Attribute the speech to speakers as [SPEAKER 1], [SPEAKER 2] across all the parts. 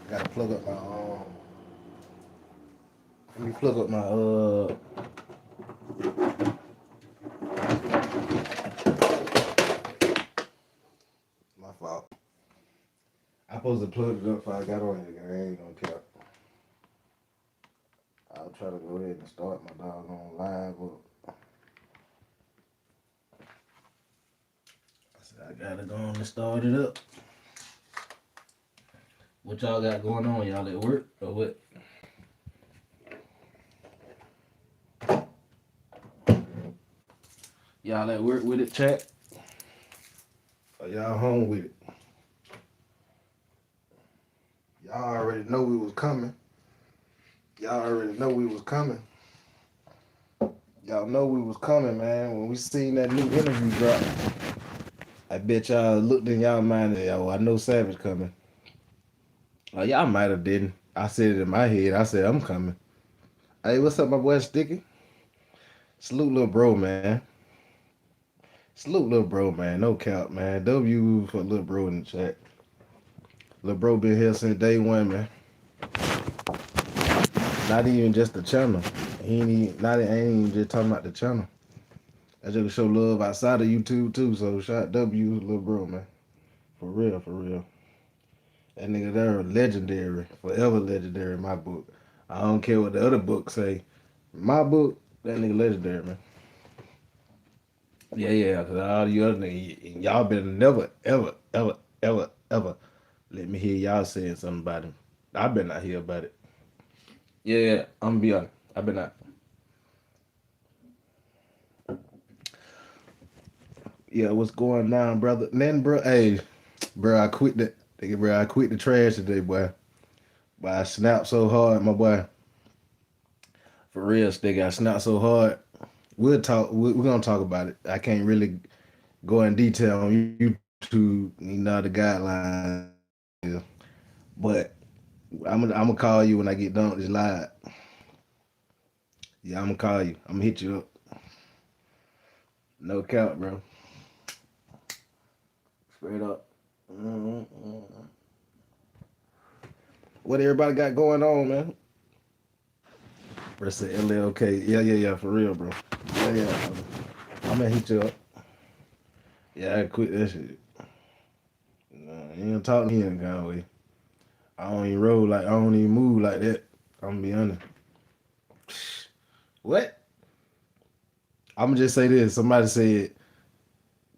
[SPEAKER 1] Gotta plug up my let me plug up my my fault. I supposed to plug it up before I got on here. I ain't gonna count. I'll try to go ahead and start my doggone live up. I said I gotta go on and start it up. What y'all got going on? Y'all at work or what? Y'all at work with it, chat? Or y'all home with it? Y'all already know we was coming. Y'all already know we was coming. Y'all know we was coming, man. When we seen that new interview drop, I bet y'all looked in y'all mind and I know Savage coming. Like y'all might have didn't. I said it in my head. I said I'm coming. Hey, what's up, my boy Sticky? Salute, little bro, man. Salute, little bro, man. No cap, man. W for little bro in the chat. Little bro been here since day one, man. Not even just the channel. He ain't even, not ain't even just talking about the channel. I just show love outside of YouTube too. So shout W, little bro, man. For real, for real. That nigga there legendary, forever legendary in my book. I don't care what the other books say. My book, that nigga legendary, man. Yeah, cause all you other niggas, y'all better never, ever let me hear y'all saying something about him. I better not hear about it. Yeah, I'm gonna be honest. I better not. Yeah, what's going on, brother? Then, bro, hey, bro, I quit the, nigga, bro, I quit the trash today, boy. But I snapped so hard, my boy. For real, stick. I snapped so hard. We'll talk. We're gonna talk about it. I can't really go in detail on YouTube. You know the guidelines, but I'm gonna call you when I get done with this live. Yeah, I'm gonna call you. I'm gonna hit you up. No count, bro. Straight up. Mm-hmm. What everybody got going on, man? Rest of LLK. Yeah. For real, bro. Yeah. I'm gonna hit you up. Yeah, I quit that shit. Nah, you ain't talking here in Conway. I don't even roll like I don't even move like that. I'm gonna be honest. What? I'm gonna just say this. Somebody said,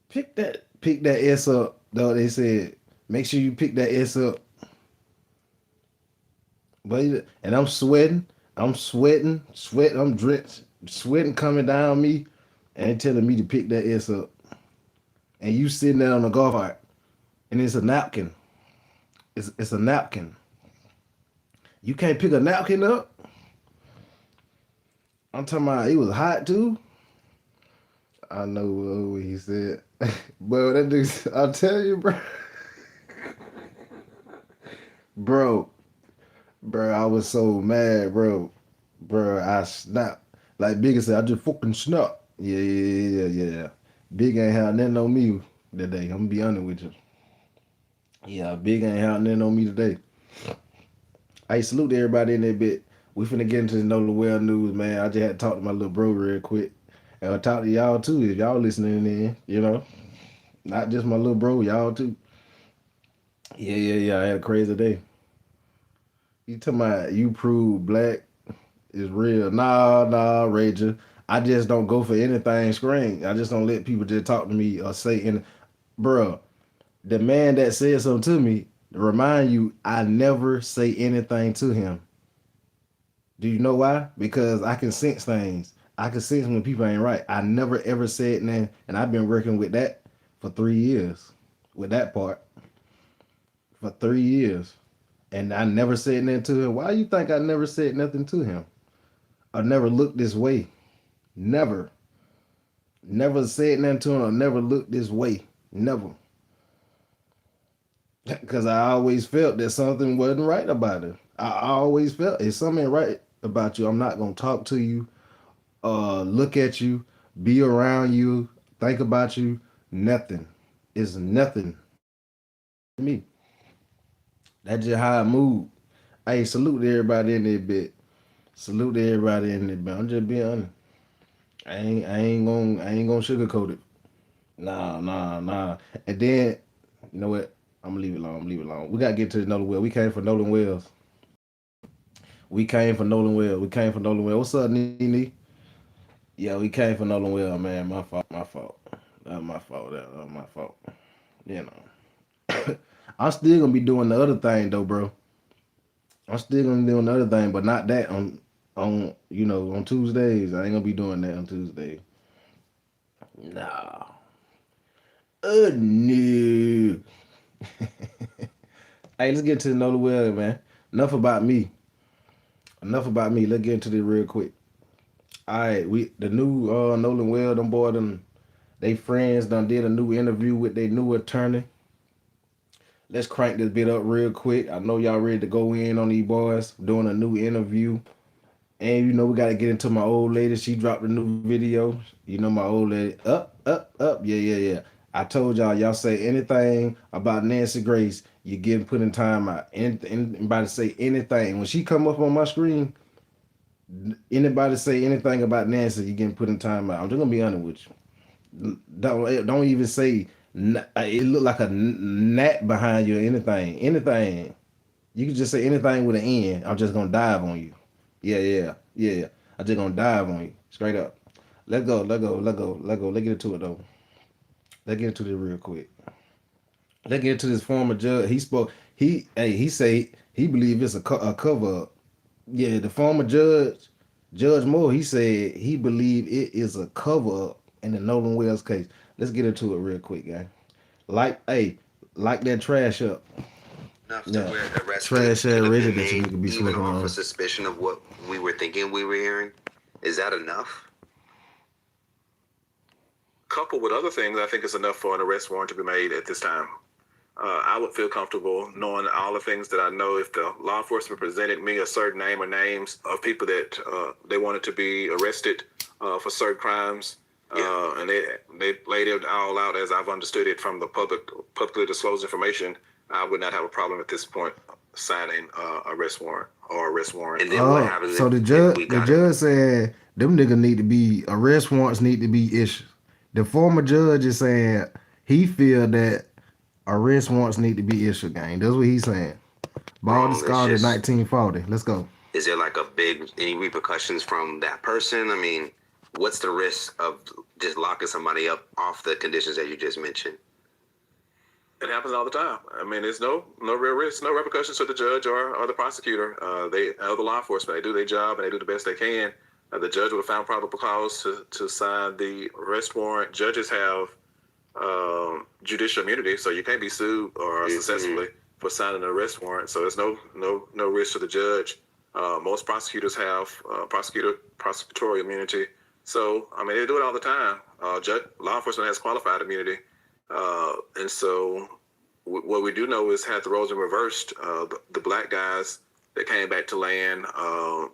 [SPEAKER 1] pick that S up. Though they said, make sure you pick that S up. But and I'm drenched, sweating coming down me, and they telling me to pick that S up. And you sitting there on the golf cart, and it's a napkin. It's a napkin. You can't pick a napkin up. I'm talking about it was hot too. I know what he said, but that dude, I'll tell you, bro, bro, bro, I was so mad, bro, I snapped. Like Big said, I just fucking snapped. Yeah. Big ain't had nothing on me today. I'm gonna be honest with you. Yeah, Big ain't had nothing on me today. I salute everybody in that bit. We finna get into the Know the Well news, man. I just had to talk to my little bro real quick. And I'll talk to y'all too if y'all listening in, you know. Not just my little bro, y'all too. Yeah. I had a crazy day. You talking about you prove black is real. Nah, Ranger. I just don't go for anything screen. I just don't let people just talk to me or say and bruh, the man that said something to me, remind you, I never say anything to him. Do you know why? Because I can sense things. I can sense when people ain't right. I never ever said nothing, and I've been working with that for 3 years. With that part for 3 years, and I never said nothing to him. Why you think I never said nothing to him? I never looked this way. Never, never said nothing to him. I never looked this way. Never, because I always felt that something wasn't right about it. I always felt if something ain't right about you, I'm not gonna talk to you, look at you, be around you, think about you. Nothing. It's nothing to me. That's just how I move. Hey, salute to everybody in there, bit. Salute to everybody in there, bit. I'm just being honest. I ain't gonna sugarcoat it. Nah. And then, you know what? I'm gonna leave it alone. We gotta get to the Nolan Well. We came for Nolan Wells. We came for Nolan Wells. What's up, Nene? Yeah, we came for Nolan Well, man. My fault. That was my fault. That was my fault. You know. I'm still gonna be doing the other thing though, bro. I'm still gonna be doing the other thing, but not that on Tuesdays. I ain't gonna be doing that on Tuesdays. Nah. No. Hey, let's get to the Nolan Well, man. Enough about me. Enough about me. Let's get into this real quick. All right, we the new Nolan Well, them boy, them they friends done did a new interview with their new attorney. Let's crank this bit up real quick. I know y'all ready to go in on these boys doing a new interview. And you know we gotta get into my old lady. She dropped a new video. You know my old lady. Up. Yeah. I told y'all say anything about Nancy Grace, you getting put in time out. Anybody say anything. When she come up on my screen, anybody say anything about Nancy, you getting put in time out. I'm just gonna be honest with you. Don't even say it look like a gnat behind you or anything. Anything. You can just say anything with an N. I'm just gonna dive on you. Yeah. I'm just gonna dive on you. Straight up. Let go. Let's get into it though. Let's get into this real quick. Let's get into this former judge. He spoke. He say he believe it's a cover up. Yeah, the former judge, Judge Moore, he said he believe it is a cover up in the Nolan Wells case. Let's get into it real quick, guy. Like that trash up.
[SPEAKER 2] Enough to
[SPEAKER 1] Yeah.
[SPEAKER 2] where
[SPEAKER 1] Trash
[SPEAKER 2] arrested could have been
[SPEAKER 1] residents you
[SPEAKER 2] made
[SPEAKER 1] need to be
[SPEAKER 2] even
[SPEAKER 1] smoking
[SPEAKER 2] off a
[SPEAKER 1] on.
[SPEAKER 2] suspicion of what we were thinking we were hearing. Is that enough?
[SPEAKER 3] Coupled with other things, I think it's enough for an arrest warrant to be made at this time. I would feel comfortable knowing all the things that I know. If the law enforcement presented me a certain name or names of people that they wanted to be arrested for certain crimes, and they laid it all out as I've understood it from the publicly disclosed information, I would not have a problem at this point signing arrest warrant or arrest warrant.
[SPEAKER 2] And then what happens
[SPEAKER 1] So the judge said them niggas need to be arrest warrants need to be issued. The former judge is saying he feel that arrest warrants need to be issued, gang. That's what he's saying. Ball discarded in 1940. Let's go.
[SPEAKER 2] Is there like any repercussions from that person? I mean, what's the risk of just locking somebody up off the conditions that you just mentioned?
[SPEAKER 3] It happens all the time. I mean, there's no real risk, no repercussions to the judge or the prosecutor. The law enforcement, they do their job and they do the best they can. The judge would have found probable cause to sign the arrest warrant. Judges have judicial immunity, so you can't be sued or successfully for signing an arrest warrant. So there's no risk to the judge. Most prosecutors have prosecutorial immunity. So I mean, they do it all the time. Law enforcement has qualified immunity, and so what we do know is had the roles been reversed, the black guys that came back to land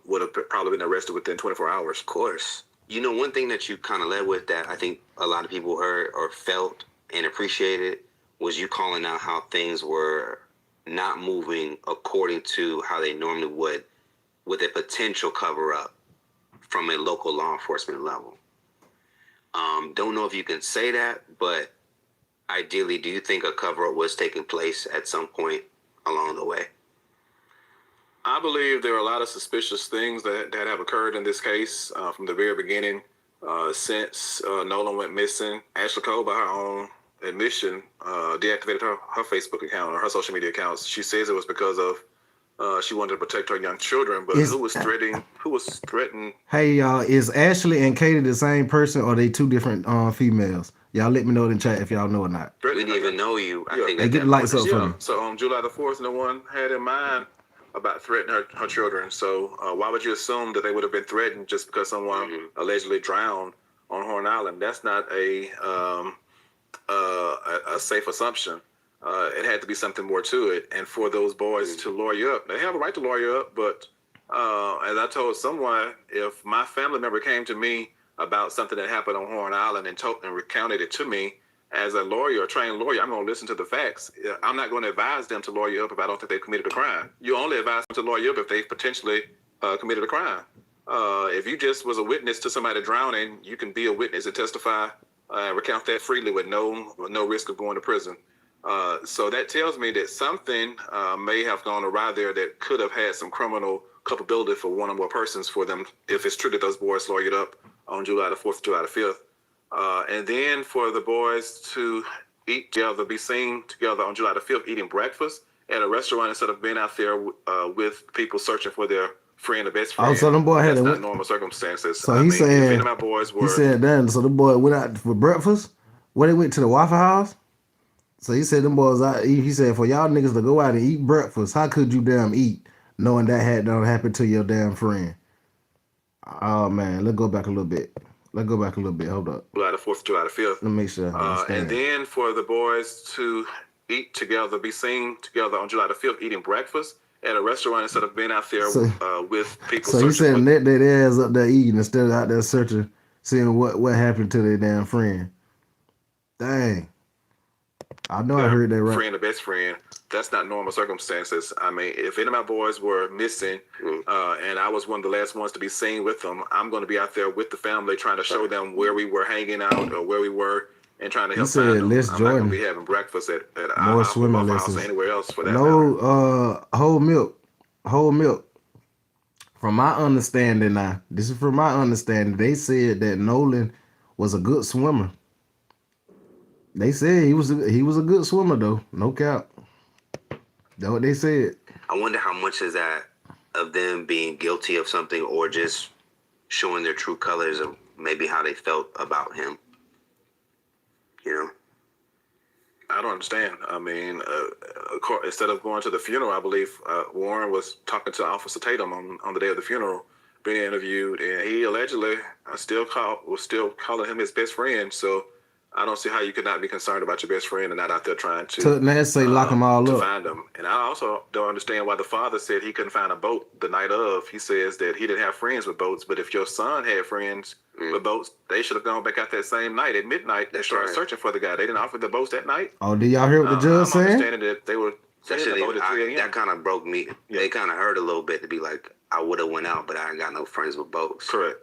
[SPEAKER 3] would have probably been arrested within 24 hours.
[SPEAKER 2] Of course. You know, one thing that you kind of led with that I think a lot of people heard or felt and appreciated was you calling out how things were not moving according to how they normally would with a potential cover-up from a local law enforcement level. Don't know if you can say that, but ideally, do you think a cover-up was taking place at some point along the way?
[SPEAKER 3] I believe there are a lot of suspicious things that have occurred in this case from the very beginning. Since Nolan went missing, Ashley Cole, by her own admission, deactivated her Facebook account or her social media accounts. She says it was because of she wanted to protect her young children, but who was threatening?
[SPEAKER 1] Hey y'all, is Ashley and Katie the same person or are they two different females? Y'all let me know in the chat if y'all know or not.
[SPEAKER 2] We didn't even know you. I think
[SPEAKER 1] they get the lights up for me.
[SPEAKER 3] So on July the 4th, no one had in mind about threatening her children. So why would you assume that they would have been threatened just because someone allegedly drowned on Horn Island? That's not a safe assumption. It had to be something more to it. And for those boys to lawyer up, they have a right to lawyer up. But as I told someone, if my family member came to me about something that happened on Horn Island and recounted it to me, as a lawyer, a trained lawyer, I'm going to listen to the facts. I'm not going to advise them to lawyer up if I don't think they've committed a crime. You only advise them to lawyer up if they've potentially committed a crime. If you just was a witness to somebody drowning, you can be a witness and testify and recount that freely with no risk of going to prison. So that tells me that something may have gone awry there that could have had some criminal culpability for one or more persons for them, if it's true that those boys lawyered up on July the 4th, July the 5th. And then for the boys to eat together, be seen together on July the 5th eating breakfast at a restaurant instead of being out there with people searching for their friend or best friend.
[SPEAKER 1] Oh, so them boy had
[SPEAKER 3] That's not normal circumstances.
[SPEAKER 1] So he said,
[SPEAKER 3] if any of my boys were,
[SPEAKER 1] he said that. So the boy went out for breakfast. When they went to the Waffle House. So he said them boys out. He said for y'all niggas to go out and eat breakfast, how could you damn eat knowing that had done happened to your damn friend? Oh man, let's go back a little bit. Hold up.
[SPEAKER 3] July the 4th, July the 5th.
[SPEAKER 1] Let me make sure.
[SPEAKER 3] And then for the boys to eat together, be seen together on July the 5th eating breakfast at a restaurant instead of being out there with people.
[SPEAKER 1] So he said let their ass up there eating instead of out there searching, seeing what happened to their damn friend. Dang. I know I heard that right.
[SPEAKER 3] Friend or best friend. That's not normal circumstances. I mean, if any of my boys were missing and I was one of the last ones to be seen with them, I'm going to be out there with the family trying to show them where we were hanging out or where we were and trying to help find them. I'm not going to be having breakfast at our house or anywhere else for that matter.
[SPEAKER 1] Whole milk. From my understanding now, this is from my understanding, they said that Nolan was a good swimmer. They said he was a good swimmer though, no cap. That's what they said.
[SPEAKER 2] I wonder how much is that of them being guilty of something or just showing their true colors of maybe how they felt about him. You know?
[SPEAKER 3] I don't understand. I mean, instead of going to the funeral, I believe Warren was talking to Officer Tatum on the day of the funeral, being interviewed, and he allegedly was still calling him his best friend. So I don't see how you could not be concerned about your best friend and not out there trying to
[SPEAKER 1] lock them all up.
[SPEAKER 3] Find them. And I also don't understand why the father said he couldn't find a boat the night of. He says that he didn't have friends with boats, but if your son had friends with boats, they should have gone back out that same night at midnight and started searching for the guy. They didn't offer the boats that night.
[SPEAKER 1] Oh, did y'all hear what the judge saying?
[SPEAKER 3] Understanding that they were
[SPEAKER 2] that kind of broke me. Yeah. They kind of hurt a little bit to be like, I would have went out, but I ain't got no friends with boats.
[SPEAKER 3] Correct.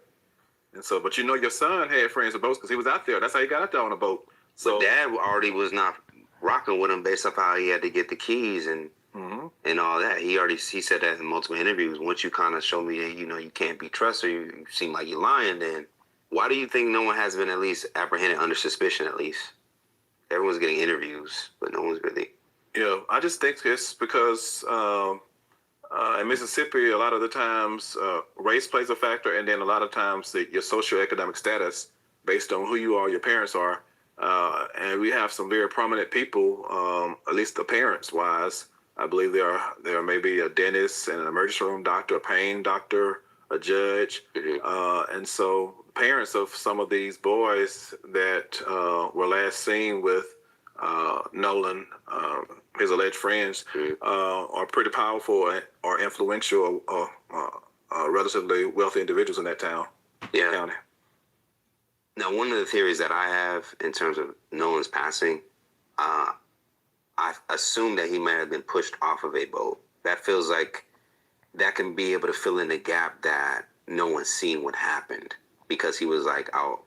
[SPEAKER 3] And so, but your son had friends with boats because he was out there. That's how he got out there on a boat. So
[SPEAKER 2] but Dad already was not rocking with him based off how he had to get the keys and all that. He said that in multiple interviews. Once you kind of show me that you can't be trusted, you seem like you're lying. Then why do you think no one has been at least apprehended under suspicion? At least everyone's getting interviews, but no one's really.
[SPEAKER 3] Yeah, I just think it's because in Mississippi, a lot of the times race plays a factor, and then a lot of times your socioeconomic status based on who you are, your parents are. And we have some very prominent people, at least the parents-wise. I believe there may be a dentist and an emergency room doctor, a pain doctor, a judge. And so parents of some of these boys that were last seen with Nolan, his alleged friends, are pretty powerful or influential or relatively wealthy individuals in that town.
[SPEAKER 2] Yeah.
[SPEAKER 3] County.
[SPEAKER 2] Now, one of the theories that I have in terms of Nolan's passing, I assume that he might have been pushed off of a boat. That feels like that can be able to fill in the gap that no one's seen what happened because he was like out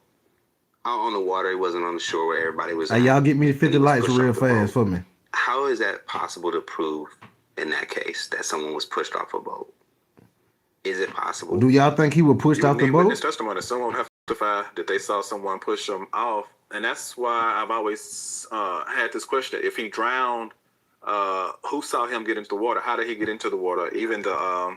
[SPEAKER 2] on the water. He wasn't on the shore where everybody was.
[SPEAKER 1] Hey, y'all get me 50 lights real fast for me.
[SPEAKER 2] How is that possible to prove in that case that someone was pushed off a boat? Is it possible?
[SPEAKER 1] Do y'all think he was pushed off the boat?
[SPEAKER 3] Witness testimony. Someone would have to testify that they saw someone push him off, and that's why I've always had this question: if he drowned, who saw him get into the water? How did he get into the water? Even the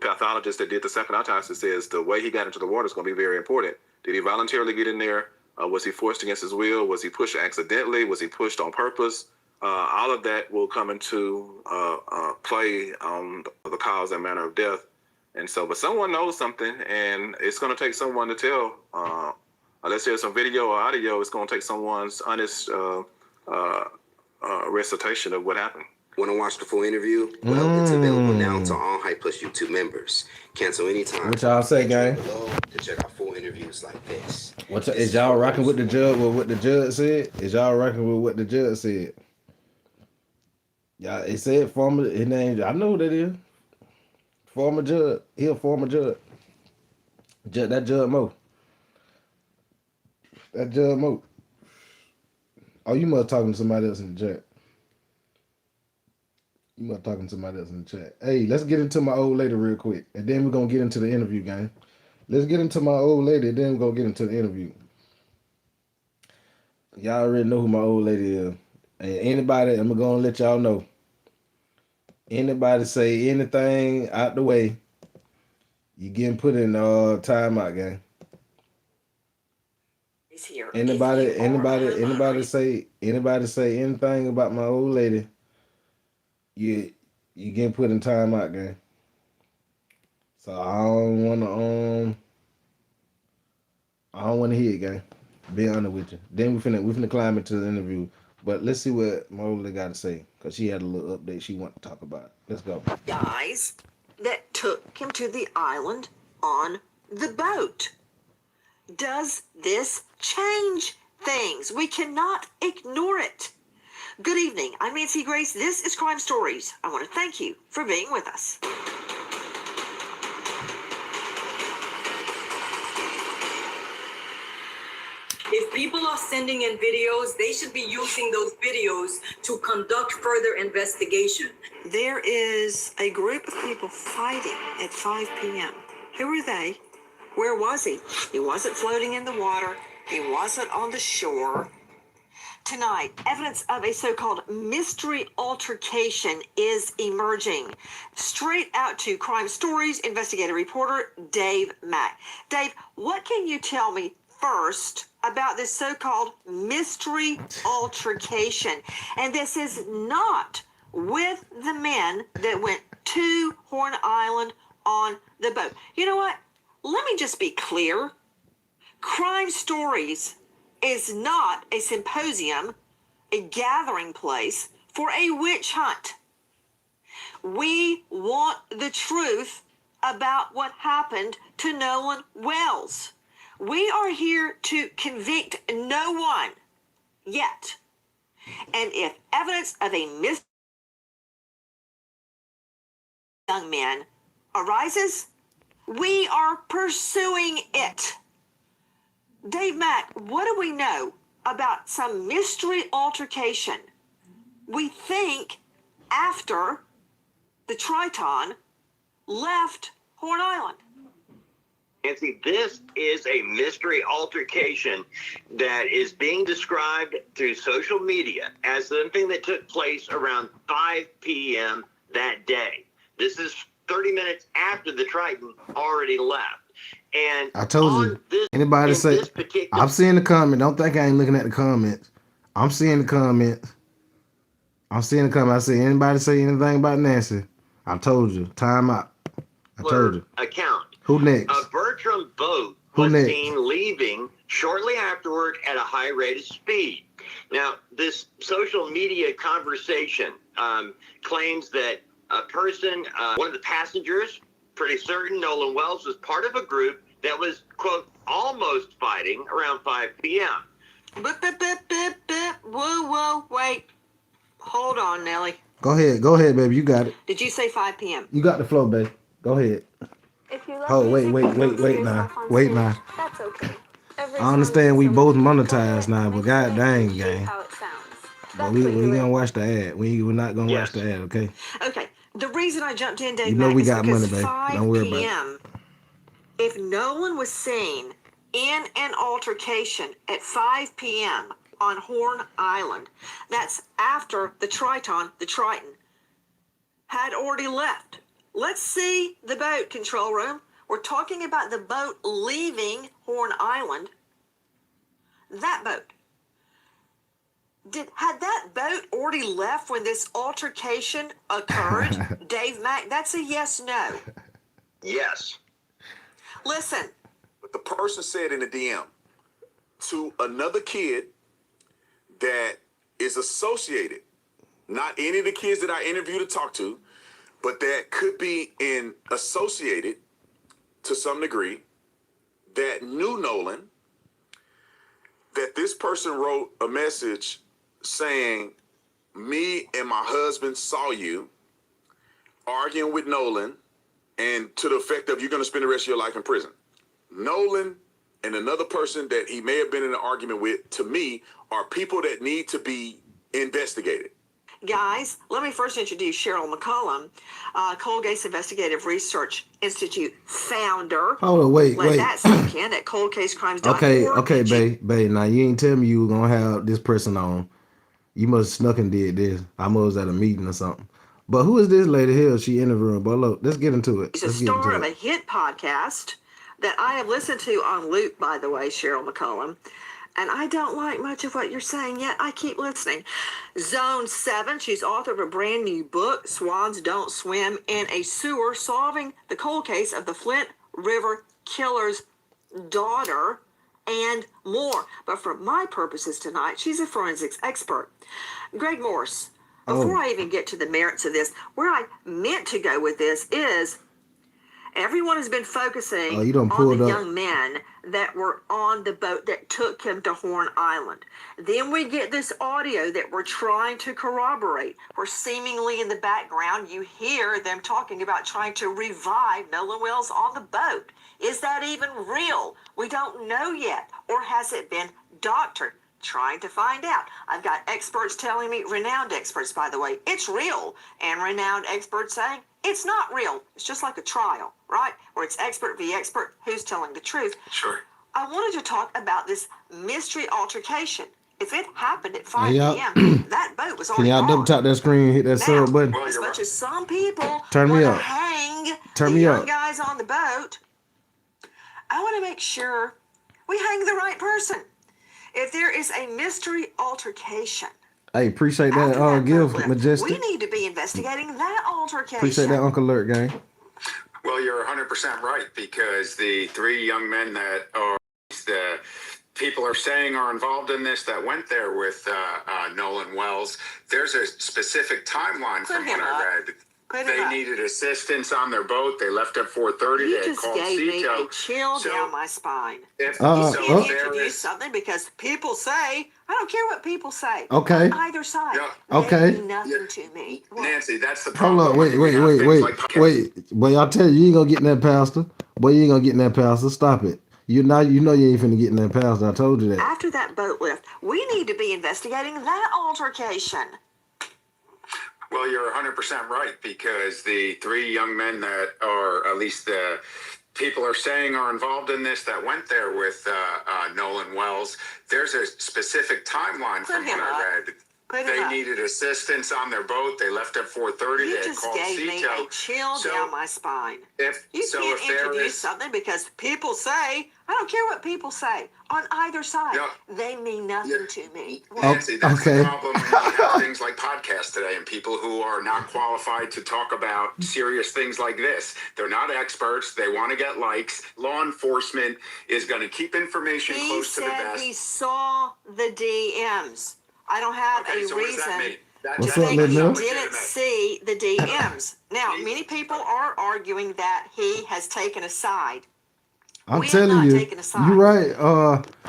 [SPEAKER 3] pathologist that did the second autopsy says the way he got into the water is going to be very important. Did he voluntarily get in there? Was he forced against his will? Was he pushed accidentally? Was he pushed on purpose? All of that will come into play on the cause and manner of death. And so, but someone knows something, and it's going to take someone to tell. Unless there's some video or audio, it's going to take someone's honest recitation of what happened.
[SPEAKER 2] Want to watch the full interview? Well, it's available now to all Hype Plus YouTube members. Cancel anytime.
[SPEAKER 1] What y'all say, gang?
[SPEAKER 2] To check out full interviews like this.
[SPEAKER 1] Is y'all rocking with the judge? With what the judge said? Is y'all rocking with what the judge said? Yeah, it said former. His name. I know who that is. Former judge. He a former judge. That Judge Mo. That Judge Mo. Oh, you must talking to somebody else in the chat. You must talking to somebody else in the chat. Hey, let's get into my old lady real quick, and then we're gonna get into the interview, gang. Let's get into my old lady, and then we're gonna get into the interview. Y'all already know who my old lady is. And anybody, I'm gonna let y'all know. Anybody say anything out the way, you getting put in timeout, gang.
[SPEAKER 4] Here.
[SPEAKER 1] Anybody say anything about my old lady, you getting put in timeout, gang. So I don't wanna hear it, gang. Be honest with you. Then we finna climb into the interview. But let's see what my old lady got to say, because she had a little update she wanted to talk about. Let's go.
[SPEAKER 4] Guys that took him to the island on the boat. Does this change things? We cannot ignore it. Good evening. I'm Nancy Grace. This is Crime Stories. I want to thank you for being with us.
[SPEAKER 5] If people are sending in videos, they should be using those videos to conduct further investigation.
[SPEAKER 4] There is a group of people fighting at 5 p.m. Who are they? Where was he? He wasn't floating in the water. He wasn't on the shore. Tonight, evidence of a so-called mystery altercation is emerging. Straight out to Crime Stories investigative reporter Dave Mack. Dave, what can you tell me first about this so-called mystery altercation? And this is not with the men that went to Horn Island on the boat. You know what? Let me just be clear. Crime Stories is not a symposium, a gathering place for a witch hunt. We want the truth about what happened to Nolan Wells. We are here to convict no one yet. And if evidence of a missing young man arises, we are pursuing it. Dave Mack, what do we know about some mystery altercation? We think after the Triton left Horn Island.
[SPEAKER 6] Nancy, this is a mystery altercation that is being described through social media as something that took place around 5 p.m. that day. This is 30 minutes after the Triton already left. And
[SPEAKER 1] I told you, anybody say, I'm seeing the comment. Don't think I ain't looking at the comments. I'm seeing the comments. I say, anybody say anything about Nancy? I told you, time out. I told you.
[SPEAKER 6] Account.
[SPEAKER 1] Who next?
[SPEAKER 6] A Bertram boat was seen leaving shortly afterward at a high rate of speed. Now, this social media conversation claims that a person, one of the passengers, pretty certain Nolan Wells, was part of a group that was, quote, almost fighting around 5 p.m.
[SPEAKER 4] Whoa, wait. Hold on, Nellie.
[SPEAKER 1] Go ahead, baby. You got it.
[SPEAKER 4] Did you say 5 p.m.?
[SPEAKER 1] You got the flow, babe. Go ahead.
[SPEAKER 7] If you love
[SPEAKER 1] Oh,
[SPEAKER 7] music,
[SPEAKER 1] wait now. Wait now.
[SPEAKER 7] That's okay. Every
[SPEAKER 1] I understand
[SPEAKER 7] song
[SPEAKER 1] we
[SPEAKER 7] needs
[SPEAKER 1] both
[SPEAKER 7] someone to
[SPEAKER 1] monetized
[SPEAKER 7] cover it,
[SPEAKER 1] now, but
[SPEAKER 7] mix
[SPEAKER 1] god
[SPEAKER 7] it,
[SPEAKER 1] dang,
[SPEAKER 7] and shape
[SPEAKER 1] gang.
[SPEAKER 7] how it sounds.
[SPEAKER 1] But
[SPEAKER 7] That's
[SPEAKER 1] we
[SPEAKER 7] what you
[SPEAKER 1] gonna
[SPEAKER 7] live
[SPEAKER 1] watch the ad. We're not gonna watch
[SPEAKER 6] Yes.
[SPEAKER 1] the ad, okay?
[SPEAKER 4] Okay. The reason I jumped in, Dave
[SPEAKER 1] You know
[SPEAKER 4] Mack,
[SPEAKER 1] we
[SPEAKER 4] is
[SPEAKER 1] got
[SPEAKER 4] because
[SPEAKER 1] money, babe.
[SPEAKER 4] 5
[SPEAKER 1] Don't worry about it.
[SPEAKER 4] p.m. If no one was seen in an altercation at 5 p.m. on Horn Island, that's after the Triton, had already left. Let's see the boat, control room. We're talking about the boat leaving Horn Island. That boat. Had that boat already left when this altercation occurred? Dave Mack, that's a yes, no.
[SPEAKER 6] Yes.
[SPEAKER 4] Listen.
[SPEAKER 8] But the person said in the DM to another kid that is associated, not any of the kids that I interviewed or talked to, but that could be associated to some degree, that knew Nolan, that this person wrote a message saying, me and my husband saw you arguing with Nolan, and to the effect of you're going to spend the rest of your life in prison. Nolan and another person that he may have been in an argument with, to me, are people that need to be investigated.
[SPEAKER 4] Guys, let me first introduce Cheryl McCollum, Colgate's Investigative Research Institute founder.
[SPEAKER 1] Hold on, wait.
[SPEAKER 4] Let that sink in at coldcasecrimes.org.
[SPEAKER 1] Okay, babe. Now you ain't tell me you were gonna have this person on. You must have snuck and did this. I was at a meeting or something. But who is this lady here? She interviewing. But look, let's get into it.
[SPEAKER 4] She's a star of a hit podcast that I have listened to on loop, by the way, Cheryl McCollum. And I don't like much of what you're saying yet. I keep listening. Zone 7, she's author of a brand new book, Swans Don't Swim in a Sewer, solving the cold case of the Flint River Killer's daughter, and more. But for my purposes tonight, she's a forensics expert. Greg Morse, before I even get to the merits of this, where I meant to go with this is everyone has been focusing on the young men that were on the boat that took him to Horn Island. Then we get this audio that we're trying to corroborate, where seemingly in the background you hear them talking about trying to revive Nolan Wells on the boat. Is that even real? We don't know yet. Or has it been doctored? Trying to find out. I've got experts telling me, renowned experts, by the way, it's real, and renowned experts saying it's not real. It's just like a trial, right? Where it's expert v. expert, who's telling the truth.
[SPEAKER 3] Sure.
[SPEAKER 4] I wanted to talk about this mystery altercation. If it happened at 5 p.m., that boat was already
[SPEAKER 1] Can y'all double tap that screen and hit that sub button?
[SPEAKER 4] Well, as much as some people
[SPEAKER 1] Turn me up.
[SPEAKER 4] hang
[SPEAKER 1] Turn
[SPEAKER 4] the
[SPEAKER 1] me
[SPEAKER 4] young
[SPEAKER 1] up.
[SPEAKER 4] guys on the boat, I want to make sure we hang the right person. If there is a mystery altercation,
[SPEAKER 1] Hey, appreciate
[SPEAKER 4] after
[SPEAKER 1] that.
[SPEAKER 4] that
[SPEAKER 1] Give
[SPEAKER 4] boat lift,
[SPEAKER 1] Majestic.
[SPEAKER 4] we need to be investigating that altercation.
[SPEAKER 1] Appreciate that, Uncle Alert gang.
[SPEAKER 9] Well, you're 100% right, because the three young men that are the people are saying are involved in this that went there with Nolan Wells, there's a specific timeline from what I read. They needed assistance on their boat. They left at 4:30.
[SPEAKER 4] You
[SPEAKER 9] They had
[SPEAKER 4] just
[SPEAKER 9] called
[SPEAKER 4] gave me
[SPEAKER 9] Cito.
[SPEAKER 4] a chill down my spine.
[SPEAKER 9] If,
[SPEAKER 4] You
[SPEAKER 9] so
[SPEAKER 4] can't
[SPEAKER 9] if there
[SPEAKER 4] introduce
[SPEAKER 9] is,
[SPEAKER 4] something because people say, I don't care what people say.
[SPEAKER 1] Okay.
[SPEAKER 4] On either side.
[SPEAKER 9] Yeah.
[SPEAKER 1] Okay.
[SPEAKER 4] They mean nothing to me.
[SPEAKER 9] Nancy, that's the
[SPEAKER 1] Hold
[SPEAKER 9] problem.
[SPEAKER 1] up, wait. Boy, I tell you, you ain't gonna get in that pastor. Boy, you ain't gonna get in that pastor. Stop it. You know you ain't finna get in that pastor. I told you that.
[SPEAKER 4] After that boat lift, we need to be investigating that altercation.
[SPEAKER 9] Well, you're 100% right, because the three young men that are, at least the people are saying are involved in this that went there with Nolan Wells, there's a specific timeline from what I read. They needed assistance on their boat. They left at 4:30.
[SPEAKER 4] You
[SPEAKER 9] They
[SPEAKER 4] just
[SPEAKER 9] called
[SPEAKER 4] gave me
[SPEAKER 9] Cito.
[SPEAKER 4] a chill down my spine. You can't introduce something because people say, I don't care what people say. On either side, they mean nothing to me.
[SPEAKER 9] Nancy, that's the problem when you have things like podcasts today and people who are not qualified to talk about serious things like this. They're not experts. They want to get likes. Law enforcement is going to keep information close to the best.
[SPEAKER 4] He saw the DMs. I don't have a reason to think he didn't see the DMs. Now, many people are arguing that he has taken a side.
[SPEAKER 1] I'm telling you, you're right.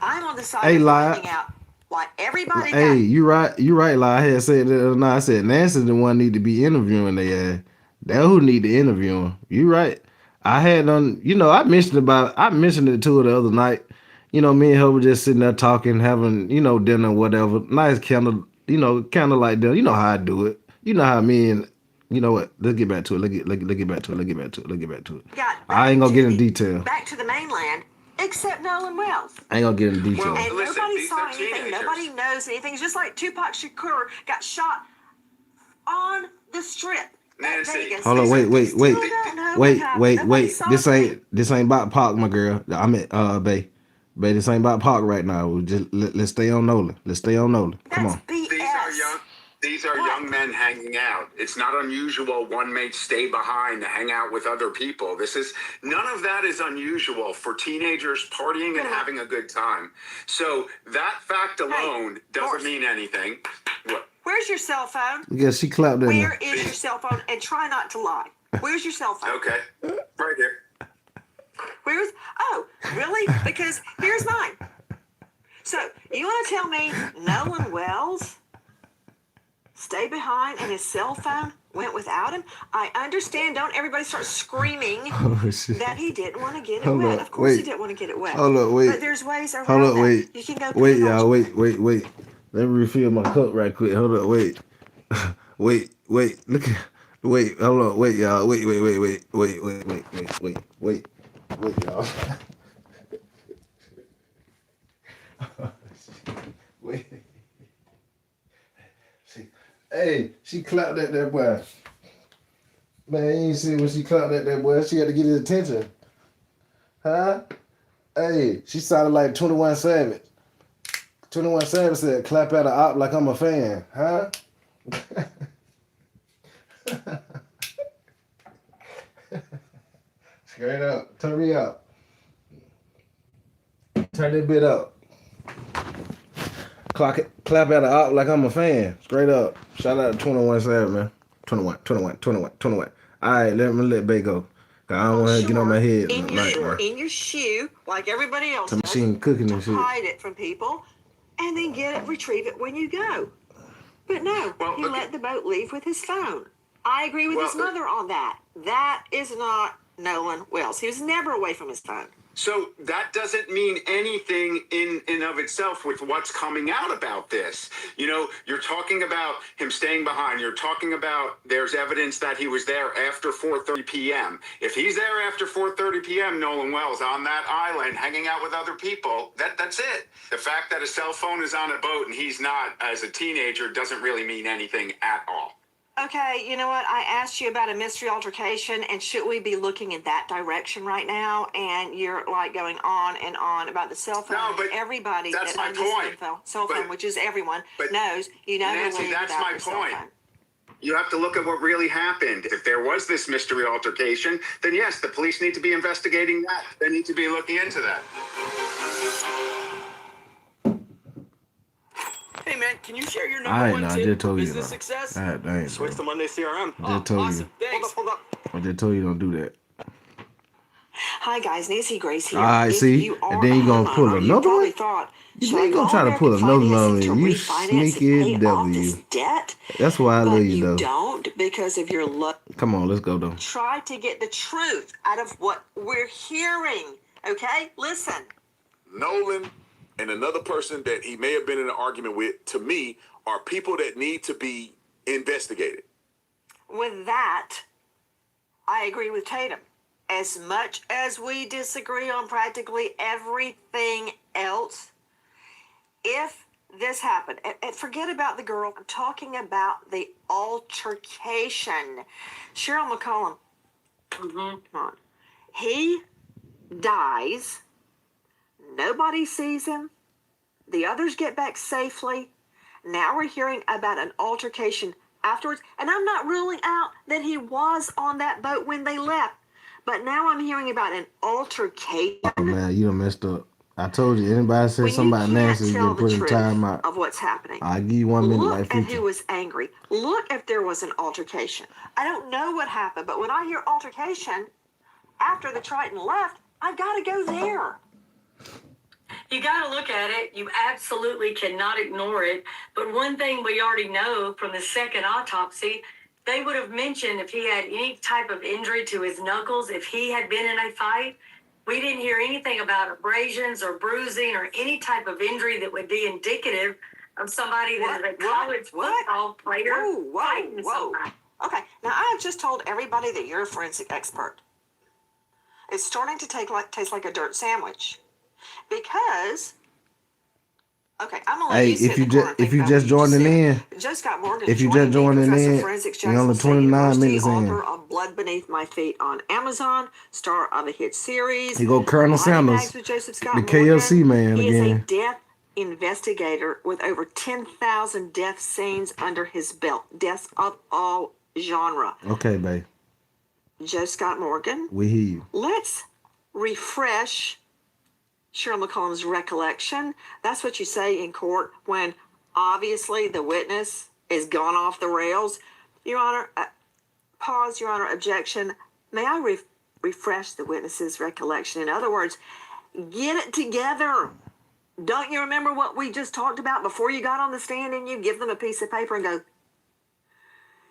[SPEAKER 4] I'm on the side of finding out why everybody.
[SPEAKER 1] Hey, you right. Like I had said the other night. I said Nancy's the one need to be interviewing their ass. That who need to interview him. You right. I had on. I mentioned it to her the other night. Me and her were just sitting there talking, having dinner, whatever. Nice candle. Kind of like dinner. You know how I do it. You know how me and. You know what? Let's get back to it. Let's get back to it. I ain't gonna get in detail.
[SPEAKER 4] Back to the mainland, except Nolan Wells.
[SPEAKER 1] I ain't gonna get in detail.
[SPEAKER 9] Well,
[SPEAKER 4] And
[SPEAKER 9] listen,
[SPEAKER 4] nobody
[SPEAKER 9] these
[SPEAKER 4] saw
[SPEAKER 9] are
[SPEAKER 4] anything.
[SPEAKER 9] teenagers.
[SPEAKER 4] Nobody knows anything. It's just like Tupac Shakur got shot on the strip.
[SPEAKER 9] Nancy,
[SPEAKER 1] hold on, wait. This ain't about Pac, my girl. I mean, Bae, this ain't about Pac right now. We just let's stay on Nolan. Come on.
[SPEAKER 9] These are young men hanging out. It's not unusual one may stay behind to hang out with other people. None of that is unusual for teenagers partying and having a good time. So that fact alone doesn't mean anything. What?
[SPEAKER 4] Where's your cell phone?
[SPEAKER 1] Yeah, she clapped in
[SPEAKER 4] Where is your cell phone? And try not to lie. Where's your cell phone?
[SPEAKER 9] Okay, right here.
[SPEAKER 4] Where's, oh, really? Because here's mine. So you want to tell me Nolan Wells stayed behind and his cell phone went without him? I understand. Don't everybody start screaming that he didn't want to get it wet. Of course he didn't want to get it wet.
[SPEAKER 1] Hold up, wait.
[SPEAKER 4] But there's ways around that. You can go put
[SPEAKER 1] Wait,
[SPEAKER 4] it on
[SPEAKER 1] y'all, wait. Let me refill my cup right quick. Hold up, wait. Wait. Look at, wait, hold on, wait, y'all. Wait, y'all. Wait. She clapped at that boy. Man, you ain't see when she clapped at that boy. She had to get his attention. Huh? Hey, she sounded like 21 Savage. 21 Savage said, clap at a op like I'm a fan. Huh? Straight up. Turn me up. Turn that bit up. Clap at a op like I'm a fan. Straight up. Shout out to 21 Savage, man. 21. All right, let Bay go. Cause I don't want her to get on my head
[SPEAKER 4] in your shoe, like everybody else
[SPEAKER 1] does.
[SPEAKER 4] does,
[SPEAKER 1] She ain't cooking and shit.
[SPEAKER 4] hide it from people, and then retrieve it when you go. But no, he let the boat leave with his phone. I agree with his mother on that. That is not Nolan Wells. He was never away from his phone.
[SPEAKER 9] So that doesn't mean anything in and of itself with what's coming out about this. You know, you're talking about him staying behind. You're talking about there's evidence that he was there after 4:30 p.m. If he's there after 4:30 p.m., Nolan Wells, on that island, hanging out with other people, that's it. The fact that a cell phone is on a boat and he's not as a teenager doesn't really mean anything at all.
[SPEAKER 4] Okay, you know what? I asked you about a mystery altercation, and should we be looking in that direction right now? And you're like going on and on about the cell phone.
[SPEAKER 9] No, but
[SPEAKER 4] everybody
[SPEAKER 9] that's
[SPEAKER 4] that
[SPEAKER 9] my
[SPEAKER 4] owns
[SPEAKER 9] point.
[SPEAKER 4] Cell phone, which is everyone, knows you never
[SPEAKER 9] Nancy,
[SPEAKER 4] leave
[SPEAKER 9] that's
[SPEAKER 4] without
[SPEAKER 9] my
[SPEAKER 4] your cell
[SPEAKER 9] point.
[SPEAKER 4] phone.
[SPEAKER 9] You have to look at what really happened. If there was this mystery altercation, then yes, the police need to be investigating that. They need to be looking into that.
[SPEAKER 10] Hey man, can you share your number one tip for business success?
[SPEAKER 1] Switch
[SPEAKER 10] to Monday CRM.
[SPEAKER 1] I just told
[SPEAKER 10] Awesome.
[SPEAKER 1] you.
[SPEAKER 10] Thanks.
[SPEAKER 4] Hold up.
[SPEAKER 1] I just told you don't do that.
[SPEAKER 4] Hi guys, Nancy Grace here.
[SPEAKER 1] All right, see? And then you gonna pull another one? You gonna try to pull another one on me. You sneaky devil, you.
[SPEAKER 4] Debt,
[SPEAKER 1] That's why I love you, though.
[SPEAKER 4] Don't because of your luck.
[SPEAKER 1] Come on, let's go, though.
[SPEAKER 4] Try to get the truth out of what we're hearing. Okay? Listen.
[SPEAKER 8] Nolan and another person that he may have been in an argument with, to me, are people that need to be investigated.
[SPEAKER 4] With that, I agree with Tatum. As much as we disagree on practically everything else, if this happened, and forget about the girl, I'm talking about the altercation. Cheryl McCollum, come on. He dies. Nobody sees him. The others get back safely. Now we're hearing about an altercation afterwards. And I'm not ruling out that he was on that boat when they left. But now I'm hearing about an altercation.
[SPEAKER 1] Oh, man, you done messed up. I told you, anybody said somebody nasty, you get put in timeout.
[SPEAKER 4] Of what's happening.
[SPEAKER 1] I'll give you 1 minute
[SPEAKER 4] Look
[SPEAKER 1] like
[SPEAKER 4] at
[SPEAKER 1] 50.
[SPEAKER 4] who was angry. Look if there was an altercation. I don't know what happened, but when I hear altercation after the Triton left, I got to go there.
[SPEAKER 5] You got to look at it. You absolutely cannot ignore it. But one thing we already know from the second autopsy, they would have mentioned if he had any type of injury to his knuckles, if he had been in a fight. We didn't hear anything about abrasions or bruising or any type of injury that would be indicative of somebody that is a college football player.
[SPEAKER 4] Whoa. Okay, now I have just told everybody that you're a forensic expert. It's starting to taste like a dirt sandwich. Because, okay, I'm gonna let you sit in the corner and think
[SPEAKER 1] if you
[SPEAKER 4] about
[SPEAKER 1] just
[SPEAKER 4] what
[SPEAKER 1] joining
[SPEAKER 4] said.
[SPEAKER 1] in,
[SPEAKER 4] Joe Scott Morgan,
[SPEAKER 1] if you just joining in, you're only 29 minutes in.
[SPEAKER 4] Author of Blood Beneath My Feet on Amazon, star of a hit series.
[SPEAKER 1] You go Colonel Sanders,
[SPEAKER 4] with Joseph Scott
[SPEAKER 1] the
[SPEAKER 4] Morgan.
[SPEAKER 1] KFC man
[SPEAKER 4] He
[SPEAKER 1] again.
[SPEAKER 4] is a death investigator with over 10,000 death scenes under his belt. Deaths of all genre.
[SPEAKER 1] Okay, babe.
[SPEAKER 4] Joe Scott Morgan.
[SPEAKER 1] We hear you.
[SPEAKER 4] Let's refresh Cheryl McCollum's recollection. That's what you say in court when obviously the witness is gone off the rails. Your Honor, pause, Your Honor, objection. May I refresh the witness's recollection. In other words, get it together. Don't you remember what we just talked about before you got on the stand? And you give them a piece of paper and go,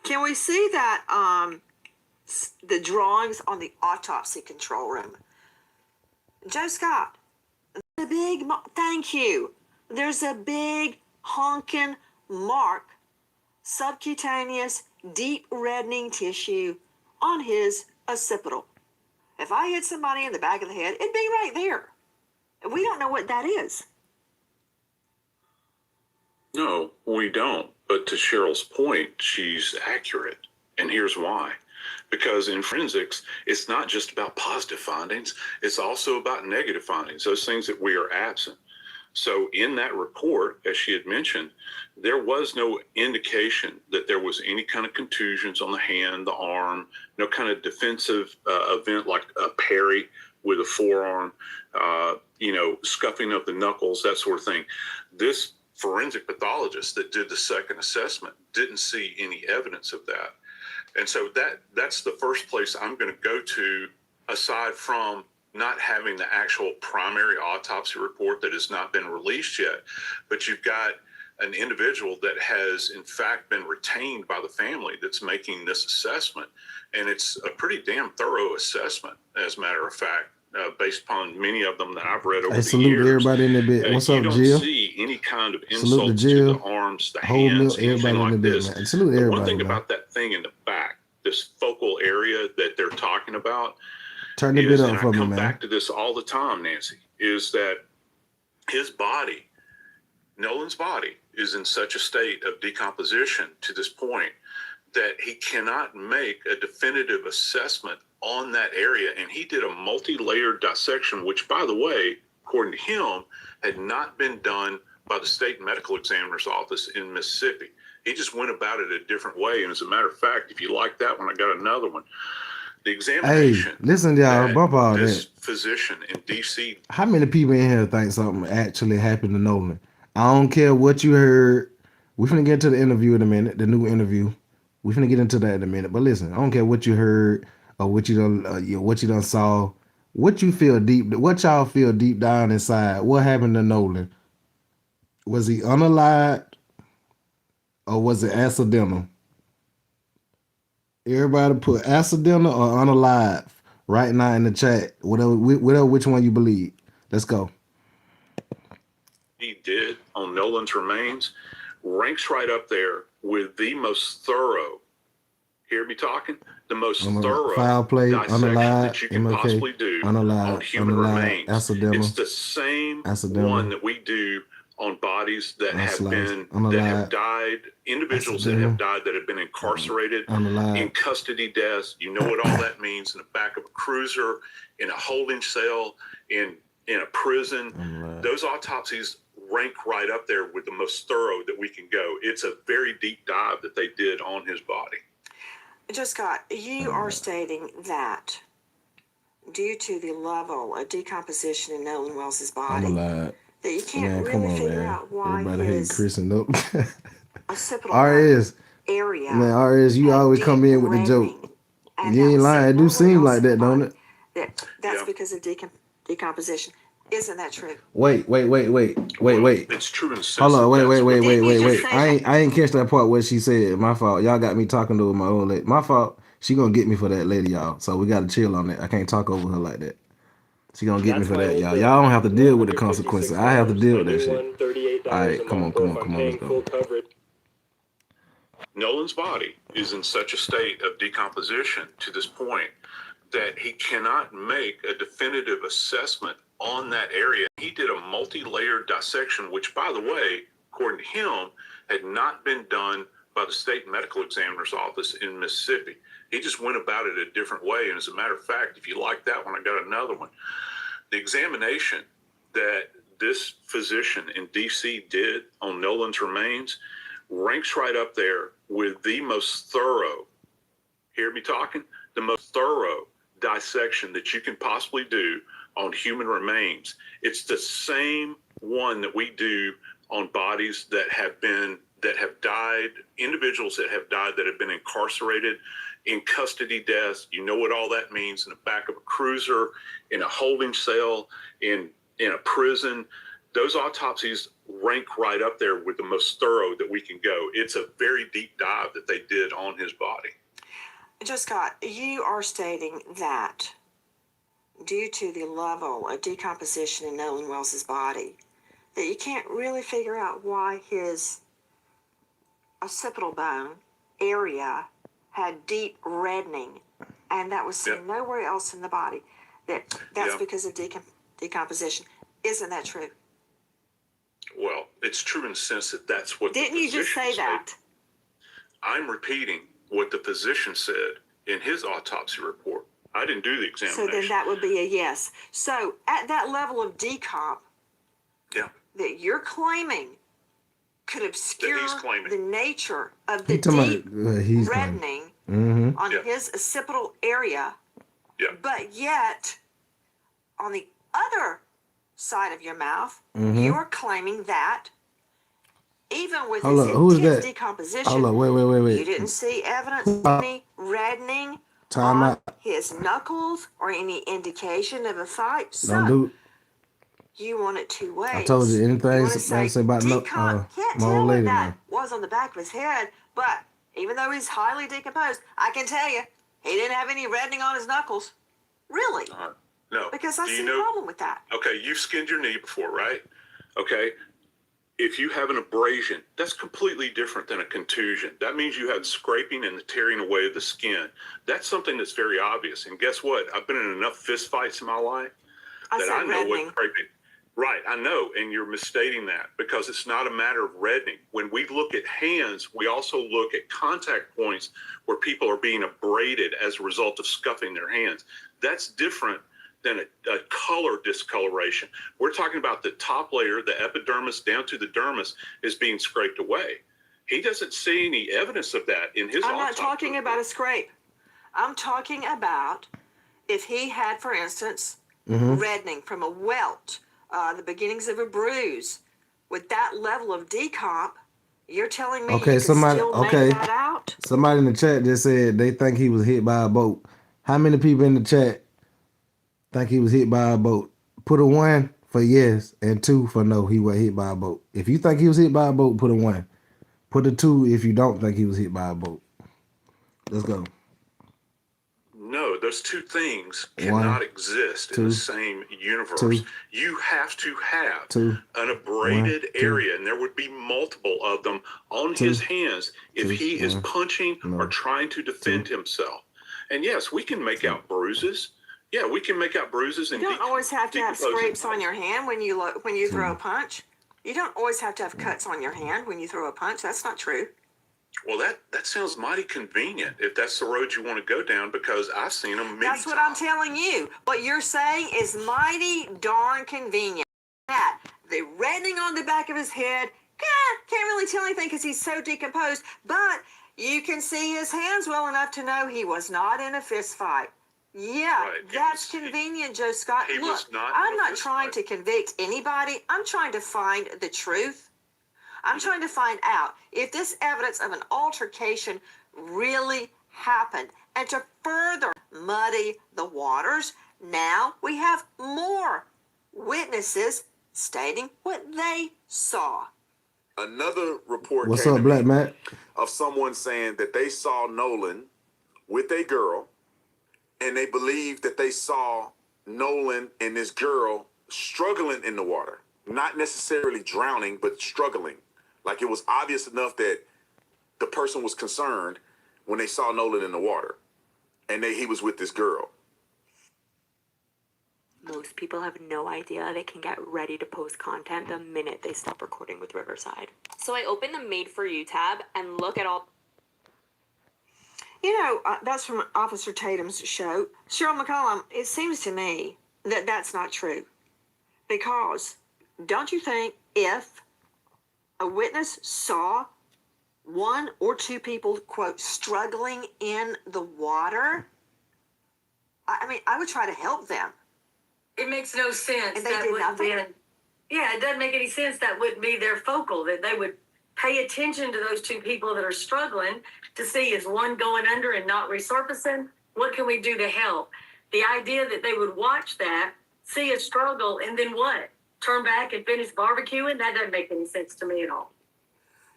[SPEAKER 4] can we see that, the drawings on the autopsy control room? Joe Scott, thank you. There's a big honking mark, subcutaneous, deep reddening tissue on his occipital. If I hit somebody in the back of the head, it'd be right there. We don't know what that is.
[SPEAKER 3] No, we don't. But to Cheryl's point, she's accurate. And here's why. Because in forensics, it's not just about positive findings, it's also about negative findings, those things that we are absent. So in that report, as she had mentioned, there was no indication that there was any kind of contusions on the hand, the arm, no kind of defensive event like a parry with a forearm, scuffing of the knuckles, that sort of thing. This forensic pathologist that did the second assessment didn't see any evidence of that. And so that's the first place I'm going to go to, aside from not having the actual primary autopsy report that has not been released yet. But you've got an individual that has, in fact, been retained by the family that's making this assessment. And it's a pretty damn thorough assessment, as a matter of fact, based upon many of them that I've read over the years.
[SPEAKER 1] Salute everybody in the bit. What's up, Jill?
[SPEAKER 3] You don't see any kind of insults to the arms, the hands, anything like this.
[SPEAKER 1] Salute everybody,
[SPEAKER 3] one thing
[SPEAKER 1] man.
[SPEAKER 3] about that thing in the back, this focal area that they're talking about,
[SPEAKER 1] turn the bit up for me,
[SPEAKER 3] I come
[SPEAKER 1] man.
[SPEAKER 3] back to this all the time, Nancy, is that his body, Nolan's body, is in such a state of decomposition to this point that he cannot make a definitive assessment on that area. And he did a multi-layered dissection, which, by the way, according to him, had not been done by the state medical examiner's office in Mississippi. He just went about it a different way. And as a matter of fact, if you like that one, I got another one. The examination.
[SPEAKER 1] Hey, listen, y'all, bump all
[SPEAKER 3] this
[SPEAKER 1] that.
[SPEAKER 3] physician in D.C.
[SPEAKER 1] How many people in here think something actually happened to Nolan? I don't care what you heard. We're finna get into the interview in a minute, the new interview. We're finna get into that in a minute. But listen, I don't care what you heard or what you done saw. What y'all feel deep down inside? What happened to Nolan? Was he unalived or was it accidental? Everybody put accidental or unalive right now in the chat. Whatever, which one you believe. Let's go.
[SPEAKER 3] He did on Nolan's remains ranks right up there with the most thorough. Hear me talking? The most thorough
[SPEAKER 1] foul play,
[SPEAKER 3] dissection
[SPEAKER 1] unalive,
[SPEAKER 3] that you can
[SPEAKER 1] MLK,
[SPEAKER 3] possibly do
[SPEAKER 1] unalive,
[SPEAKER 3] on human remains.
[SPEAKER 1] accidental,
[SPEAKER 3] it's the same
[SPEAKER 1] accidental,
[SPEAKER 3] one that we do on bodies that have been
[SPEAKER 1] unalive,
[SPEAKER 3] that have died, individuals that have died that have been incarcerated,
[SPEAKER 1] unalive,
[SPEAKER 3] in custody deaths. You know what all that means: in the back of a cruiser, in a holding cell, in a prison.
[SPEAKER 1] unalive.
[SPEAKER 3] Those autopsies rank right up there with the most thorough that we can go. It's a very deep dive that they did on his body.
[SPEAKER 4] Joe Scott, you are stating that due to the level of decomposition in Nolan Wells's body, that you can't really figure out why
[SPEAKER 1] everybody hate Chris and Nope.
[SPEAKER 4] occipital
[SPEAKER 1] RS
[SPEAKER 4] area.
[SPEAKER 1] Man, RS, you always come in with the joke. You ain't lying. It do seem like that, don't it?
[SPEAKER 4] That's because of decomposition. Isn't that true?
[SPEAKER 1] Wait.
[SPEAKER 3] It's true in the sense.
[SPEAKER 1] Hold on, wait.
[SPEAKER 4] say
[SPEAKER 1] I ain't catch that part what she said. My fault. Y'all got me talking to my old lady. My fault. She gonna get me for that lady, y'all. So we gotta chill on that. I can't talk over her like that. She gonna get me for that, y'all. Y'all don't have to deal with the consequences. I have to deal with that shit. All right, come on. Let's go.
[SPEAKER 3] Nolan's body is in such a state of decomposition to this point that he cannot make a definitive assessment on that area. He did a multi-layered dissection, which, by the way, according to him, had not been done by the state medical examiner's office in Mississippi. He just went about it a different way. And as a matter of fact, if you like that one, I got another one. The examination that this physician in D.C. did on Nolan's remains ranks right up there with the most thorough, hear me talking, the most thorough dissection that you can possibly do on human remains. It's the same one that we do on bodies that have died, individuals that have died that have been incarcerated, in custody deaths. You know what all that means: in the back of a cruiser, in a holding cell, in a prison. Those autopsies rank right up there with the most thorough that we can go. It's a very deep dive that they did on his body.
[SPEAKER 4] Joe Scott, you are stating that due to the level of decomposition in Nolan Wells's body, that you can't really figure out why his occipital bone area had deep reddening, and that was seen nowhere else in the body. That's because of decomposition. Isn't that true?
[SPEAKER 3] Well, it's true in the sense that that's what
[SPEAKER 4] Didn't you just say that?
[SPEAKER 3] I'm repeating what the physician said in his autopsy report. I didn't do the examination.
[SPEAKER 4] So then that would be a yes. So at that level of decomp that you're claiming could obscure the nature of the deep reddening on his occipital area, but yet on the other side of your mouth, you're claiming that even with his intense decomposition, you didn't see evidence of any reddening on his knuckles or any indication of a fight. So you want it two ways.
[SPEAKER 1] I told you anything
[SPEAKER 4] say
[SPEAKER 1] about
[SPEAKER 4] can't tell what that was on the back of his head, but even though he's highly decomposed, I can tell you he didn't have any reddening on his knuckles. Really?
[SPEAKER 3] No.
[SPEAKER 4] Because I see a problem with that.
[SPEAKER 3] Okay, you've skinned your knee before, right? Okay. If you have an abrasion, that's completely different than a contusion. That means you had scraping and the tearing away of the skin. That's something that's very obvious. And guess what? I've been in enough fist fights in my life that I know what scraping. Right, I know, and you're misstating that because it's not a matter of reddening. When we look at hands, we also look at contact points where people are being abraded as a result of scuffing their hands. That's different than a color discoloration. We're talking about the top layer, the epidermis down to the dermis is being scraped away. He doesn't see any evidence of that in his autopsy.
[SPEAKER 4] I'm not talking about a scrape. I'm talking about if he had, for instance, reddening from a welt, the beginnings of a bruise, with that level of decomp, you're telling me you can still make that out?
[SPEAKER 1] Somebody in the chat just said they think he was hit by a boat. How many people in the chat think he was hit by a boat? Put a 1 for yes and 2 for no, he was hit by a boat. If you think he was hit by a boat, put a 1. Put a 2 if you don't think he was hit by a boat. Let's go.
[SPEAKER 3] No, those two things cannot exist in the same universe. You have to have an abraded area, and there would be multiple of them on his hands if he is punching or trying to defend himself. And yes, we can make out bruises. Yeah, we can make out bruises. And
[SPEAKER 4] you don't always have to have scrapes on your hand when you throw a punch. You don't always have to have cuts on your hand when you throw a punch. That's not true.
[SPEAKER 3] Well, that sounds mighty convenient if that's the road you want to go down, because I've seen them many times.
[SPEAKER 4] That's what I'm telling you. What you're saying is mighty darn convenient. That the reddening on the back of his head, can't really tell anything because he's so decomposed, but you can see his hands well enough to know he was not in a fist fight. Yeah, that's convenient, Joe Scott. Look, I'm not trying to convict anybody. I'm trying to find the truth. I'm trying to find out if this evidence of an altercation really happened. And to further muddy the waters, now we have more witnesses stating what they saw.
[SPEAKER 8] Another report
[SPEAKER 1] What's
[SPEAKER 8] came
[SPEAKER 1] up, Black man?
[SPEAKER 8] Of someone saying that they saw Nolan with a girl, and they believe that they saw Nolan and this girl struggling in the water. Not necessarily drowning, but struggling. Like it was obvious enough that the person was concerned when they saw Nolan in the water, and he was with this girl.
[SPEAKER 11] Most people have no idea they can get ready to post content the minute they stop recording with Riverside. So I open the Made For You tab and look at all...
[SPEAKER 4] You know, that's from Officer Tatum's show. Cheryl McCollum, it seems to me that that's not true. Because don't you think if a witness saw one or two people, quote, struggling in the water, I mean, I would try to help them.
[SPEAKER 5] It makes no sense.
[SPEAKER 4] And they did nothing?
[SPEAKER 5] Yeah, it doesn't make any sense. That wouldn't be their focal, that they would pay attention to those two people that are struggling to see, is one going under and not resurfacing? What can we do to help? The idea that they would watch that, see a struggle, and then what? Turn back and finish barbecuing? That doesn't make any sense to me at all.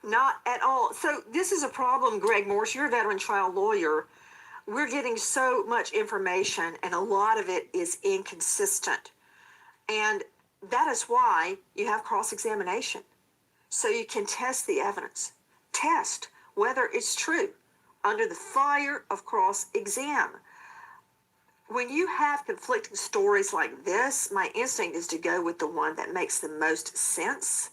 [SPEAKER 4] Not at all. So this is a problem, Greg Morse. You're a veteran trial lawyer. We're getting so much information, and a lot of it is inconsistent. And that is why you have cross-examination. So you can test the evidence. Test whether it's true under the fire of cross-exam. When you have conflicting stories like this, my instinct is to go with the one that makes the most sense.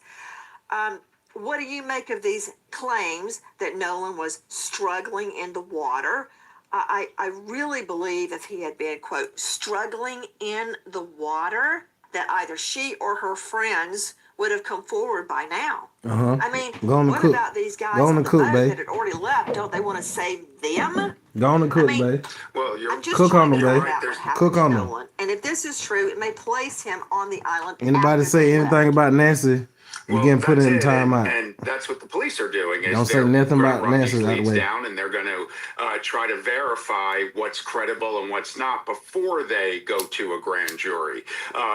[SPEAKER 4] What do you make of these claims that Nolan was struggling in the water? I really believe if he had been, quote, struggling in the water, that either she or her friends would have come forward by now. I mean, what about these guys on the boat that had already left? Don't they want to save them?
[SPEAKER 1] Go on and cook, babe.
[SPEAKER 9] Well, you're
[SPEAKER 4] I'm just
[SPEAKER 1] cook
[SPEAKER 4] trying
[SPEAKER 1] on
[SPEAKER 4] to
[SPEAKER 1] them,
[SPEAKER 4] figure
[SPEAKER 1] babe.
[SPEAKER 4] out what happened
[SPEAKER 1] Cook
[SPEAKER 4] to
[SPEAKER 1] on them.
[SPEAKER 4] Nolan. And if this is true, it may place him on the island.
[SPEAKER 1] Anybody
[SPEAKER 4] after
[SPEAKER 1] say
[SPEAKER 4] they
[SPEAKER 1] anything
[SPEAKER 4] left.
[SPEAKER 1] about Nancy? You getting put in timeout.
[SPEAKER 9] And that's what the police are doing. Is
[SPEAKER 1] Don't say
[SPEAKER 9] they're
[SPEAKER 1] nothing
[SPEAKER 9] gonna
[SPEAKER 1] about
[SPEAKER 9] run these
[SPEAKER 1] Nancy that
[SPEAKER 9] leads
[SPEAKER 1] way.
[SPEAKER 9] down, and they're going to try to verify what's credible and what's not before they go to a grand jury.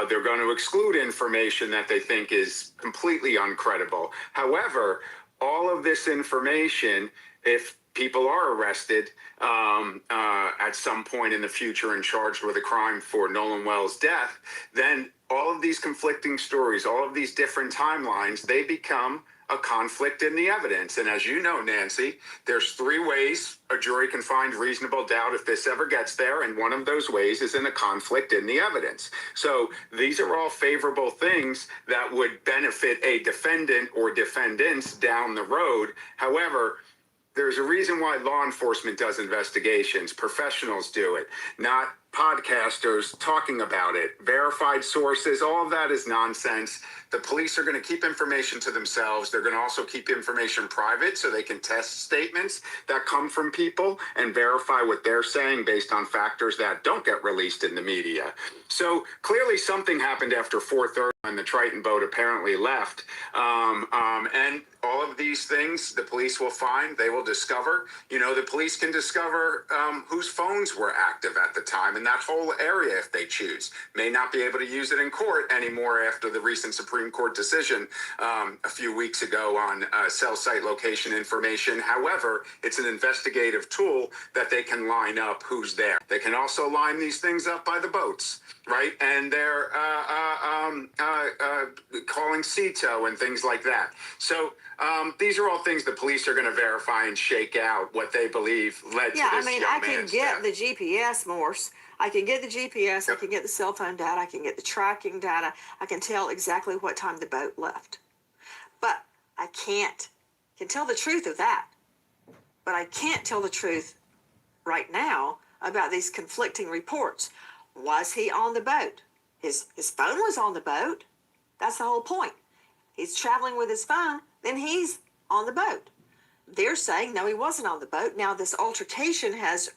[SPEAKER 9] They're going to exclude information that they think is completely uncredible. However, all of this information, if people are arrested at some point in the future and charged with a crime for Nolan Wells' death, then all of these conflicting stories, all of these different timelines, they become a conflict in the evidence. And as you know, Nancy, there's 3 ways a jury can find reasonable doubt if this ever gets there. And one of those ways is in a conflict in the evidence. So these are all favorable things that would benefit a defendant or defendants down the road. However, there's a reason why law enforcement does investigations. Professionals do it, not podcasters talking about it. Verified sources, all of that is nonsense. The police are going to keep information to themselves. They're going to also keep information private so they can test statements that come from people and verify what they're saying based on factors that don't get released in the media. So clearly something happened after 4:30 when the Triton boat apparently left. And all of these things the police will find, they will discover. You know, the police can discover whose phones were active at the time in that whole area if they choose. May not be able to use it in court anymore after the recent Supreme Court decision a few weeks ago on cell site location information. However, it's an investigative tool that they can line up who's there. They can also line these things up by the boats, right? And they're calling CETO and things like that. So these are all things the police are going to verify and shake out what they believe led to this young man's death.
[SPEAKER 4] I can get the GPS, Morse. I can get the GPS. I can get the cell phone data. I can get the tracking data. I can tell exactly what time the boat left. But I can tell the truth of that. But I can't tell the truth right now about these conflicting reports. Was he on the boat? His phone was on the boat. That's the whole point. He's traveling with his phone, then he's on the boat. They're saying, no, he wasn't on the boat. Now this altercation has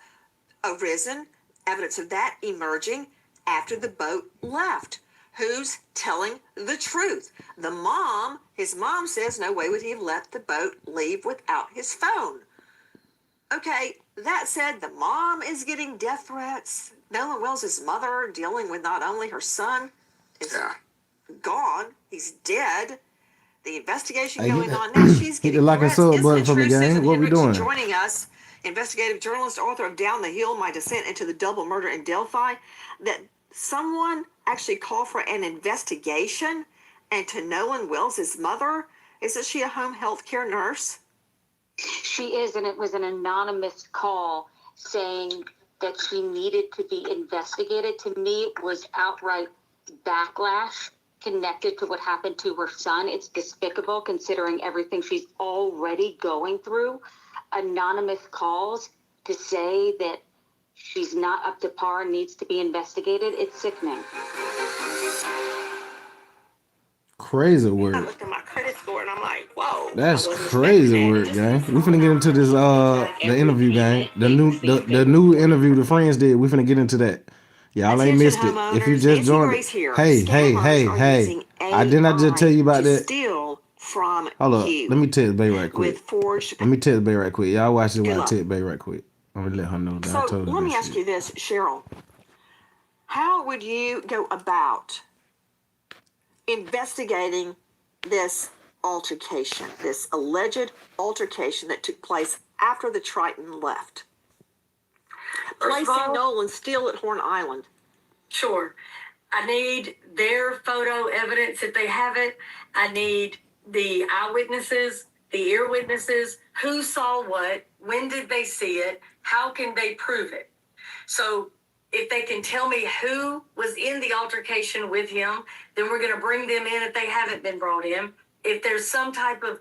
[SPEAKER 4] arisen, evidence of that emerging after the boat left. Who's telling the truth? The mom, his mom says, no way would he have let the boat leave without his phone. Okay, that said, the mom is getting death threats. Nolan Wells' mother dealing with not only her son is gone, he's dead. The investigation going on now. She's getting
[SPEAKER 1] like a
[SPEAKER 4] threats.
[SPEAKER 1] sub
[SPEAKER 4] Isn't
[SPEAKER 1] button
[SPEAKER 4] it
[SPEAKER 1] from the
[SPEAKER 4] true,
[SPEAKER 1] game?
[SPEAKER 4] Susan
[SPEAKER 1] What we
[SPEAKER 4] Hendricks
[SPEAKER 1] doing?
[SPEAKER 4] joining us, investigative journalist, author of Down the Hill, My Descent into the Double Murder in Delphi, that someone actually called for an investigation and to Nolan Wells' mother? Isn't she a home health care nurse?
[SPEAKER 12] She is, and it was an anonymous call saying that she needed to be investigated. To me, it was outright backlash connected to what happened to her son. It's despicable considering everything she's already going through. Anonymous calls to say that she's not up to par and needs to be investigated. It's sickening.
[SPEAKER 1] Crazy
[SPEAKER 4] I
[SPEAKER 1] work.
[SPEAKER 4] looked at my credit score and I'm like, whoa.
[SPEAKER 1] That's crazy work, gang. We finna get into this the interview, gang. The new interview the friends did. We finna get into that. Y'all ain't missed it. If you just joined it. Hey. I did not just tell you about that.
[SPEAKER 4] Steal from
[SPEAKER 1] Hold up.
[SPEAKER 4] you
[SPEAKER 1] Let me text Bay right quick.
[SPEAKER 4] with forged.
[SPEAKER 1] Let me text Bay right quick. Y'all watch this while I
[SPEAKER 4] look.
[SPEAKER 1] text Bay right quick. I'm gonna let her know that I
[SPEAKER 4] So
[SPEAKER 1] told her
[SPEAKER 4] let me
[SPEAKER 1] this
[SPEAKER 4] ask
[SPEAKER 1] shit.
[SPEAKER 4] you this, Cheryl. How would you go about investigating this altercation, this alleged altercation that took place after the Triton left? Placing Nolan still at Horn Island.
[SPEAKER 5] Sure. I need their photo evidence if they have it. I need the eyewitnesses, the ear witnesses, who saw what, when did they see it, how can they prove it? So if they can tell me who was in the altercation with him, then we're going to bring them in if they haven't been brought in. If there's some type of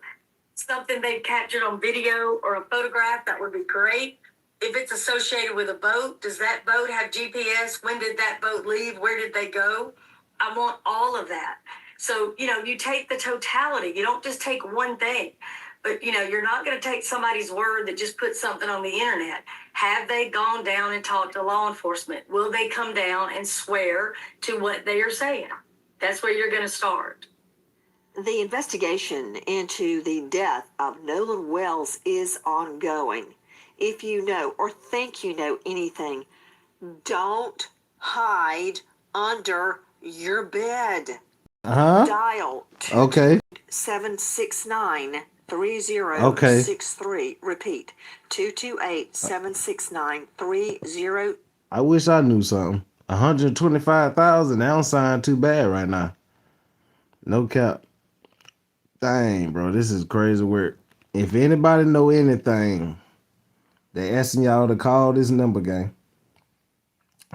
[SPEAKER 5] something they've captured on video or a photograph, that would be great. If it's associated with a boat, does that boat have GPS? When did that boat leave? Where did they go? I want all of that. So, you take the totality. You don't just take one thing. But, you're not going to take somebody's word that just put something on the internet. Have they gone down and talked to law enforcement? Will they come down and swear to what they are saying? That's where you're going to start.
[SPEAKER 4] The investigation into the death of Nolan Wells is ongoing. If you know or think you know anything, don't hide under your bed. Dial 228-769-3063. Repeat, 228-769-30.
[SPEAKER 1] I wish I knew something. 125,000. That don't sound too bad right now. No cap. Dang, bro, this is crazy work. If anybody know anything, they asking y'all to call this number, gang.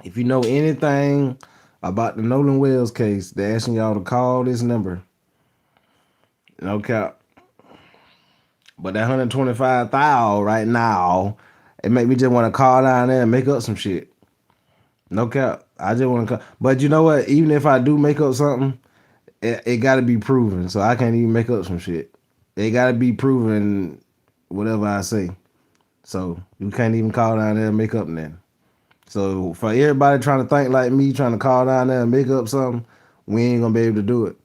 [SPEAKER 1] If you know anything about the Nolan Wells case, they asking y'all to call this number. No cap. But that 125,000 right now, it make me just want to call down there and make up some shit. No cap. I just want to call. But you know what? Even if I do make up something, it got to be proven. So I can't even make up some shit. It got to be proven whatever I say. So you can't even call down there and make up nothing. So for everybody trying to think like me, trying to call down there and make up something, we ain't going to be able to do it.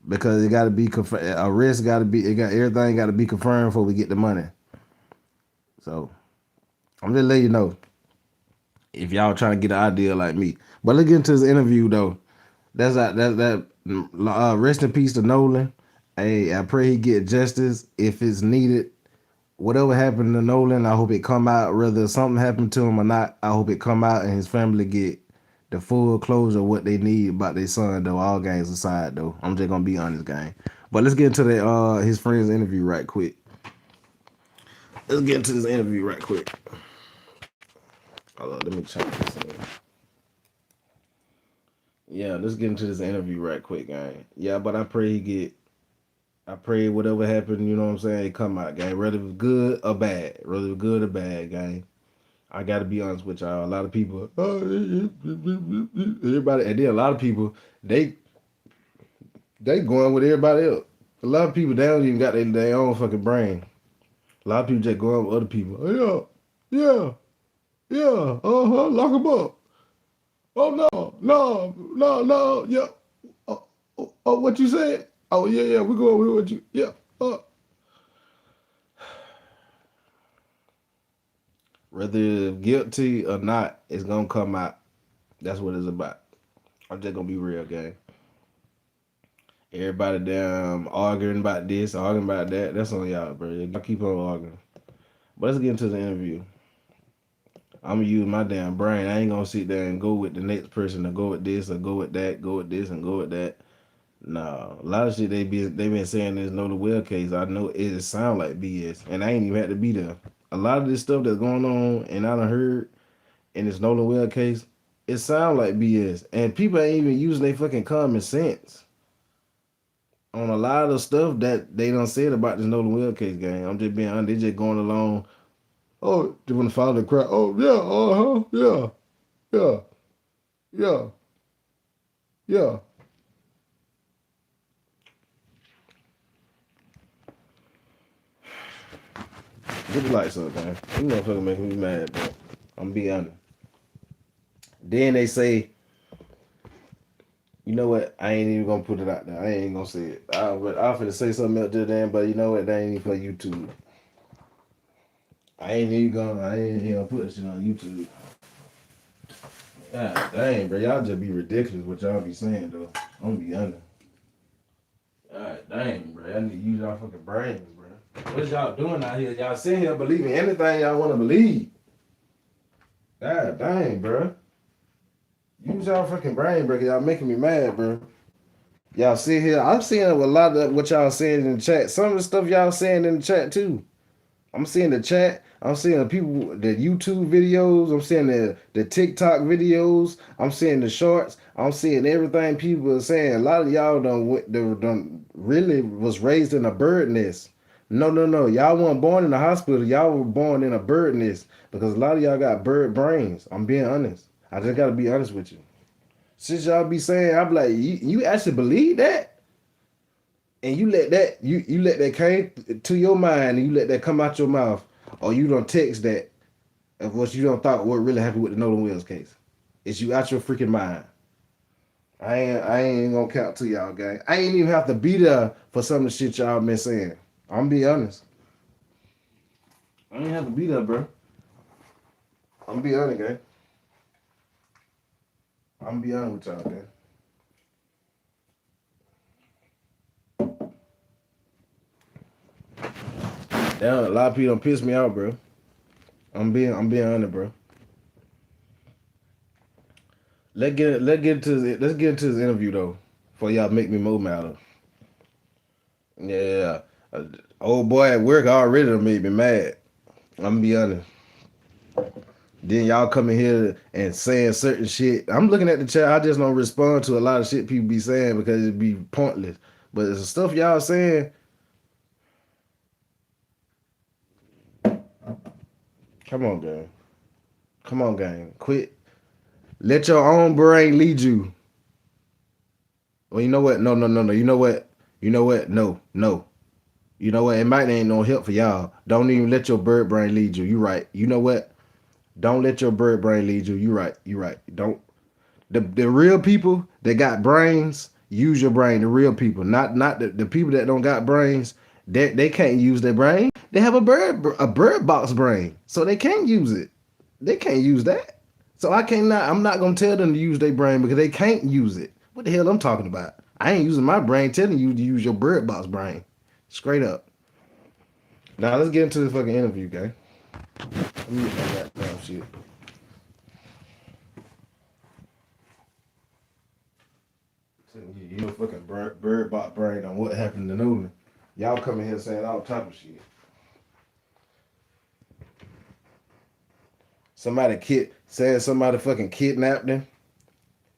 [SPEAKER 1] Because it got to be, arrest got to be, everything got to be confirmed before we get the money. So I'm just letting you know if y'all trying to get an idea like me. But look into this interview though. Rest in peace to Nolan. Hey, I pray he get justice if it's needed. Whatever happened to Nolan, I hope it come out. Whether something happened to him or not, I hope it come out and his family get the full closure of what they need about their son though. All gangs aside though. I'm just gonna be honest, gang. But let's get into his friend's interview right quick. Let's get into this interview right quick. Hold on, let me check this in. Yeah, let's get into this interview right quick, gang. Yeah, but I pray whatever happened, you know what I'm saying, it come out, gang. Whether it was good or bad. Whether it was good or bad, gang. I gotta be honest with y'all. A lot of people, everybody, and then a lot of people, they going with everybody else. A lot of people, they don't even got their own fucking brain. A lot of people just going with other people. Oh, yeah, lock them up. Oh, no, yeah. Oh, what you said? Oh, yeah, we're going with what you, yeah. Whether guilty or not, it's gonna come out. That's what it's about. I'm just gonna be real, gang. Everybody damn arguing about this, arguing about that. That's on y'all, bro. Y'all keep on arguing. But let's get into the interview. I'm gonna use my damn brain. I ain't gonna sit there and go with the next person to go with this or go with that, go with this and go with that. No, a lot of shit they been saying this Nolan Wells case. I know it sound like BS, and I ain't even had to be there. A lot of this stuff that's going on, and I done heard in this Nolan Wells case, it sound like BS, and people ain't even using their fucking common sense on a lot of stuff that they done said about this Nolan Wells case, gang. I'm just being honest. They just going along. Oh, they want to follow the crowd. Oh yeah, yeah. Get the lights up, man. You motherfucker making me mad, bro. I'm gonna be honest. Then they say, you know what? I ain't even gonna put it out there. I ain't gonna say it. I'm finna say something else to them, but you know what? That ain't even for YouTube. I ain't even gonna put this shit on YouTube. God dang, bro. Y'all just be ridiculous what y'all be saying, though. I'm gonna be honest. God dang, bro. Y'all need to use y'all fucking brains, bro. What y'all doing out here? Y'all sitting here believing anything y'all want to believe. God dang, bro. Use y'all fucking brain, bro. Y'all making me mad, bro. Y'all sit here. I'm seeing a lot of what y'all saying in the chat. Some of the stuff y'all saying in the chat, too. I'm seeing the chat. I'm seeing the people, the YouTube videos. I'm seeing the TikTok videos. I'm seeing the shorts. I'm seeing everything people are saying. A lot of y'all done really was raised in a bird nest. No, no, no. Y'all weren't born in the hospital. Y'all were born in a bird nest because a lot of y'all got bird brains. I'm being honest. I just got to be honest with you. Since y'all be saying, I'm like, you actually believe that? And you let that you let that came to your mind and you let that come out your mouth, or you don't text that of what you don't thought what really happened with the Nolan Wills case. It's you out your freaking mind. I ain't gonna count to y'all, gang. I ain't even have to be there for some of the shit y'all been saying. I'm be honest. I ain't have to be there, bro. I'm be honest, gang. I'm be honest with y'all, gang. Damn, a lot of people don't piss me out, bro. I'm being honest, bro. Let's get into this interview though, before y'all make me more mad. Yeah, old boy at work already done made me mad. I'm gonna be honest. Then y'all coming here and saying certain shit. I'm looking at the chat. I just don't respond to a lot of shit people be saying because it be pointless. But the stuff y'all saying, come on, gang. Come on, gang. Quit. Let your own brain lead you. Well, you know what? No, no, no, no. You know what? You know what? No, no. You know what? It might ain't no help for y'all. Don't even let your bird brain lead you. You right. You know what? Don't let your bird brain lead you. You right. You right. Don't. The real people that got brains, use your brain. The real people, not the people that don't got brains. They can't use their brain. They have a bird box brain, so they can't use it. They can't use that. So I'm not gonna tell them to use their brain because they can't use it. What the hell I'm talking about? I ain't using my brain. Telling you to use your bird box brain. Straight up. Now let's get into this fucking interview, gang. Let me get that goddamn shit. You fucking bird box brain on what happened to Nolan. Y'all coming here saying all type of shit. Somebody fucking kidnapped him.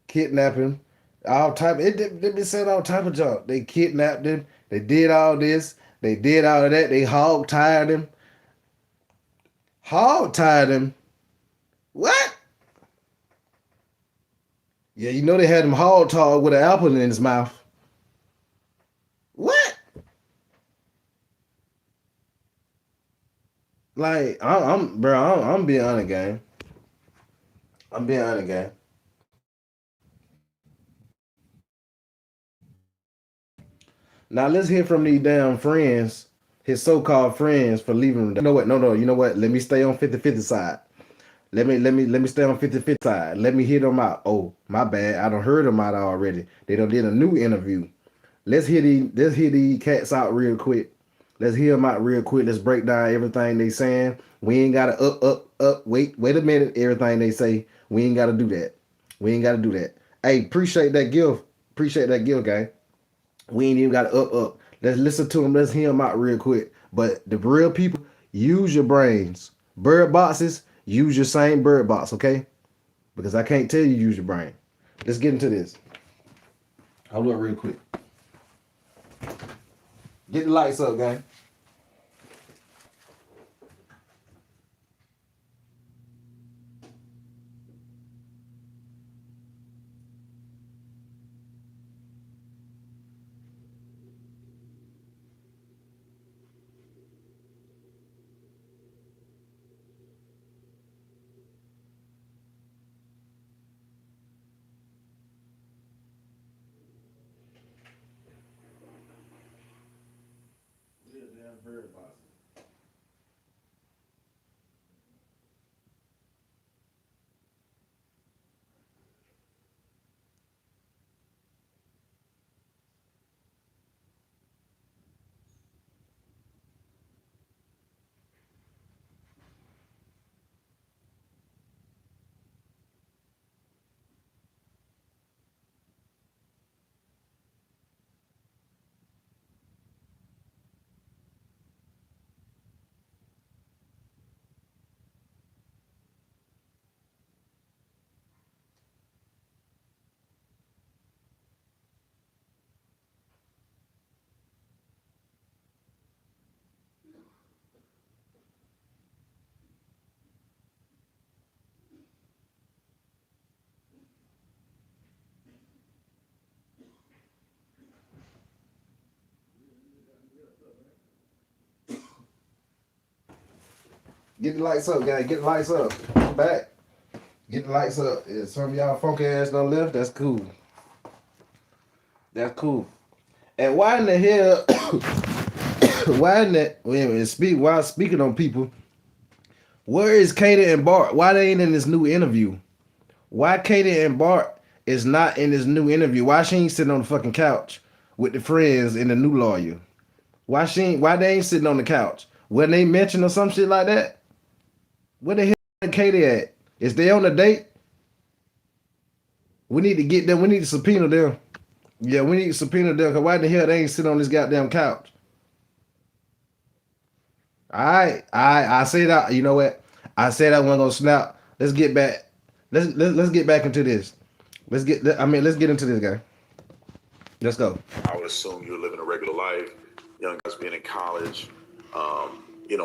[SPEAKER 1] Kidnapping. All type they been saying all type of junk. They kidnapped him. They did all this. They did all of that. They hog tied him. Hog tied him. What? Yeah, you know they had him hog tied with an apple in his mouth. What? Like I'm being honest, gang. I'm being honest, gang. Now let's hear from these damn friends, his so-called friends, for leaving him. You know what? No, no. You know what? Let me stay on 50-50 side. Let me stay on 50-50 side. Let me hear them out. Oh, my bad. I done heard them out already. They done did a new interview. Let's hear these cats out real quick. Let's hear them out real quick. Let's break down everything they saying. We ain't gotta up. Wait a minute. Everything they say. We ain't gotta do that. We ain't gotta do that. Hey, appreciate that gift. Appreciate that gift, gang. We ain't even got to up. Let's listen to him. Let's hear him out real quick. But the real people, use your brains. Bird boxes, use your same bird box, okay? Because I can't tell you use your brain. Let's get into this. Hold up real quick. Get the lights up, gang. Bird boxes. Get the lights up, guys. Get the lights up. Come back. Get the lights up. If some of y'all funky ass done left, that's cool. That's cool. And why in the hell? Why in that? Wait a minute. While speaking on people, where is Katie and Bart? Why they ain't in this new interview? Why Katie and Bart is not in this new interview? Why she ain't sitting on the fucking couch with the friends and the new lawyer? Why they ain't sitting on the couch? When they mention or some shit like that? Where the hell Katie at? Is they on a date? We need to get them. We need to subpoena them. Yeah, we need to subpoena them. Cause why the hell they ain't sitting on this goddamn couch? I said that. You know what? I said I wasn't gonna snap. Let's get back. Let's get back into this. Let's get into this, guy. Let's go.
[SPEAKER 8] I would assume you're living a regular life, young guys being in college,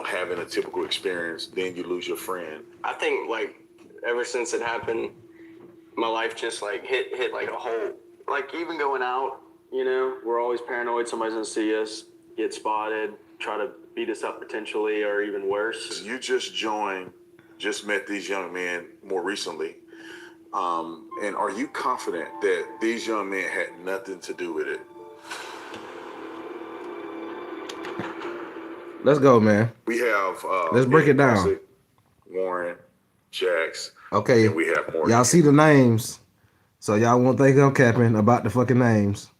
[SPEAKER 8] having a typical experience, then you lose your friend.
[SPEAKER 10] I think like ever since it happened, my life just like hit like a hole. Like even going out, we're always paranoid somebody's gonna see us, get spotted, try to beat us up potentially, or even worse.
[SPEAKER 8] You just met these young men more recently. And are you confident that these young men had nothing to do with it?
[SPEAKER 1] Let's go, man.
[SPEAKER 8] We have
[SPEAKER 1] let's break it down.
[SPEAKER 8] Classic, Warren, Jax.
[SPEAKER 1] Okay.
[SPEAKER 8] And we have more.
[SPEAKER 1] Y'all see the names. So y'all won't think I'm capping about the fucking names.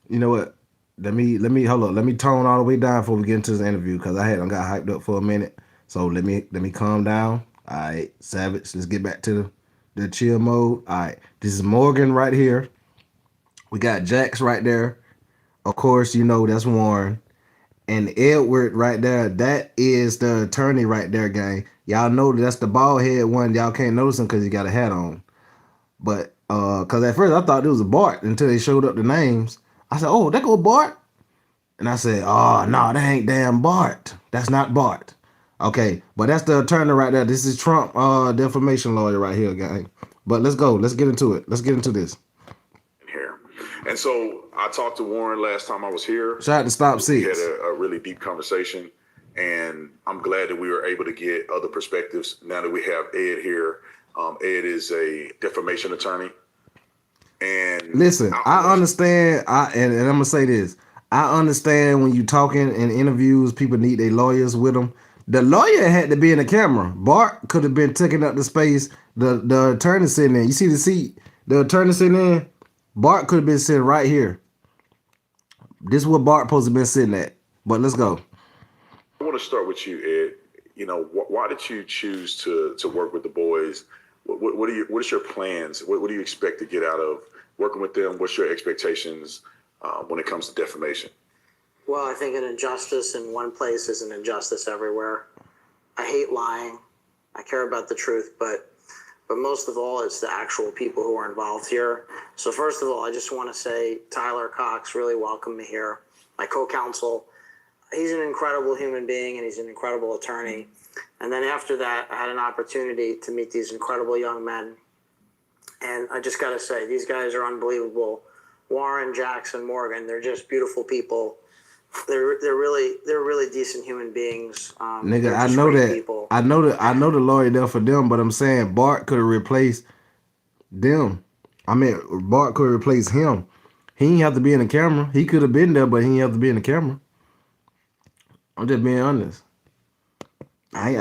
[SPEAKER 1] You know what? Let me hold up. Let me tone all the way down before we get into this interview because I got hyped up for a minute. So let me calm down. All right, Savage. Let's get back to the chill mode. All right. This is Morgan right here. We got Jax right there. Of course, that's Warren. And Edward right there, that is the attorney right there, gang. Y'all know that's the bald head one. Y'all can't notice him because he got a hat on. But because at first I thought it was a Bart until they showed up the names. I said, oh, that go Bart? And I said, oh, no, that ain't damn Bart. That's not Bart. Okay, but that's the attorney right there. This is Trump defamation lawyer right here, gang. But let's go. Let's get into it. Let's get into this.
[SPEAKER 8] Here. And so I talked to Warren last time I was here.
[SPEAKER 1] Shout out to Stop
[SPEAKER 8] We
[SPEAKER 1] Six.
[SPEAKER 8] had a really deep conversation, and I'm glad that we were able to get other perspectives. Now that we have Ed here, Ed is a defamation attorney. And
[SPEAKER 1] listen, I understand. And I'm gonna say this. I understand when you talking in interviews, people need their lawyers with them. The lawyer had to be in the camera. Bart could have been taking up the space. The attorney sitting there. You see the seat? The attorney sitting in. Bart could have been sitting right here. This is what Bart supposed to have been sitting at. But let's go.
[SPEAKER 8] I want to start with you, Ed. Why did you choose to work with the boys? What is your plans? What do you expect to get out of working with them? What's your expectations when it comes to defamation?
[SPEAKER 13] Well, I think an injustice in one place is an injustice everywhere. I hate lying. I care about the truth, but most of all, it's the actual people who are involved here. So first of all, I just want to say Tyler Cox really welcomed me here. My co-counsel, he's an incredible human being and he's an incredible attorney. And then after that, I had an opportunity to meet these incredible young men. And I just got to say, these guys are unbelievable. Warren, Jackson, Morgan, they're just beautiful people. They're really decent human beings.
[SPEAKER 1] Nigga, I know that. People. I know the lawyer there for them, but I'm saying Bart could have replaced them. I mean, Bart could have replaced him. He didn't have to be in the camera. He could have been there, but he didn't have to be in the camera. I'm just being honest. I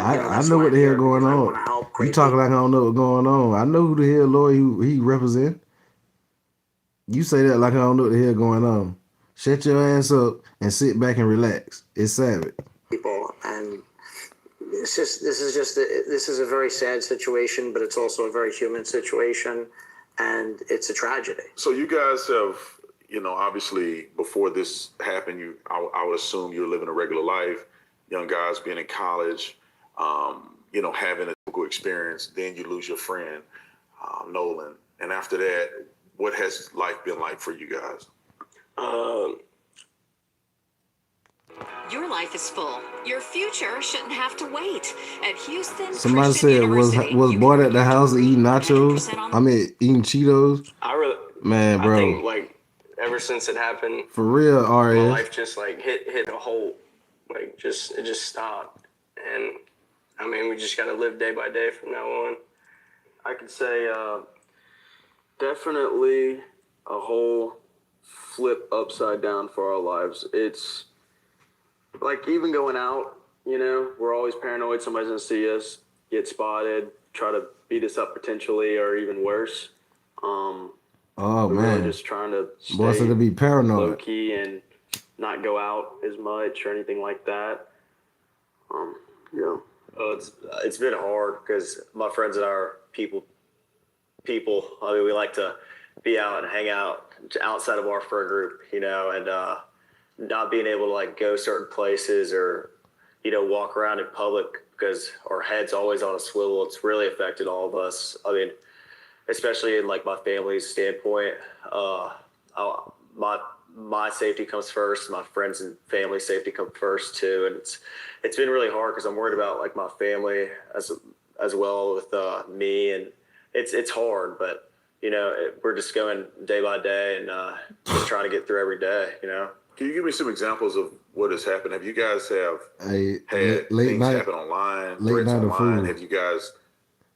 [SPEAKER 1] know what the hell going on. You talking like I don't know what's going on. I know who the hell lawyer he represent. You say that like I don't know what the hell going on. Shut your ass up and sit back and relax. It's Savage.
[SPEAKER 13] People, and this is a very sad situation, but it's also a very human situation, and it's a tragedy.
[SPEAKER 8] So you guys have, obviously before this happened, I would assume you're living a regular life. Young guys being in college, having a typical experience. Then you lose your friend, Nolan, and after that, what has life been like for you guys?
[SPEAKER 14] Your life is full. Your future shouldn't have to wait. At Houston,
[SPEAKER 1] somebody
[SPEAKER 14] Christian
[SPEAKER 1] said
[SPEAKER 14] University,
[SPEAKER 1] was Bart at the house eating nachos. I mean, eating Cheetos. Man, bro.
[SPEAKER 10] I think like ever since it happened,
[SPEAKER 1] for real,
[SPEAKER 10] my life just like hit a hole. Like it just stopped, and I mean, we just got to live day by day from now on. I could say definitely a whole flip upside down for our lives. It's like even going out, you know, we're always paranoid somebody's going to see us, get spotted, try to beat us up potentially, or even worse.
[SPEAKER 1] Oh
[SPEAKER 10] We're really
[SPEAKER 1] man,
[SPEAKER 10] just trying to
[SPEAKER 1] boy,
[SPEAKER 10] stay
[SPEAKER 1] to be
[SPEAKER 10] low
[SPEAKER 1] paranoid.
[SPEAKER 10] key and not go out as much or anything like that. Yeah. It's been hard because my friends and I are people. I mean, we like to be out and hang out outside of our friend group, you know, and not being able to like go certain places or, you know, walk around in public because our head's always on a swivel. It's really affected all of us. I mean, especially in like my family's standpoint, my safety comes first. My friends and family safety come first too, and it's been really hard because I'm worried about like my family as well with me, and it's hard, but you know we're just going day by day and just trying to get through every day. You know.
[SPEAKER 8] Can you give me some examples of what has happened? Have you guys
[SPEAKER 1] Hey,
[SPEAKER 8] had
[SPEAKER 1] late
[SPEAKER 8] things
[SPEAKER 1] night,
[SPEAKER 8] happen online,
[SPEAKER 1] late
[SPEAKER 8] threats
[SPEAKER 1] night of
[SPEAKER 8] online?
[SPEAKER 1] food.
[SPEAKER 8] Have you guys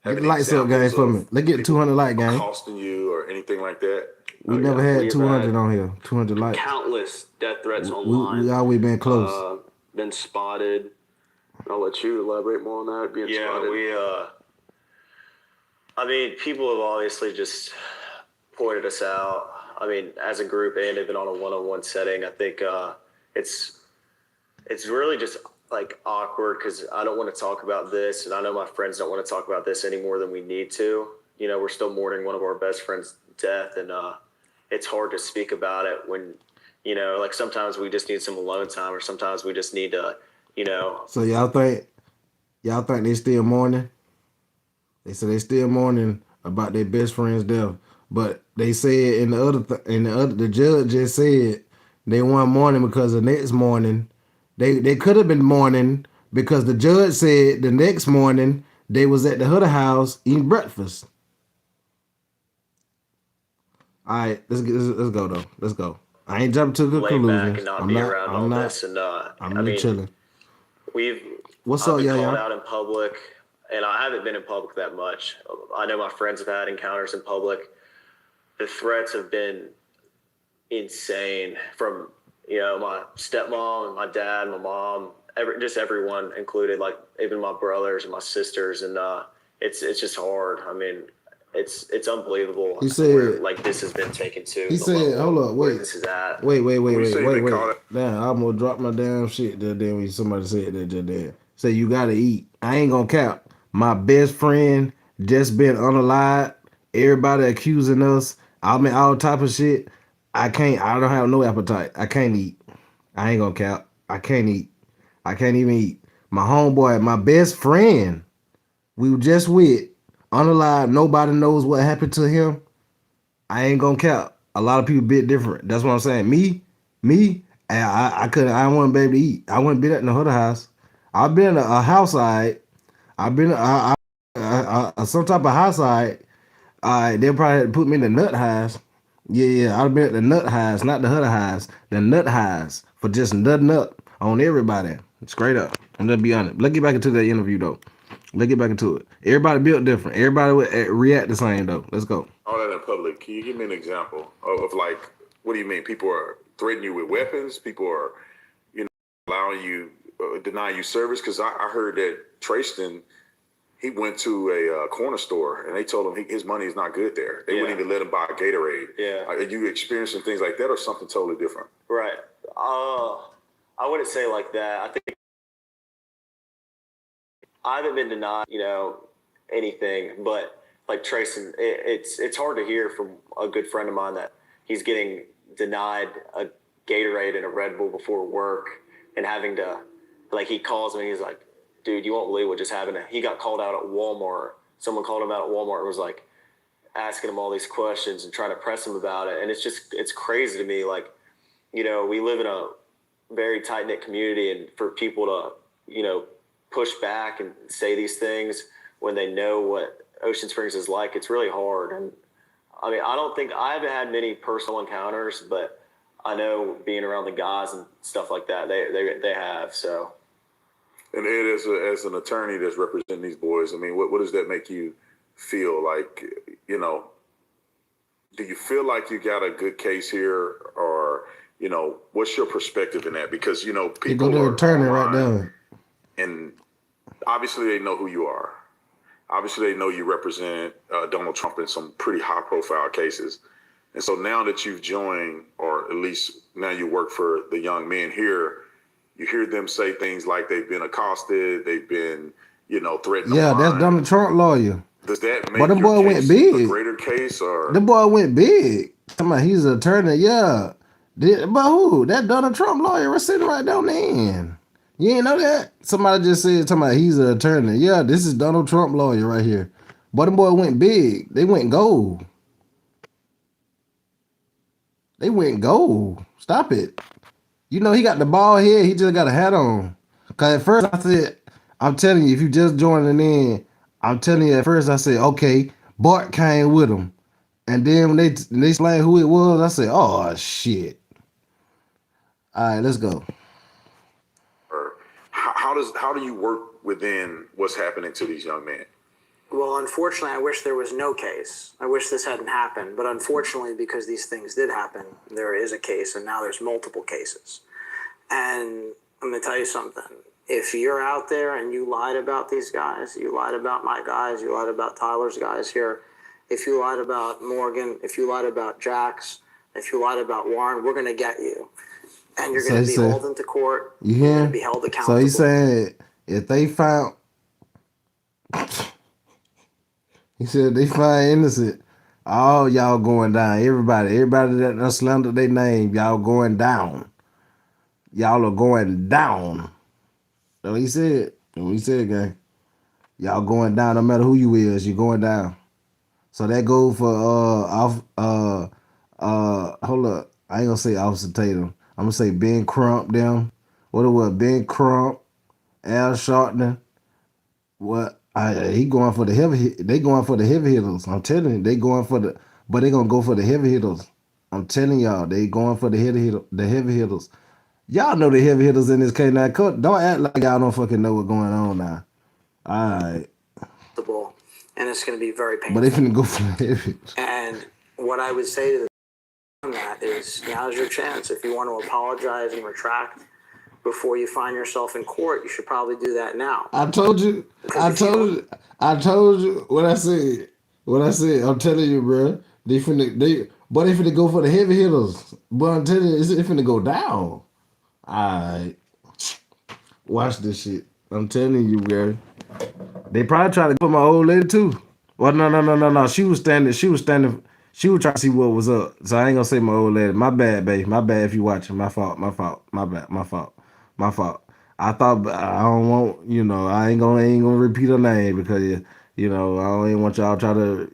[SPEAKER 1] Get
[SPEAKER 8] have
[SPEAKER 1] the
[SPEAKER 8] any
[SPEAKER 1] lights up, gang,
[SPEAKER 8] examples
[SPEAKER 1] for
[SPEAKER 8] of
[SPEAKER 1] me. Let's get
[SPEAKER 8] people
[SPEAKER 1] 200 light, gang.
[SPEAKER 8] accosting you or anything like that?
[SPEAKER 1] We
[SPEAKER 10] Oh,
[SPEAKER 1] never
[SPEAKER 10] yeah.
[SPEAKER 1] had
[SPEAKER 10] We've
[SPEAKER 1] 200
[SPEAKER 10] had
[SPEAKER 1] on here. 200 lights.
[SPEAKER 10] countless death threats
[SPEAKER 1] We
[SPEAKER 10] online.
[SPEAKER 1] always been close.
[SPEAKER 10] Been spotted. I'll let you elaborate more on that. Being spotted. I mean, people have obviously just pointed us out. I mean, as a group and even on a one-on-one setting, I think it's really just like awkward because I don't want to talk about this, and I know my friends don't want to talk about this any more than we need to. You know, we're still mourning one of our best friends' death, and it's hard to speak about it when, you know, like sometimes we just need some alone time, or sometimes we just need to, you know.
[SPEAKER 1] So y'all think they still mourning? They said they still mourning about their best friend's death, but they said the judge just said they weren't mourning because the next morning they could have been mourning because the judge said the next morning they was at the Hutter house eating breakfast. All right, let's go though. Let's go. I ain't jumping to
[SPEAKER 10] Lay back
[SPEAKER 1] conclusions.
[SPEAKER 10] and not be around all
[SPEAKER 1] I'm not.
[SPEAKER 10] this, and
[SPEAKER 1] I'm
[SPEAKER 10] I
[SPEAKER 1] just
[SPEAKER 10] mean,
[SPEAKER 1] chilling. What's
[SPEAKER 10] I've
[SPEAKER 1] up,
[SPEAKER 10] been
[SPEAKER 1] y'all?
[SPEAKER 10] called out in public, and I haven't been in public that much. I know my friends have had encounters in public. The threats have been insane from, you know, my stepmom and my dad, my mom, just everyone included, like even my brothers and my sisters, and it's just hard. I mean, it's unbelievable.
[SPEAKER 1] He said,
[SPEAKER 10] where, like this has been taken to.
[SPEAKER 1] He said, "Hold up,
[SPEAKER 10] where
[SPEAKER 1] wait,
[SPEAKER 10] this is at.
[SPEAKER 1] wait.
[SPEAKER 8] Call it.
[SPEAKER 1] Damn, I almost dropped my damn shit just then when somebody said that just then. Say you gotta eat. I ain't gonna cap. My best friend just been unalive. Everybody accusing us. I mean, all type of shit. I can't. I don't have no appetite. I can't eat. I ain't gonna cap. I can't eat. I can't even eat. My homeboy, my best friend, we were just with unalive. Nobody knows what happened to him. I ain't gonna count. A lot of people bit different. That's what I'm saying. Me, I couldn't. I wouldn't be able to eat. I wouldn't be at the Hutter house. I've been a house side. I've been some type of house side. They'll probably put me in the nut house. Yeah. I've been at the nut house, not the Hutter house. The nut house for just nutting up on everybody. Straight up. I'm gonna be honest. Let's get back into that interview though. Let's get back into it. Everybody built different. Everybody would react the same though. Let's go.
[SPEAKER 8] All that in public. Can you give me an example of like, what do you mean? People are threatening you with weapons. People are, you know, allowing you, denying you service. Because I heard that Trayston, he went to a corner store and they told him his money is not good there. They wouldn't even let him buy a Gatorade.
[SPEAKER 10] Yeah.
[SPEAKER 8] Are you experiencing things like that or something totally different?
[SPEAKER 10] Right. I wouldn't say like that. I think I haven't been denied, you know, anything, but like Trayson, it's hard to hear from a good friend of mine that he's getting denied a Gatorade and a Red Bull before work and having to, like, he calls me and he's like, dude, you won't believe what just happened. He got called out at Walmart. Someone called him out at Walmart and was like asking him all these questions and trying to press him about it. And it's crazy to me. Like, you know, we live in a very tight knit community, and for people to, you know, push back and say these things when they know what Ocean Springs is like, it's really hard. And I mean, I haven't had many personal encounters, but I know being around the guys and stuff like that, they have. So
[SPEAKER 8] And Ed, as an attorney that's representing these boys, I mean, what does that make you feel like? You know, do you feel like you got a good case here, or you know, what's your perspective in that? Because you know, people
[SPEAKER 1] go to
[SPEAKER 8] are
[SPEAKER 1] attorney
[SPEAKER 8] online,
[SPEAKER 1] right there,
[SPEAKER 8] and obviously they know who you are. Obviously, they know you represent Donald Trump in some pretty high-profile cases. And so now that you've joined, or at least now you work for the young men here, you hear them say things like they've been accosted, they've been, you know, threatened.
[SPEAKER 1] Yeah, that's Donald Trump lawyer.
[SPEAKER 8] Does that
[SPEAKER 1] But
[SPEAKER 8] make
[SPEAKER 1] the
[SPEAKER 8] your
[SPEAKER 1] boy went
[SPEAKER 8] case
[SPEAKER 1] big.
[SPEAKER 8] a greater case, or
[SPEAKER 1] The boy went big? Come on, he's an attorney. Yeah, but who? That Donald Trump lawyer was sitting right down the end. You ain't know that? Somebody just said, talking about he's an attorney. Yeah, this is Donald Trump lawyer right here. But the boy went big. They went gold. They went gold. Stop it. You know, he got the bald head. He just got a hat on. Because at first I said, I'm telling you, if you just joining in, I'm telling you, at first I said, okay, Bart came with him. And then when they explained who it was, I said, oh, shit. All right, let's go.
[SPEAKER 8] how do you work within what's happening to these young men?
[SPEAKER 13] Well, unfortunately, I wish there was no case. I wish this hadn't happened. But unfortunately, because these things did happen, there is a case, and now there's multiple cases. And I'm going to tell you something. If you're out there and you lied about these guys, you lied about my guys, you lied about Tyler's guys here, if you lied about Morgan, if you lied about Jax, if you lied about Warren, we're going to get you. And you're going to be hauled into court.
[SPEAKER 1] You
[SPEAKER 13] You're
[SPEAKER 1] hear?
[SPEAKER 13] going to be held accountable.
[SPEAKER 1] So he said, if they found, he said they find innocent, all y'all going down. Everybody that slandered their name, y'all going down. Y'all are going down. That's what he said. That's what he said, gang. Y'all going down. No matter who you is, you're going down. So that goes for hold up. I ain't gonna say Officer Tatum. I'm gonna say Ben Crump them. What it was? Ben Crump, Al Sharpton. What? He going for the heavy. They going for the heavy hitters. I'm telling you, they going for the. But they gonna go for the heavy hitters. I'm telling y'all, they going for the heavy hitters. Y'all know the heavy hitters in this K9 cut. Don't act like y'all don't fucking know what's going on now. All right.
[SPEAKER 13] And it's going to be very painful.
[SPEAKER 1] But they finna go for the heavy.
[SPEAKER 13] And what I would say to that is, now's your chance. If you want to apologize and retract before you find yourself in court, you should probably do that now.
[SPEAKER 1] I told you what I said. I'm telling you, bro. They finna go for the heavy hitters. But I'm telling you, it's finna go down. Alright. Watch this shit. I'm telling you, Gary. They probably try to put my old lady too. Well, no. She was standing. She was trying to see what was up. So I ain't gonna say my old lady. My bad, babe. My bad if you watching. My fault. My bad. My fault. I thought I don't want, I ain't gonna repeat her name because I don't even want y'all try to,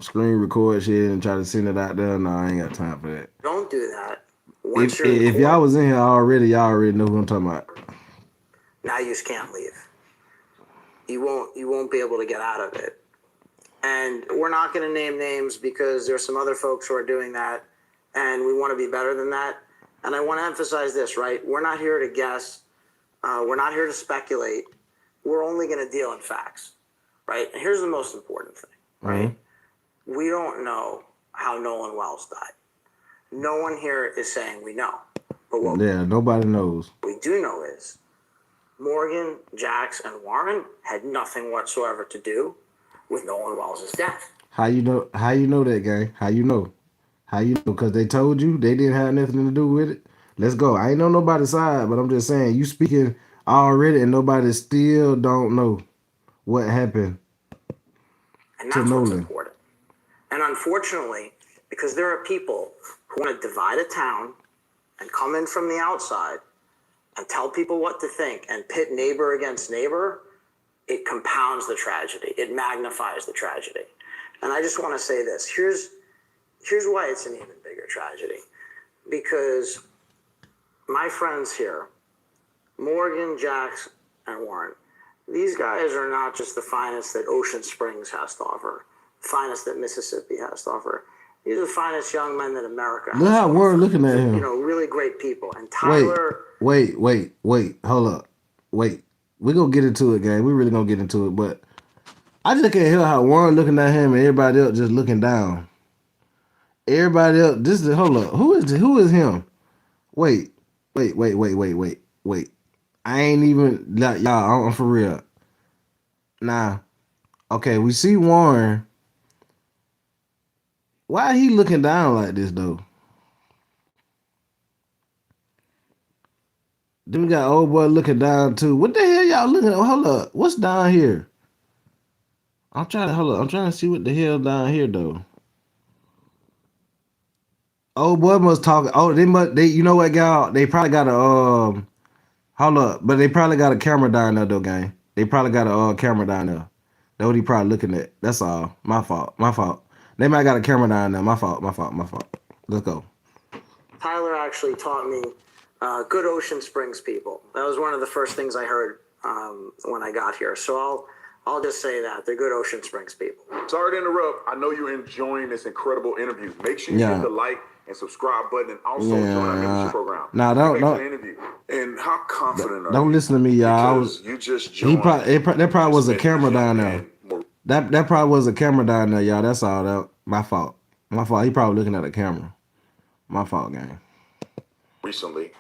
[SPEAKER 1] screen record shit and try to send it out there. No, I ain't got time for that.
[SPEAKER 13] Don't do that.
[SPEAKER 1] If y'all was in here already, y'all already know who I'm talking about.
[SPEAKER 13] Now you just can't leave. You won't be able to get out of it. And we're not going to name names because there's some other folks who are doing that, and we want to be better than that. And I want to emphasize this, right? We're not here to guess. We're not here to speculate. We're only going to deal in facts, right? And here's the most important thing, right? Mm-hmm. We don't know how Nolan Wells died. No one here is saying we know. But what
[SPEAKER 1] nobody knows.
[SPEAKER 13] we do know is Morgan, Jax, and Warren had nothing whatsoever to do with Nolan Wells' death.
[SPEAKER 1] How you know that, gang? How you know? Because they told you they didn't have nothing to do with it. Let's go. I ain't on nobody's side, but I'm just saying you speaking already and nobody still don't know what happened
[SPEAKER 13] and that's what's important. And unfortunately, because there are people who want to divide a town and come in from the outside and tell people what to think and pit neighbor against neighbor, it compounds the tragedy. It magnifies the tragedy. And I just want to say this. Here's why it's an even bigger tragedy. Because my friends here, Morgan, Jax, and Warren, these guys are not just the finest that Ocean Springs has to offer, the finest that Mississippi has to offer. These are the finest young men that America has.
[SPEAKER 1] Look how we're looking at him.
[SPEAKER 13] Really great people. And Tyler...
[SPEAKER 1] Wait. Hold up. Wait. We gonna get into it, gang. We really gonna get into it, but I just can't help how Warren looking at him and everybody else just looking down. Everybody else, this is hold up. Who is him? Wait. I ain't even like y'all. I'm for real. Nah. Okay, we see Warren. Why he looking down like this though? Then we got old boy looking down too. What the hell y'all looking at? Hold up. What's down here? I'm trying to hold up. I'm trying to see what the hell down here though. Old boy must talk. Oh, they you know what, y'all? They probably got a hold up, but they probably got a camera down there though, gang. They probably got a camera down there. That's what he probably looking at. That's all. My fault. They might got a camera down there. My fault. Let's go.
[SPEAKER 13] Tyler actually taught me good Ocean Springs people. That was one of the first things I heard when I got here. So I'll just say that they're good Ocean Springs people.
[SPEAKER 8] Sorry to interrupt. I know you're enjoying this incredible interview. Make sure you hit the like and subscribe button, and also join our membership program.
[SPEAKER 1] Nah, don't.
[SPEAKER 8] Interview. And how confident are you?
[SPEAKER 1] Don't listen to me, y'all.
[SPEAKER 8] You just joined.
[SPEAKER 1] That probably was a camera down there. That probably was a camera down there, y'all. That's all. That my fault. He probably looking at the camera. My fault, gang.
[SPEAKER 8] Recently,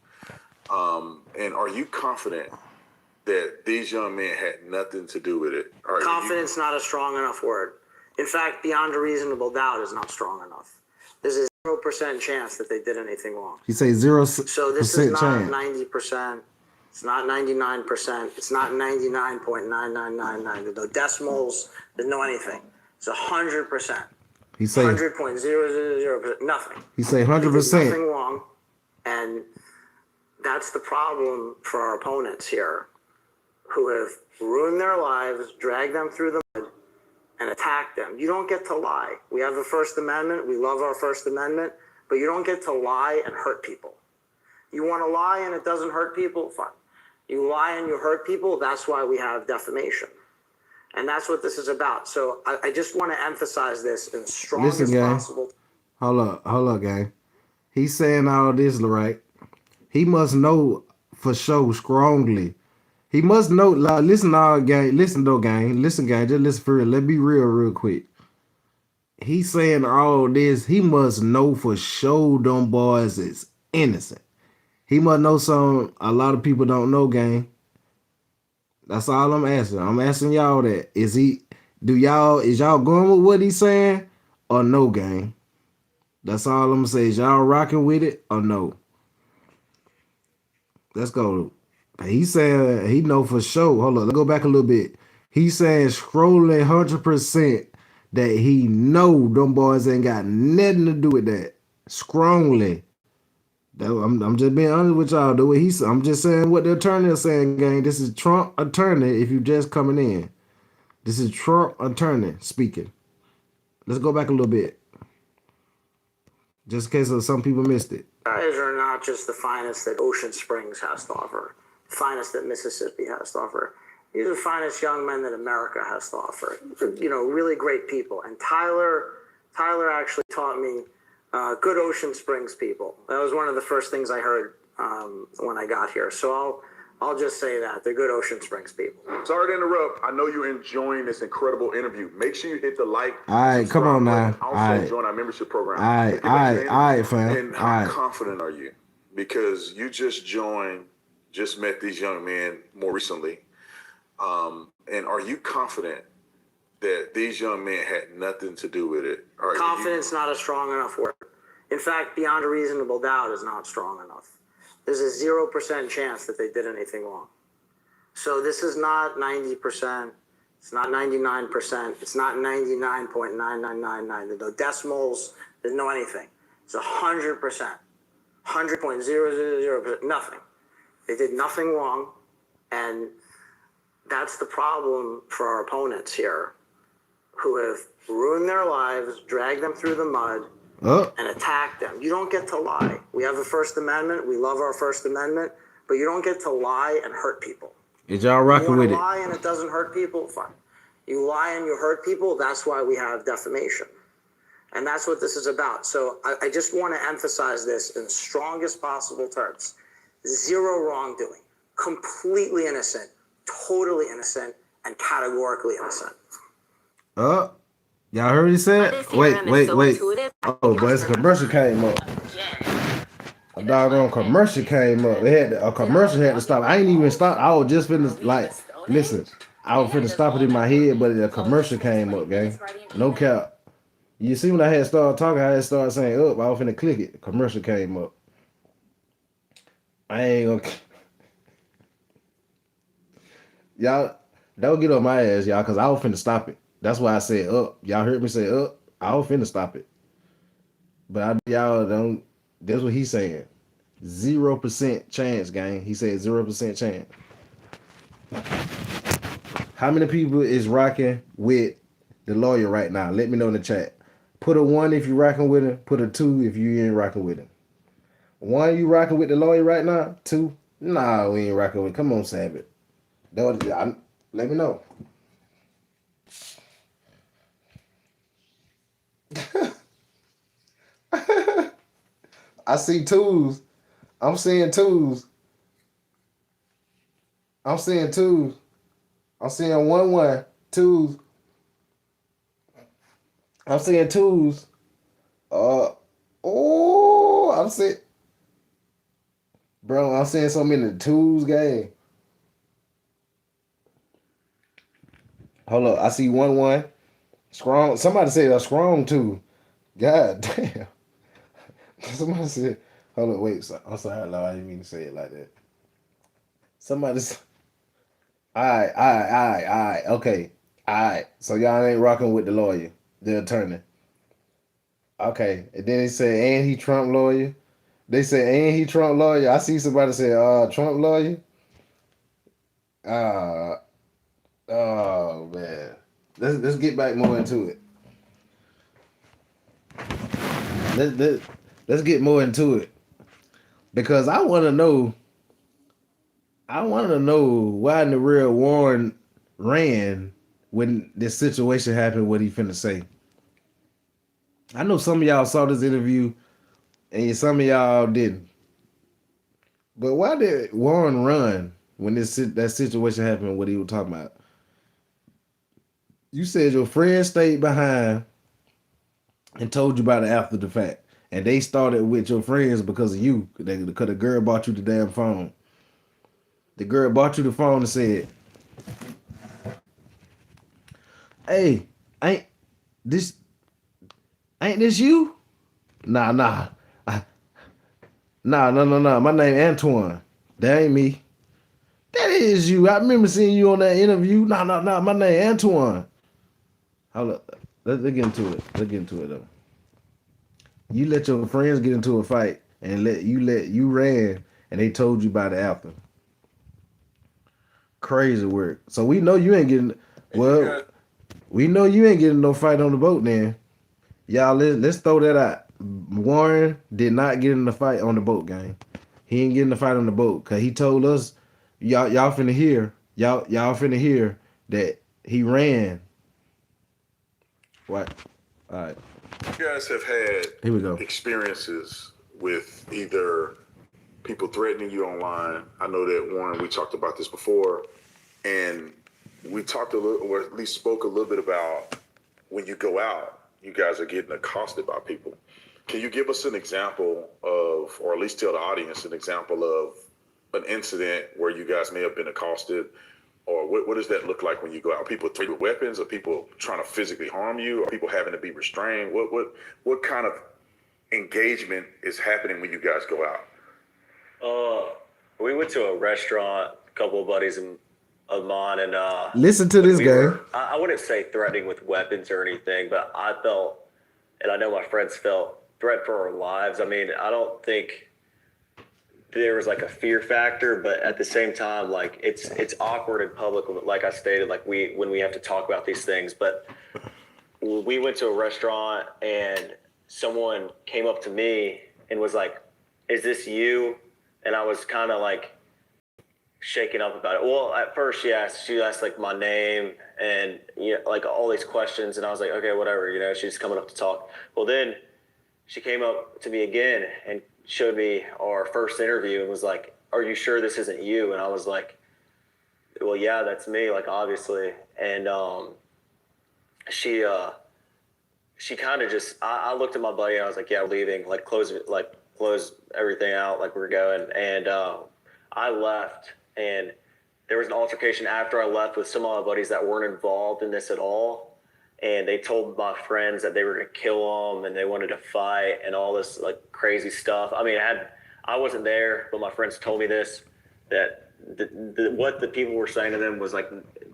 [SPEAKER 8] and are you confident that these young men had nothing to do with it?
[SPEAKER 13] Confidence not a strong enough word. In fact, beyond a reasonable doubt is not strong enough. There's a 0% chance that they did anything wrong.
[SPEAKER 1] You say 0%.
[SPEAKER 13] So this is not 90%. It's not 99%. It's not 99.9999. There's no decimals. There's no anything. It's 100%.
[SPEAKER 1] He say
[SPEAKER 13] 100.000%. Nothing.
[SPEAKER 1] He say 100%.
[SPEAKER 13] Nothing wrong, and that's the problem for our opponents here, who have ruined their lives, dragged them through the mud, and attacked them. You don't get to lie. We have the First Amendment. We love our First Amendment, but you don't get to lie and hurt people. You want to lie and it doesn't hurt people? Fine. You lie and you hurt people, that's why we have defamation. And that's what this is about. So I just want to emphasize this in the strongest possible.
[SPEAKER 1] Hold up, gang. He's saying all this, right? He must know for sure strongly. He must know. Like, listen, all gang. Listen, though, gang. Listen, gang. Just listen for real. Let's be real quick. He's saying all this. He must know for sure them boys is innocent. He must know something a lot of people don't know, gang. That's all I'm asking. I'm asking y'all that. Is y'all going with what he's saying or no, gang? That's all I'm gonna say. Is y'all rocking with it or no? Let's go. He's saying he know for sure. Hold on, let's go back a little bit. He's saying scrolling 100% that he know them boys ain't got nothing to do with that. Strongly. I'm just being honest with y'all. The way I'm just saying what the attorney is saying, gang. This is Trump attorney. If you just coming in, this is Trump attorney speaking. Let's go back a little bit, just in case some people missed it.
[SPEAKER 13] Guys are not just the finest that Ocean Springs has to offer, the finest that Mississippi has to offer. These are the finest young men that America has to offer. You know, really great people. And Tyler actually taught me good Ocean Springs people. That was one of the first things I heard when I got here. So I'll just say that they're good Ocean Springs people.
[SPEAKER 8] Sorry to interrupt. I know you're enjoying this incredible interview. Make sure you hit the like.
[SPEAKER 1] All right, come on now.
[SPEAKER 8] Also join our membership program.
[SPEAKER 1] All right, fam.
[SPEAKER 8] And how confident are you? Because you just met these young men more recently. And are you confident that these young men had nothing to do with it?
[SPEAKER 13] Confidence not a strong enough word. In fact, beyond a reasonable doubt is not strong enough. There's a 0% chance that they did anything wrong. So this is not 90%. It's not 99%. It's not 99.9999. There's no decimals. There's no anything. It's 100%. 100.000%. Nothing. They did nothing wrong. And that's the problem for our opponents here, who have ruined their lives, dragged them through the mud, and attacked them. You don't get to lie. We have the First Amendment. We love our First Amendment, but you don't get to lie and hurt people.
[SPEAKER 1] Is y'all rocking with it?
[SPEAKER 13] You lie and it doesn't hurt people? Fine. You lie and you hurt people, that's why we have defamation. And that's what this is about. So I just want to emphasize this in the strongest possible terms. Zero wrongdoing. Completely innocent. totally innocent and categorically innocent.
[SPEAKER 1] Y'all heard what he said? Wait. Oh, but his commercial came up. A doggone commercial came up. A commercial had to stop. I ain't even stop. I was just finna listen. I was finna stop it in my head, but a commercial came up, gang. No cap. You see when I had started talking, I had started saying up. I was finna click it. Commercial came up. I ain't gonna. Y'all don't get on my ass, y'all, because I was finna stop it. That's why I said up. Y'all heard me say up. I was finna stop it. But y'all don't. That's what he's saying. 0% chance, gang. He said 0% chance. How many people is rocking with the lawyer right now? Let me know in the chat. Put a 1 if you rocking with him. Put a 2 if you ain't rocking with him. 1, you rocking with the lawyer right now? 2, nah, we ain't rocking with him. Come on, Savage. Let me know. I see 2s. I'm seeing 2s. I'm seeing 2s. I'm seeing 1, 1, 2s. I'm seeing 2s. I'm seeing, bro. I'm seeing so many 2s, gang. Hold up, I see 1, 1. Strong. Somebody said a strong 2. God damn. Somebody said, hold up, wait. I'm sorry, Lord, I didn't mean to say it like that. Somebody said, all right. Okay. All right. So y'all ain't rocking with the lawyer, the attorney. Okay. And then they say, and he Trump lawyer. They say, and he Trump lawyer. I see somebody say, Trump lawyer. Oh man. Let's get back more into it. Let's get more into it. Because I want to know why in the real Warren ran when this situation happened, what he finna say. I know some of y'all saw this interview and some of y'all didn't. But why did Warren run when that situation happened, what he was talking about? You said your friend stayed behind and told you about it after the fact. And they started with your friends because of you. Because the girl bought you the damn phone. The girl bought you the phone and said, hey, ain't this you? Nah. Nah. My name Antoine. That ain't me. That is you. I remember seeing you on that interview. Nah. My name Antoine. Hold up. Let's get into it. Though. You let your friends get into a fight and you ran and they told you about it after. Crazy work. So we know you ain't getting we know you ain't getting no fight on the boat then. Y'all let's throw that out. Warren did not get in the fight on the boat, gang. He ain't getting the fight on the boat because he told us y'all finna hear that he ran. What? All right.
[SPEAKER 8] You guys have had
[SPEAKER 1] Here we go.
[SPEAKER 8] experiences with either people threatening you online. I know that, Warren, we talked about this before, and we talked a little, or at least spoke a little bit about when you go out, you guys are getting accosted by people. Can you give us an example of, or at least tell the audience an example of an incident where you guys may have been accosted? Or what does that look like when you go out? People threaten with weapons, or people trying to physically harm you, or people having to be restrained? What kind of engagement is happening when you guys go out?
[SPEAKER 10] We went to a restaurant, a couple of buddies of mine, and
[SPEAKER 1] listen to this guy.
[SPEAKER 10] I wouldn't say threatening with weapons or anything, but I felt, and I know my friends felt, threat for our lives. I mean, I don't think there was like a fear factor, but at the same time, like it's awkward in public. Like I stated, like when we have to talk about these things. But we went to a restaurant and someone came up to me and was like, "Is this you?" And I was kind of like shaken up about it. Well, at first she asked like my name and like all these questions, and I was like, okay, whatever. She's coming up to talk. Well, then she came up to me again and showed me our first interview and was like, "Are you sure this isn't you?" And I was like, well, yeah, that's me, like, obviously. And she kind of just, I looked at my buddy and I was like, yeah, we're leaving, like, close everything out, like, we're going. And I left, and there was an altercation after I left with some of my buddies that weren't involved in this at all. And they told my friends that they were going to kill them and they wanted to fight and all this, like, crazy stuff. I mean, I wasn't there, but my friends told me this, that what the people were saying to them was, like,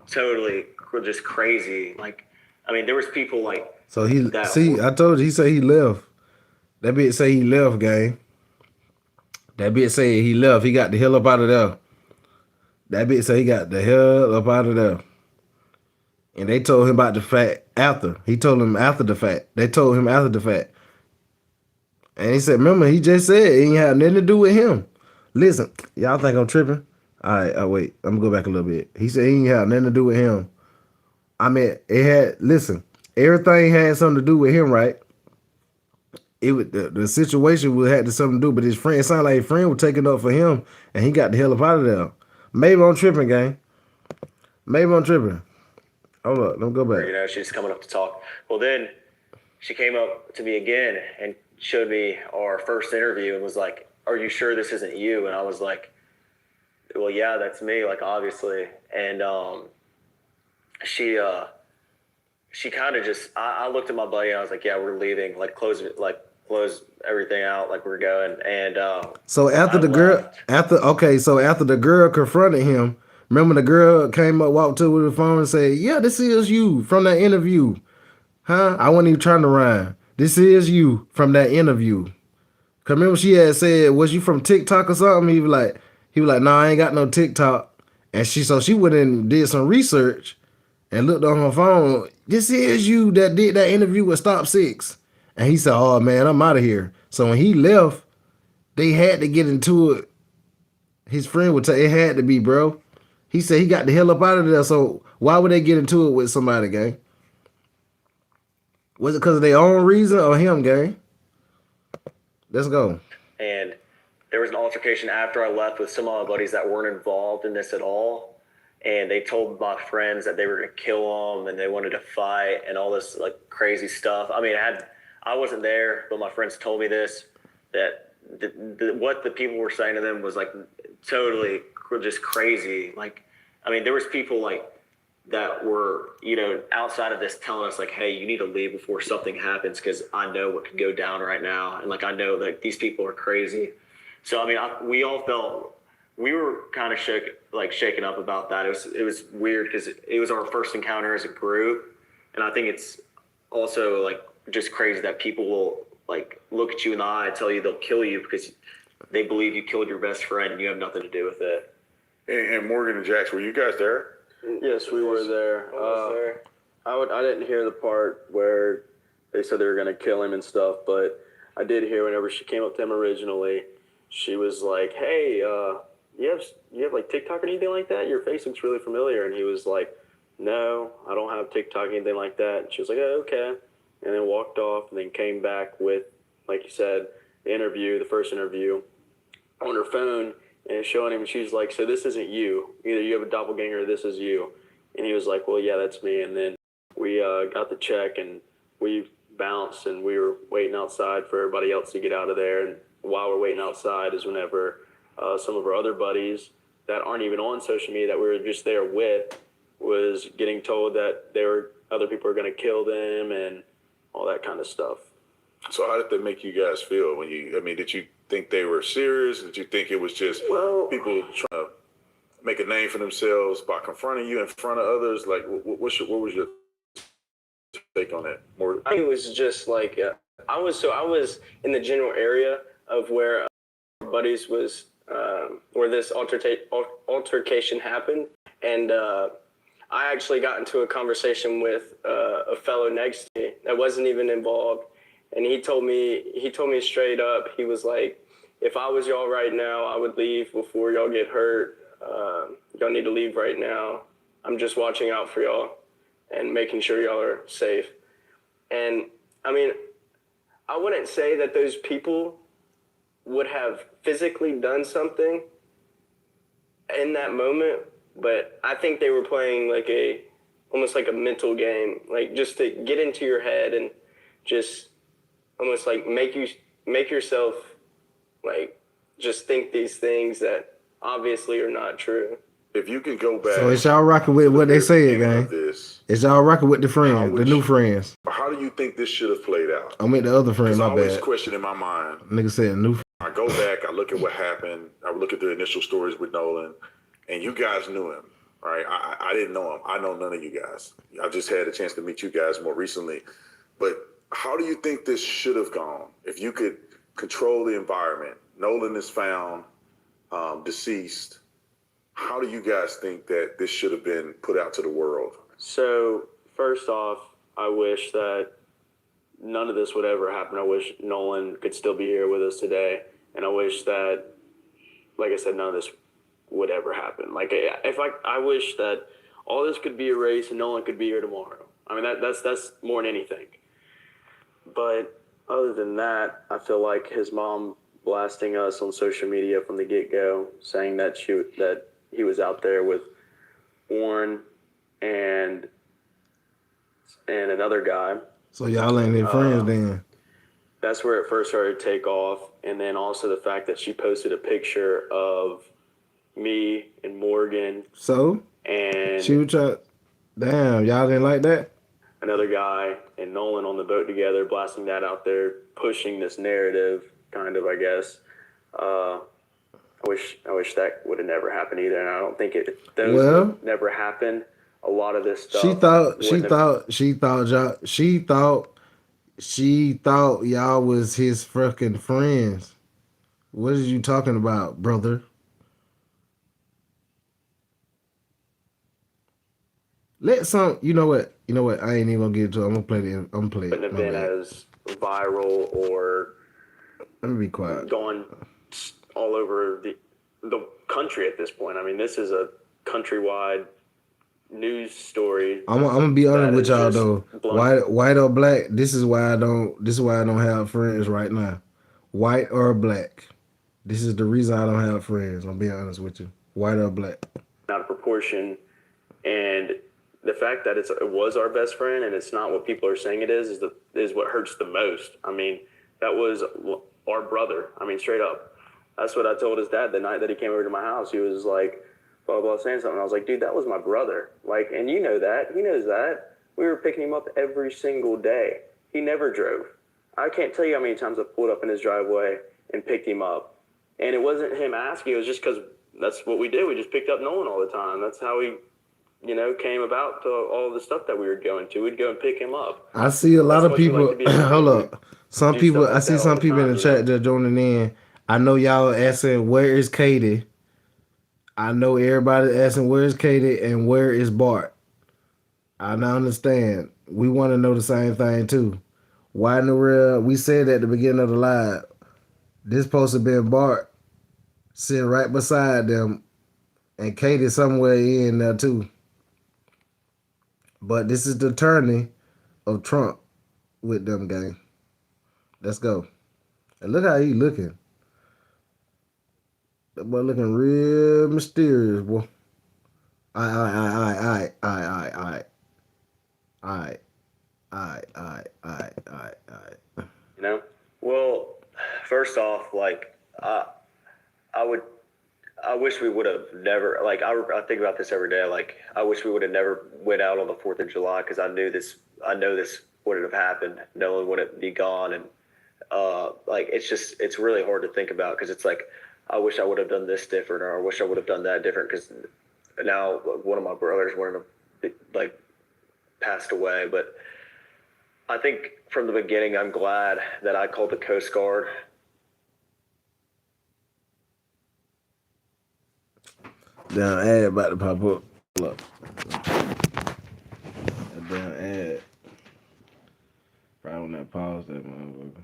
[SPEAKER 10] totally just crazy. Like, I mean, there was people, like,
[SPEAKER 1] So he
[SPEAKER 10] that
[SPEAKER 1] see, I told you, he said he left. That bitch say he left, gang. That bitch say he left. He got the hell up out of there. That bitch say he got the hell up out of there. And they told him about the fact after. He told him after the fact. They told him after the fact. And he said, remember, he just said it ain't had nothing to do with him. Listen, y'all think I'm tripping? All right, wait. I'm going to go back a little bit. He said he ain't had nothing to do with him. I mean, it had, listen, everything had something to do with him, right? It was, the situation would had something to do, but his friend, it sounded like his friend was taking up for him, and he got the hell up out of there. Maybe I'm tripping, gang. Maybe I'm tripping. Hold up, let me go back.
[SPEAKER 10] you know, she's coming up to talk. Well, then she came up to me again and showed me our first interview and was like, are you sure this isn't you? And I was like, well, yeah, that's me, like, obviously. And she kind of just, I looked at my buddy and I was like, yeah, we're leaving, like, close everything out, like, we're going. And
[SPEAKER 1] so after the girl, after the girl confronted him, remember the girl came up, walked to with the phone and said, yeah, this is you from that interview. Huh? I wasn't even trying to rhyme. This is you from that interview. Cause remember she had said, was you from TikTok or something? He was like, nah, I ain't got no TikTok. And she went and did some research and looked on her phone. This is you that did that interview with Stop Six. And he said, oh man, I'm out of here. So when he left, they had to get into it. His friend would tell it had to be, bro. He said he got the hell up out of there. So why would they get into it with somebody, gang? Was it because of their own reason or him, gang? Let's go.
[SPEAKER 10] And there was an altercation after I left with some of my buddies that weren't involved in this at all. And they told my friends that they were going to kill them and they wanted to fight and all this, like, crazy stuff. I mean, I wasn't there, but my friends told me this, that what the people were saying to them was, like, totally just crazy. Like, I mean, there was people, like, that were, you know, outside of this telling us, like, hey, you need to leave before something happens because I know what could go down right now. And, like, I know that these people are crazy. So, I mean, we all felt, we were kind of shaken up about that. It was weird because it was our first encounter as a group. And I think it's also, like, just crazy that people will, like, look at you in the eye and tell you they'll kill you because they believe you killed your best friend and you have nothing to do with it.
[SPEAKER 8] And Morgan and Jax, were you guys there?
[SPEAKER 15] Yes, we were there. I didn't hear the part where they said they were going to kill him and stuff, but I did hear whenever she came up to him originally, she was like, hey, you have like TikTok or anything like that? Your face looks really familiar. And he was like, no, I don't have TikTok or anything like that. And she was like, oh, okay. And then walked off and then came back with, like you said, the first interview on her phone and showing him. She's like, so this isn't you. Either you have a doppelganger or this is you. And he was like, well, yeah, that's me. And then we got the check and we bounced and we were waiting outside for everybody else to get out of there. And while we're waiting outside is whenever some of our other buddies that aren't even on social media that we were just there with was getting told that other people are going to kill them and all that kind of stuff.
[SPEAKER 8] So how did that make you guys feel did you think they were serious? Did you think it was just people trying to make a name for themselves by confronting you in front of others? Like, what was your take on that? More,
[SPEAKER 15] I think it was just like I was in the general area of where our buddies was where this altercation happened, and I actually got into a conversation with a fellow next to me that wasn't even involved. And he told me straight up, he was like, if I was y'all right now, I would leave before y'all get hurt. Y'all need to leave right now. I'm just watching out for y'all and making sure y'all are safe. And I mean, I wouldn't say that those people would have physically done something in that moment,
[SPEAKER 10] but I think they were playing like almost like a mental game, like just to get into your head and just almost like make yourself like just think these things that obviously are not true.
[SPEAKER 8] If you can go back,
[SPEAKER 1] So it's y'all rocking with what they said, gang.
[SPEAKER 8] this,
[SPEAKER 1] It's y'all rocking with the friends, the new friends.
[SPEAKER 8] how do you think this should have played out?
[SPEAKER 1] I meant the other friend,
[SPEAKER 8] Because I
[SPEAKER 1] my
[SPEAKER 8] always
[SPEAKER 1] bad.
[SPEAKER 8] question in my mind.
[SPEAKER 1] Nigga said new.
[SPEAKER 8] I go back, I look at what happened, I look at the initial stories with Nolan, and you guys knew him, right? I didn't know him. I know none of you guys. I just had a chance to meet you guys more recently. But how do you think this should have gone? If you could control the environment, Nolan is found deceased. How do you guys think that this should have been put out to the world?
[SPEAKER 10] So first off, I wish that none of this would ever happen. I wish Nolan could still be here with us today, and I wish that, like I said, none of this would ever happen. Like I wish that all this could be erased and Nolan could be here tomorrow. I mean that's more than anything. But other than that, I feel like his mom blasting us on social media from the get-go, saying that he was out there with Warren and another guy.
[SPEAKER 1] So y'all ain't their friends then.
[SPEAKER 10] That's where it first started to take off. And then also the fact that she posted a picture of me and Morgan.
[SPEAKER 1] So?
[SPEAKER 10] And
[SPEAKER 1] she was trying. Damn, y'all didn't like that?
[SPEAKER 10] Another guy and Nolan on the boat together, blasting that out there, pushing this narrative, kind of, I guess. I wish that would have never happened either, and I don't think those never happened. A lot of this stuff.
[SPEAKER 1] She thought y'all was his fucking friends. What are you talking about, brother? You know what? I ain't even gonna get into it. I'm gonna play it.
[SPEAKER 10] Wouldn't have been as viral or.
[SPEAKER 1] Let me be quiet.
[SPEAKER 10] Going all over the country at this point. I mean, this is a countrywide news story.
[SPEAKER 1] I'm gonna be honest with y'all though. White or black, this is why I don't have friends right now. White or black. This is the reason I don't have friends. I'm being honest with you. White or black.
[SPEAKER 10] Out of proportion, and the fact that it was our best friend and it's not what people are saying it is what hurts the most. I mean, that was our brother. I mean, straight up. That's what I told his dad the night that he came over to my house. He was like, blah, blah, saying something. I was like, dude, that was my brother. Like, and you know that. He knows that. We were picking him up every single day. He never drove. I can't tell you how many times I pulled up in his driveway and picked him up. And it wasn't him asking. It was just because that's what we did. We just picked up Nolan all the time. That's how we, came about to all the stuff that we were going to. We'd go and pick him up.
[SPEAKER 1] I see a lot of people. Hold up. I see some people in the chat that joining in. I know y'all asking, where is Katie? I know everybody asking, where is Katie and where is Bart? I understand. We want to know the same thing too. Why in the real? We said at the beginning of the live, this supposed to be Bart sitting right beside them, and Katie somewhere in there too. But this is the attorney of Trump with them, gang. Let's go. And look how he looking. That boy looking real mysterious, boy. All right.
[SPEAKER 10] Well, first off, I wish we would have never, I think about this every day. Like, I wish we would have never went out on the 4th of July because I know this wouldn't have happened. No one wouldn't be gone. And, it's really hard to think about because it's like, I wish I would have done this different, or I wish I would have done that different, because now one of my brothers passed away. But I think from the beginning, I'm glad that I called the Coast Guard.
[SPEAKER 1] Damn ad about to pop up. Look. That damn ad. Probably when that pause that motherfucker.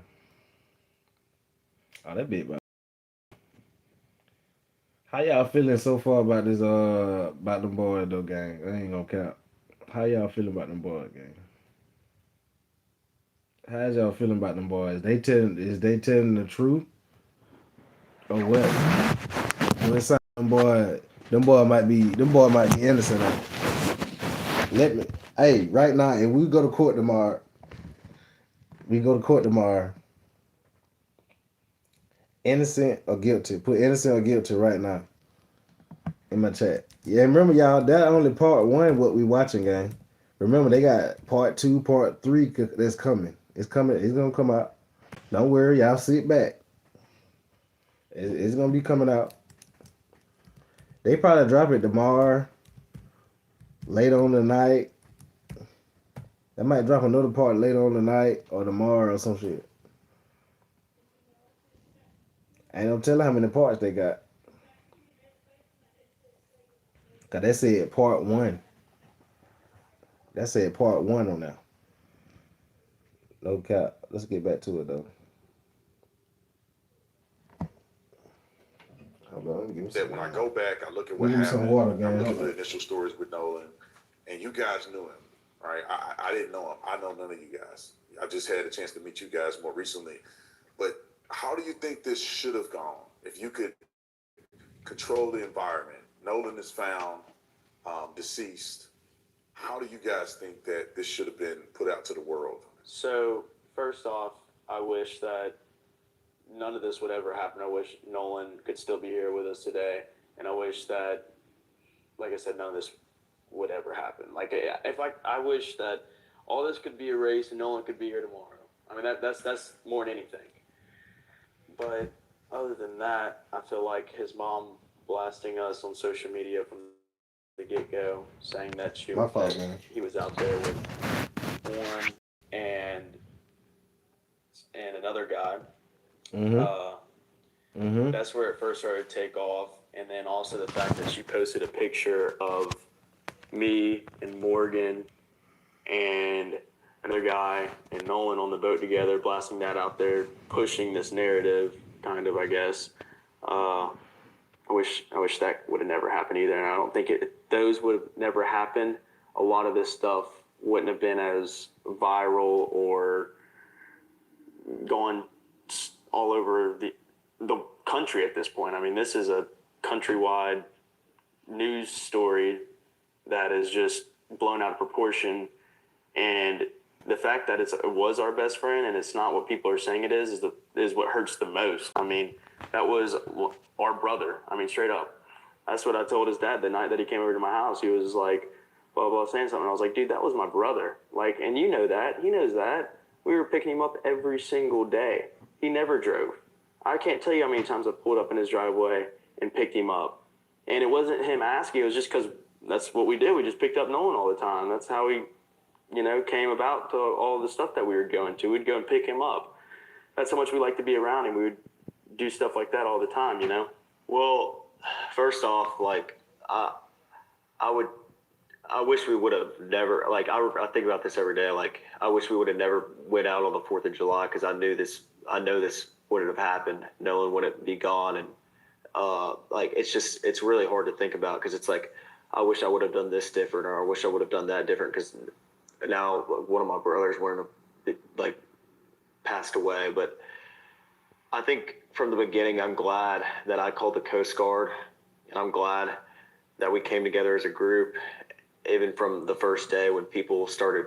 [SPEAKER 1] Oh, that bit about. How y'all feeling so far about this about them boys though, gang? I ain't gonna count. How y'all feeling about them boys, gang? How's y'all feeling about them boys? Is they telling the truth? Or what? When some boy Them boy might be innocent. Let me. Hey, right now, if we go to court tomorrow, innocent or guilty. Put innocent or guilty right now in my chat. Yeah, remember y'all, that only part one what we watching, gang. Remember they got part 2, part 3 that's coming. It's coming. It's gonna come out. Don't worry, y'all sit back. It's gonna be coming out. They probably drop it tomorrow, late on the night. They might drop another part later on the night or tomorrow or some shit. I ain't no telling how many parts they got. Cause they said part 1. That said part 1 on there. No cap. Let's get back to it though. Hold on, give me
[SPEAKER 8] That when I go back, I look at what
[SPEAKER 1] Give me
[SPEAKER 8] happened.
[SPEAKER 1] some water,
[SPEAKER 8] I
[SPEAKER 1] gang.
[SPEAKER 8] look at the initial stories with Nolan, and you guys knew him, right? I didn't know him. I know none of you guys. I just had a chance to meet you guys more recently. But how do you think this should have gone? If you could control the environment, Nolan is found deceased. How do you guys think that this should have been put out to the world?
[SPEAKER 15] So, first off, I wish that none of this would ever happen. I wish Nolan could still be here with us today. And I wish that, like I said, none of this would ever happen. Like, I wish that all this could be erased and Nolan could be here tomorrow. I mean, that's more than anything. But other than that, I feel like his mom blasting us on social media from the get-go, saying that he was out there with Warren and another guy. That's where it first started to take off. And then also the fact that she posted a picture of me and Morgan and another guy and Nolan on the boat together, blasting that out there, pushing this narrative, kind of, I guess. I wish that would have never happened either. And I don't think those would have never happened. A lot of this stuff wouldn't have been as viral or gone all over the country at this point. I mean, this is a countrywide news story that is just blown out of proportion. And the fact that it was our best friend and it's not what people are saying it is what hurts the most. I mean, that was our brother. I mean, straight up. That's what I told his dad the night that he came over to my house. He was like, blah, blah, saying something. I was like, dude, that was my brother. Like, and you know that. He knows that. We were picking him up every single day. He never drove. I can't tell you how many times I pulled up in his driveway and picked him up. And it wasn't him asking. It was just because that's what we did. We just picked up Nolan all the time. That's how we, came about to all the stuff that we were going to. We'd go and pick him up. That's how much we like to be around him. We would do stuff like that all the time, Well, first off, like, I wish we would have never, like, I think about this every day. Like, I wish we would have never went out on the 4th of July because I know this wouldn't have happened. Nolan wouldn't be gone. And, like, it's really hard to think about because it's like, I wish I would have done this different or I wish I would have done that different because now one of my brothers passed away. But I think from the beginning, I'm glad that I called the Coast Guard and I'm glad that we came together as a group. Even from the first day when people started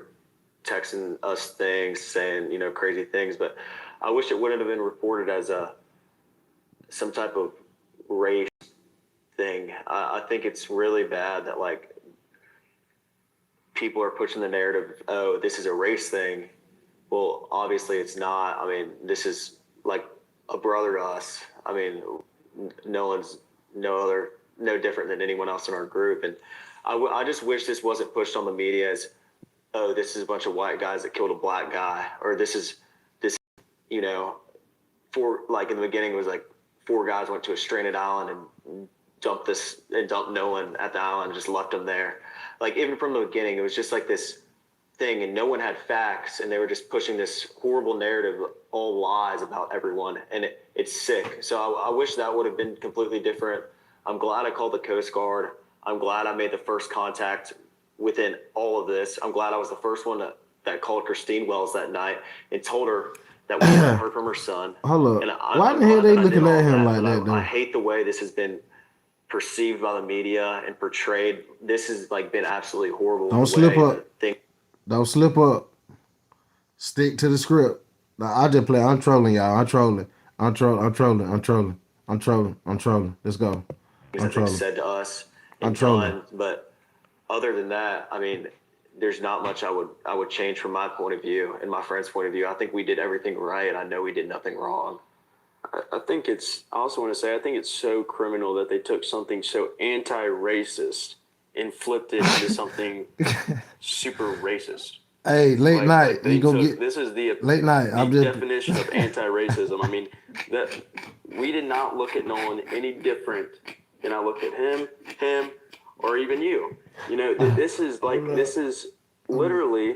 [SPEAKER 15] texting us things, saying, crazy things. But I wish it wouldn't have been reported as some type of race thing. I think it's really bad that, like, people are pushing the narrative, oh, this is a race thing. Well, obviously it's not. I mean, this is like a brother to us. I mean, Nolan's no different than anyone else in our group. And I just wish this wasn't pushed on the media as, oh, this is a bunch of white guys that killed a black guy, or this, like in the beginning it was like 4 guys went to a stranded island and dumped Nolan at the island and just left him there. Like, even from the beginning, it was just like this thing and no one had facts and they were just pushing this horrible narrative, all lies about everyone. And it's sick. So I wish that would have been completely different. I'm glad I called the Coast Guard. I'm glad I made the first contact within all of this. I'm glad I was the first one that called Christine Wells that night and told her that we hadn't heard from her son.
[SPEAKER 1] Hold up.
[SPEAKER 15] And
[SPEAKER 1] Why the hell they looking at him like that, though?
[SPEAKER 15] I hate the way this has been perceived by the media and portrayed. This has like been absolutely horrible.
[SPEAKER 1] Don't slip up. Don't slip up. Stick to the script. Now, I just play. I'm trolling y'all. I'm trolling. I'm trolling. I'm trolling. I'm trolling. I'm trolling. I'm trolling. Let's go. I'm
[SPEAKER 15] That they've
[SPEAKER 1] trolling.
[SPEAKER 15] said to us
[SPEAKER 1] I'm
[SPEAKER 15] and
[SPEAKER 1] trolling.
[SPEAKER 15] done. But other than that, I mean, there's not much I would change from my point of view and my friend's point of view. I think we did everything right, and I know we did nothing wrong. I think it's. I also want to say I think it's so criminal that they took something so anti-racist and flipped it into something super racist.
[SPEAKER 1] Hey, late night.
[SPEAKER 15] They
[SPEAKER 1] You go
[SPEAKER 15] took,
[SPEAKER 1] get
[SPEAKER 15] this is the
[SPEAKER 1] late night. I'm just
[SPEAKER 15] definition of anti-racism. I mean, that we did not look at Nolan any different than I looked at him, or even you. You know, this is literally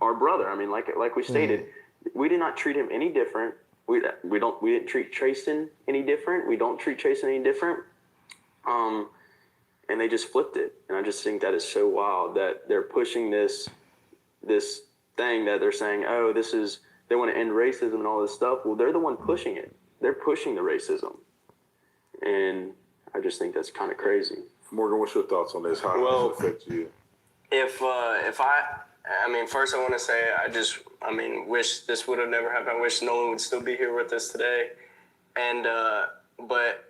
[SPEAKER 15] our brother. I mean, like we stated, we did not treat him any different. We didn't treat Trayson any different. We don't treat Trayson any different. And they just flipped it, and I just think that is so wild that they're pushing this thing that they're saying, oh, they want to end racism and all this stuff. Well, they're the one pushing it. They're pushing the racism, and I just think that's kind of crazy.
[SPEAKER 8] Morgan, what's your thoughts on this? How does it affect you?
[SPEAKER 10] I mean, first I want to say wish this would have never happened. I wish Nolan would still be here with us today. And but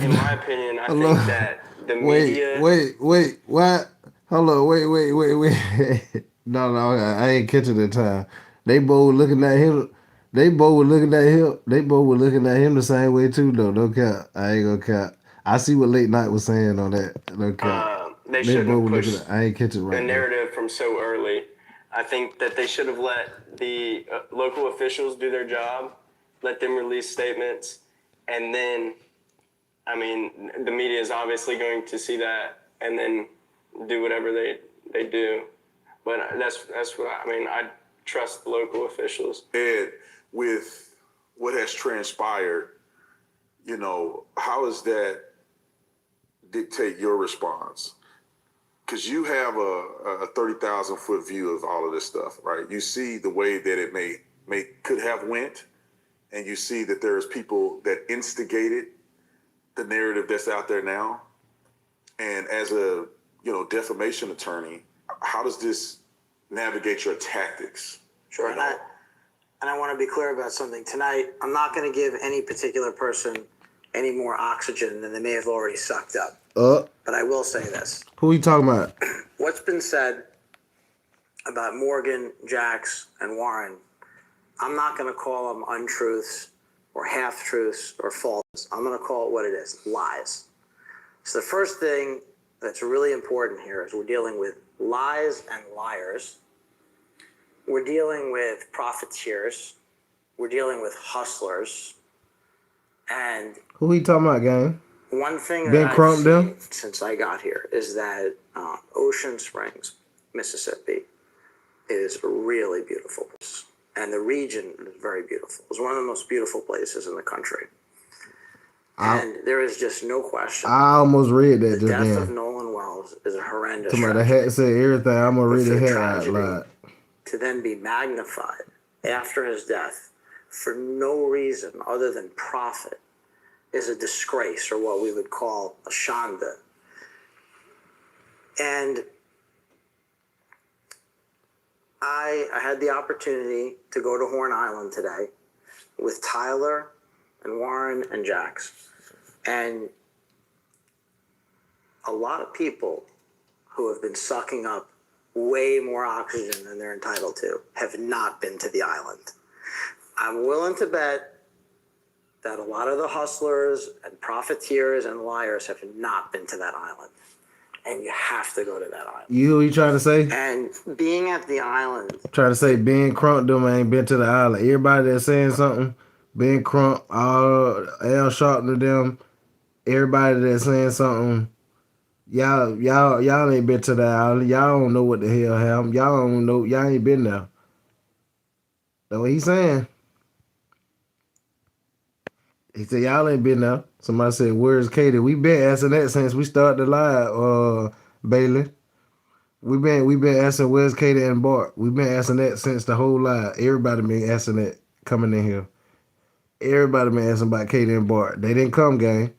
[SPEAKER 10] in my opinion, I think that the media.
[SPEAKER 1] Wait. What? Hold on. Wait. No, I ain't catching the time. They both looking at him. They both were looking at him. They both were looking at him the same way too, though. No cap. I ain't gonna cap. I see what Late Night was saying on that. No cap.
[SPEAKER 10] They shouldn't have pushed
[SPEAKER 1] I ain't catching right
[SPEAKER 10] the narrative from so early. I think that they should have let the local officials do their job, let them release statements, and then, I mean, the media is obviously going to see that and then do whatever they do. But that's what I trust the local officials.
[SPEAKER 8] Ed, with what has transpired, you know, how does that dictate your response? Because you have a 30,000 foot view of all of this stuff, right? You see the way that it could have went, and you see that there's people that instigated the narrative that's out there now. And as a defamation attorney, how does this navigate your tactics?
[SPEAKER 13] Sure. And I want to be clear about something. Tonight, I'm not going to give any particular person any more oxygen than they may have already sucked up. But I will say this.
[SPEAKER 1] Who are you talking about?
[SPEAKER 13] What's been said about Morgan, Jax, and Warren, I'm not going to call them untruths or half-truths or falses. I'm going to call it what it is, lies. So the first thing that's really important here is we're dealing with lies and liars. We're dealing with profiteers. We're dealing with hustlers. And
[SPEAKER 1] who are you talking about, gang?
[SPEAKER 13] one thing
[SPEAKER 1] Ben
[SPEAKER 13] that I've
[SPEAKER 1] Crump
[SPEAKER 13] seen
[SPEAKER 1] them?
[SPEAKER 13] since I got here is that Ocean Springs, Mississippi, is a really beautiful place. And the region is very beautiful. It's one of the most beautiful places in the country. And there is just no question.
[SPEAKER 1] I almost read that
[SPEAKER 13] the
[SPEAKER 1] just
[SPEAKER 13] death
[SPEAKER 1] then.
[SPEAKER 13] of Nolan Wells is a horrendous
[SPEAKER 1] Somebody
[SPEAKER 13] tragedy.
[SPEAKER 1] had said everything. I'm gonna read
[SPEAKER 13] But
[SPEAKER 1] it
[SPEAKER 13] for
[SPEAKER 1] here out
[SPEAKER 13] tragedy
[SPEAKER 1] loud.
[SPEAKER 13] to then be magnified after his death for no reason other than profit is a disgrace, or what we would call a shanda. And I had the opportunity to go to Horn Island today with Tyler and Warren and Jax. And a lot of people who have been sucking up way more oxygen than they're entitled to have not been to the island. I'm willing to bet that a lot of the hustlers and profiteers and liars have not been to that island. And you have to go to that island.
[SPEAKER 1] You trying to say?
[SPEAKER 13] And being at the island.
[SPEAKER 1] Trying to say Ben Crump them ain't been to the island. Everybody that's saying something, Ben Crump, all Al Sharpton them, everybody that's saying something, y'all ain't been to the island. Y'all don't know what the hell happened. Y'all don't know. Y'all ain't been there. That's what he's saying. He said, y'all ain't been there. Somebody said, where's Katie? We been asking that since we started the live, Bailey. We been asking where's Katie and Bart. We've been asking that since the whole live. Everybody been asking that coming in here. Everybody been asking about Katie and Bart. They didn't come, gang.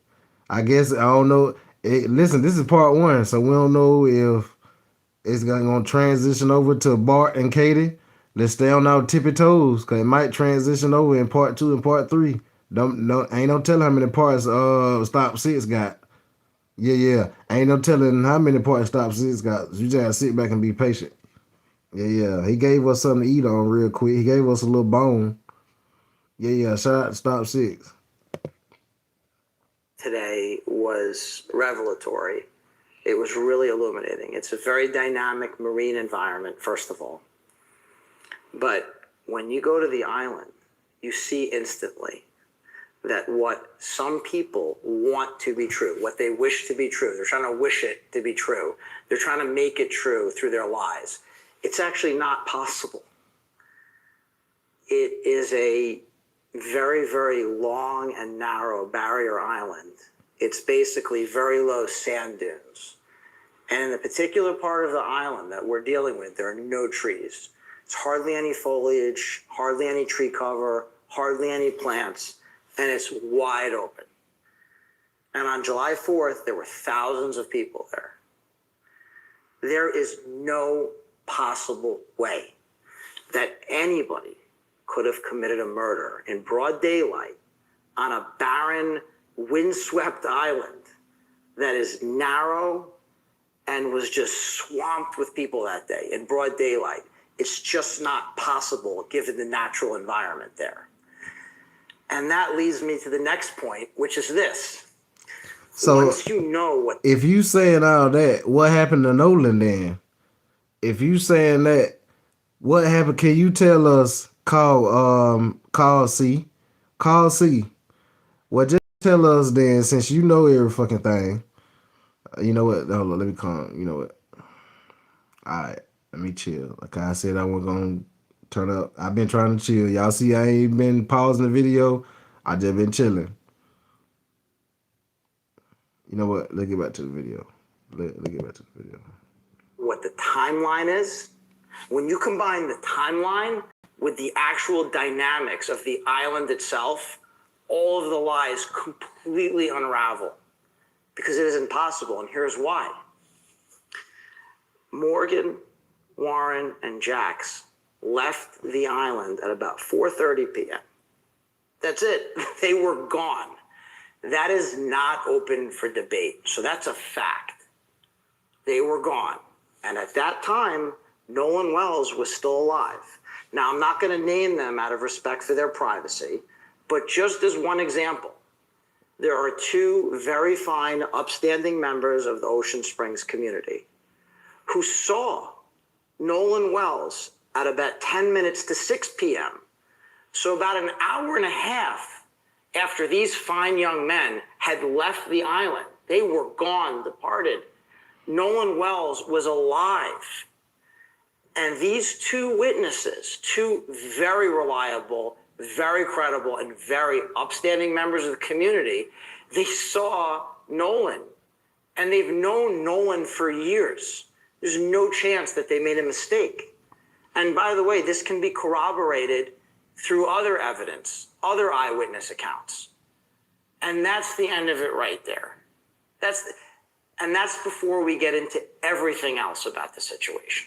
[SPEAKER 1] I guess I don't know. Listen, this is part one, so we don't know if it's gonna transition over to Bart and Katie. Let's stay on our tippy toes, cause it might transition over in part two and part three. Ain't no telling how many parts Stop Six got. Yeah. Ain't no telling how many parts Stop Six got. You just gotta sit back and be patient. Yeah. He gave us something to eat on real quick. He gave us a little bone. Yeah. Shout out to Stop Six.
[SPEAKER 13] Today was revelatory. It was really illuminating. It's a very dynamic marine environment, first of all. But when you go to the island, you see instantly that what some people want to be true, what they wish to be true, they're trying to wish it to be true. They're trying to make it true through their lies. It's actually not possible. It is a very, very long and narrow barrier island. It's basically very low sand dunes. And in the particular part of the island that we're dealing with, there are no trees. It's hardly any foliage, hardly any tree cover, hardly any plants, and it's wide open. And on July 4th, there were thousands of people there. There is no possible way that anybody could have committed a murder in broad daylight on a barren, windswept island that is narrow and was just swamped with people that day in broad daylight. It's just not possible given the natural environment there. And that leads me to the next point, which is this.
[SPEAKER 1] So
[SPEAKER 13] once you know what,
[SPEAKER 1] if you saying all that, what happened to Nolan then? If you saying that, what happened? Can you tell us? Call C. Well, just tell us then, since you know every fucking thing. You know what? Hold on, let me calm. You know what? All right, let me chill. Like I said, I wasn't gonna turn up. I've been trying to chill. Y'all see, I ain't been pausing the video. I just been chilling. You know what? Let's get back to the video. Let's get back to the video.
[SPEAKER 13] what the timeline is, when you combine the timeline with the actual dynamics of the island itself, all of the lies completely unravel because it is impossible. And here's why. Morgan, Warren, and Jax left the island at about 4:30 p.m. That's it. They were gone. That is not open for debate. So that's a fact. They were gone. And at that time, Nolan Wells was still alive. Now, I'm not going to name them out of respect for their privacy, but just as one example, there are two very fine, upstanding members of the Ocean Springs community who saw Nolan Wells at about 10 minutes to 6 p.m. So about an hour and a half after these fine young men had left the island, they were gone, departed. Nolan Wells was alive. And these two witnesses, two very reliable, very credible, and very upstanding members of the community, they saw Nolan. And they've known Nolan for years. There's no chance that they made a mistake. And by the way, this can be corroborated through other evidence, other eyewitness accounts. And that's the end of it right there. And that's before we get into everything else about the situation.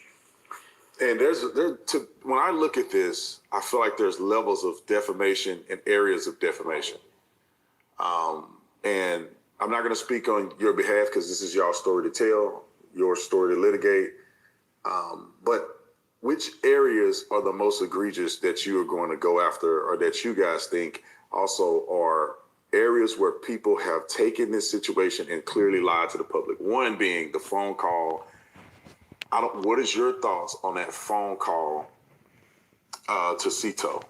[SPEAKER 8] And when I look at this, I feel like there's levels of defamation and areas of defamation. And I'm not going to speak on your behalf because this is y'all's story to tell, your story to litigate. But which areas are the most egregious that you are going to go after, or that you guys think also are areas where people have taken this situation and clearly lied to the public? One being the phone call. What is your thoughts on that phone call to Cito?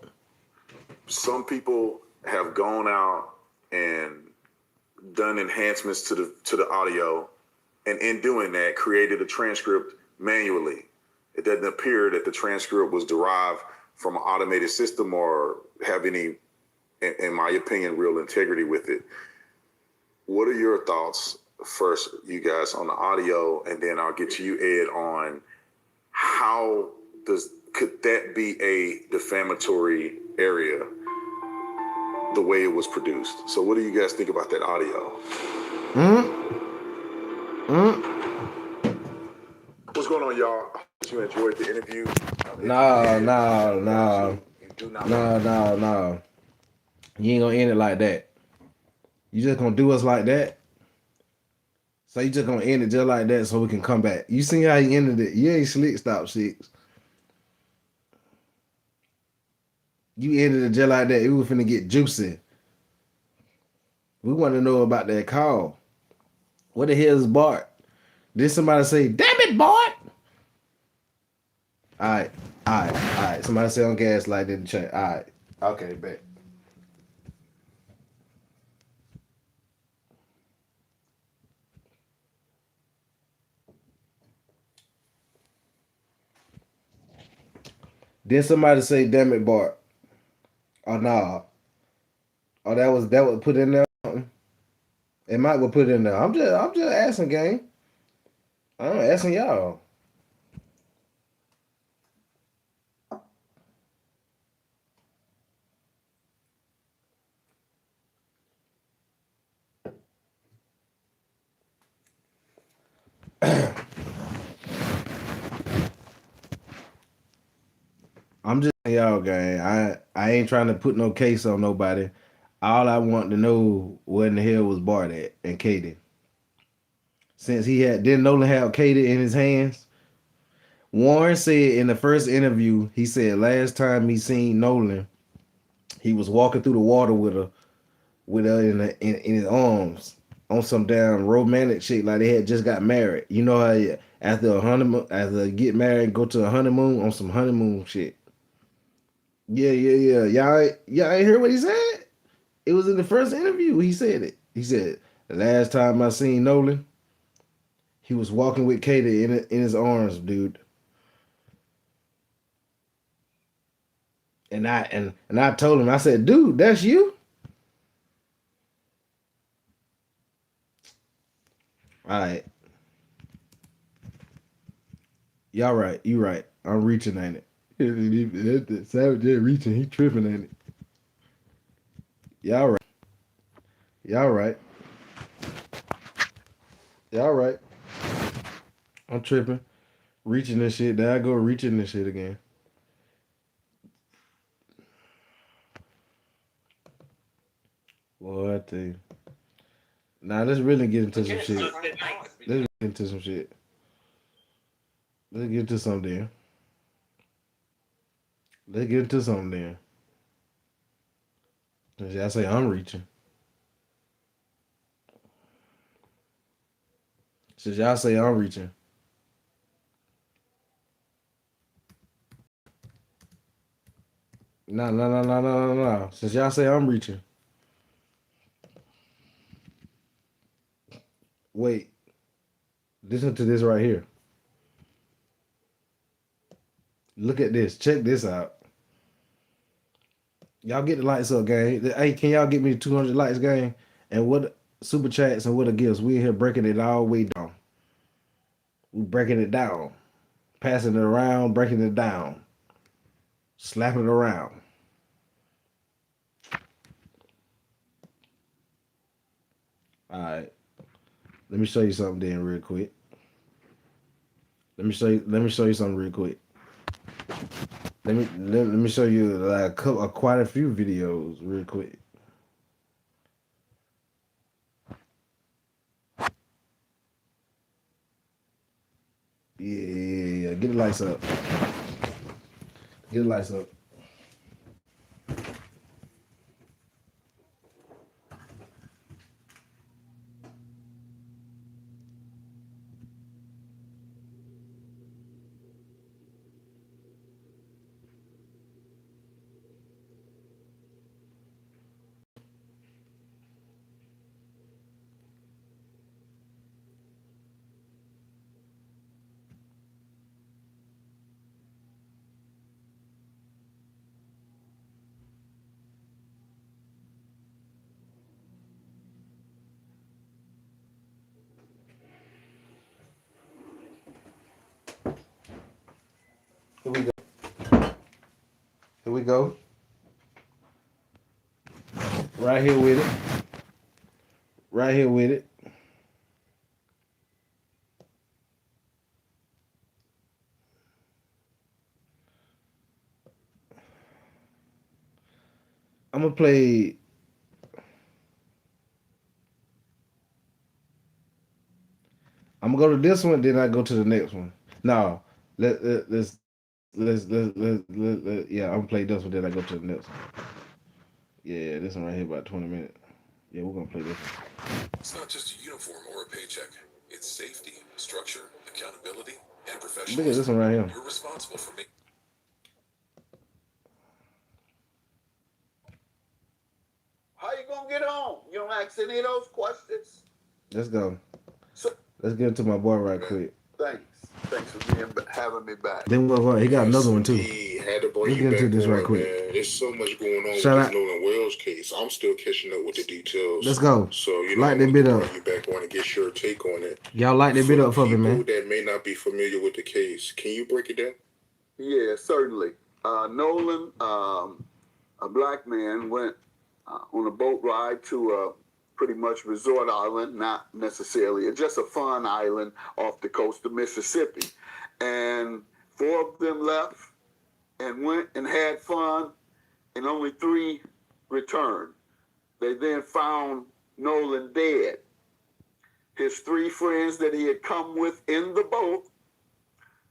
[SPEAKER 8] Some people have gone out and done enhancements to the audio, and in doing that, created a transcript manually. It doesn't appear that the transcript was derived from an automated system or have any, in my opinion, real integrity with it. What are your thoughts, first, you guys, on the audio, and then I'll get to you, Ed, on could that be a defamatory area the way it was produced. So what do you guys think about that audio? What's going on, y'all? I hope you enjoyed the interview.
[SPEAKER 1] No. You ain't gonna end it like that. You just gonna do us like that. So you just gonna end it just like that so we can come back. You see how he ended it. You ain't slick stop 6. You ended it just like that. It was finna get juicy. We want to know about that call. What the hell is Bart? Did somebody say, damn it, Bart? Alright. Somebody say on gaslight in the chat. Alright. Okay, bet. Did somebody say, damn it, Bart? Or nah? Or that was put in there? It might be put in there. I'm just asking, gang. I'm asking y'all. I'm just y'all, gang. I ain't trying to put no case on nobody. All I want to know where in the hell was Bart at and Katie. Since didn't Nolan have Katie in his hands? Warren said in the first interview, he said last time he seen Nolan, he was walking through the water with her in his arms on some damn romantic shit like they had just got married. You know how after a honeymoon, after they get married and go to a honeymoon on some honeymoon shit. Yeah. Y'all ain't heard what he said? It was in the first interview. He said it. He said, the last time I seen Nolan, he was walking with Katie in his arms, dude. And I told him, I said, dude, that's you? All right. Y'all right. You right. I'm reaching, ain't it? Savage J reaching. He tripping, ain't it? Y'all right. Y'all right. Y'all right. I'm tripping. Reaching this shit. There I go reaching this shit again. Boy, I tell you. Now let's really get into some shit. Let's get into some shit. Let's get into something then. Let's get into something then. Since y'all say I'm reaching. Since y'all say I'm reaching. No. Since y'all say I'm reaching. Wait. Listen to this right here. Look at this. Check this out. Y'all get the lights up, gang. Hey, can y'all get me 200 likes, gang? And what super chats and what it gives? We in here breaking it all the way down. We breaking it down. Passing it around, breaking it down. Slapping it around. Alright. Let me show you something then real quick. Let me show you something real quick. Let me show you like quite a few videos real quick. Yeah. Get the lights up. Get the lights up. Here we go. Here we go. Right here with it. Right here with it. I'm gonna play. I'm gonna go to this one, then I go to the next one. No, yeah. I'm gonna play this one, then I go to the next one. Yeah, this one right here about 20 minutes. Yeah, we're gonna play this one.
[SPEAKER 16] It's not just a uniform or a paycheck. It's safety, structure, accountability, and professionalism.
[SPEAKER 1] Look at this one right here.
[SPEAKER 16] You're responsible for making.
[SPEAKER 17] How you gonna get home? You don't ask any of those questions.
[SPEAKER 1] Let's go. Let's get into my boy right quick.
[SPEAKER 17] Thanks for having me back.
[SPEAKER 1] Then we'll go. He got another one too.
[SPEAKER 16] He had to bring
[SPEAKER 1] Let's
[SPEAKER 16] you
[SPEAKER 1] get into
[SPEAKER 16] back
[SPEAKER 1] this
[SPEAKER 16] on,
[SPEAKER 1] right quick.
[SPEAKER 16] man. There's so much going on
[SPEAKER 1] Shout
[SPEAKER 16] with
[SPEAKER 1] out.
[SPEAKER 16] this Nolan Wells case. I'm still catching up with the details.
[SPEAKER 1] Let's go.
[SPEAKER 16] So you
[SPEAKER 1] Light
[SPEAKER 16] I'm
[SPEAKER 1] that
[SPEAKER 16] gonna
[SPEAKER 1] bit up.
[SPEAKER 16] bring you back on and get your take on it.
[SPEAKER 1] Y'all light that bit up for me, man.
[SPEAKER 16] People that may not be familiar with the case, can you break it down?
[SPEAKER 17] Yeah, certainly. Nolan, a black man, went on a boat ride to a pretty much resort island, not necessarily, just a fun island off the coast of Mississippi. And 4 of them left and went and had fun, and only 3 returned. They then found Nolan dead. His 3 friends that he had come with in the boat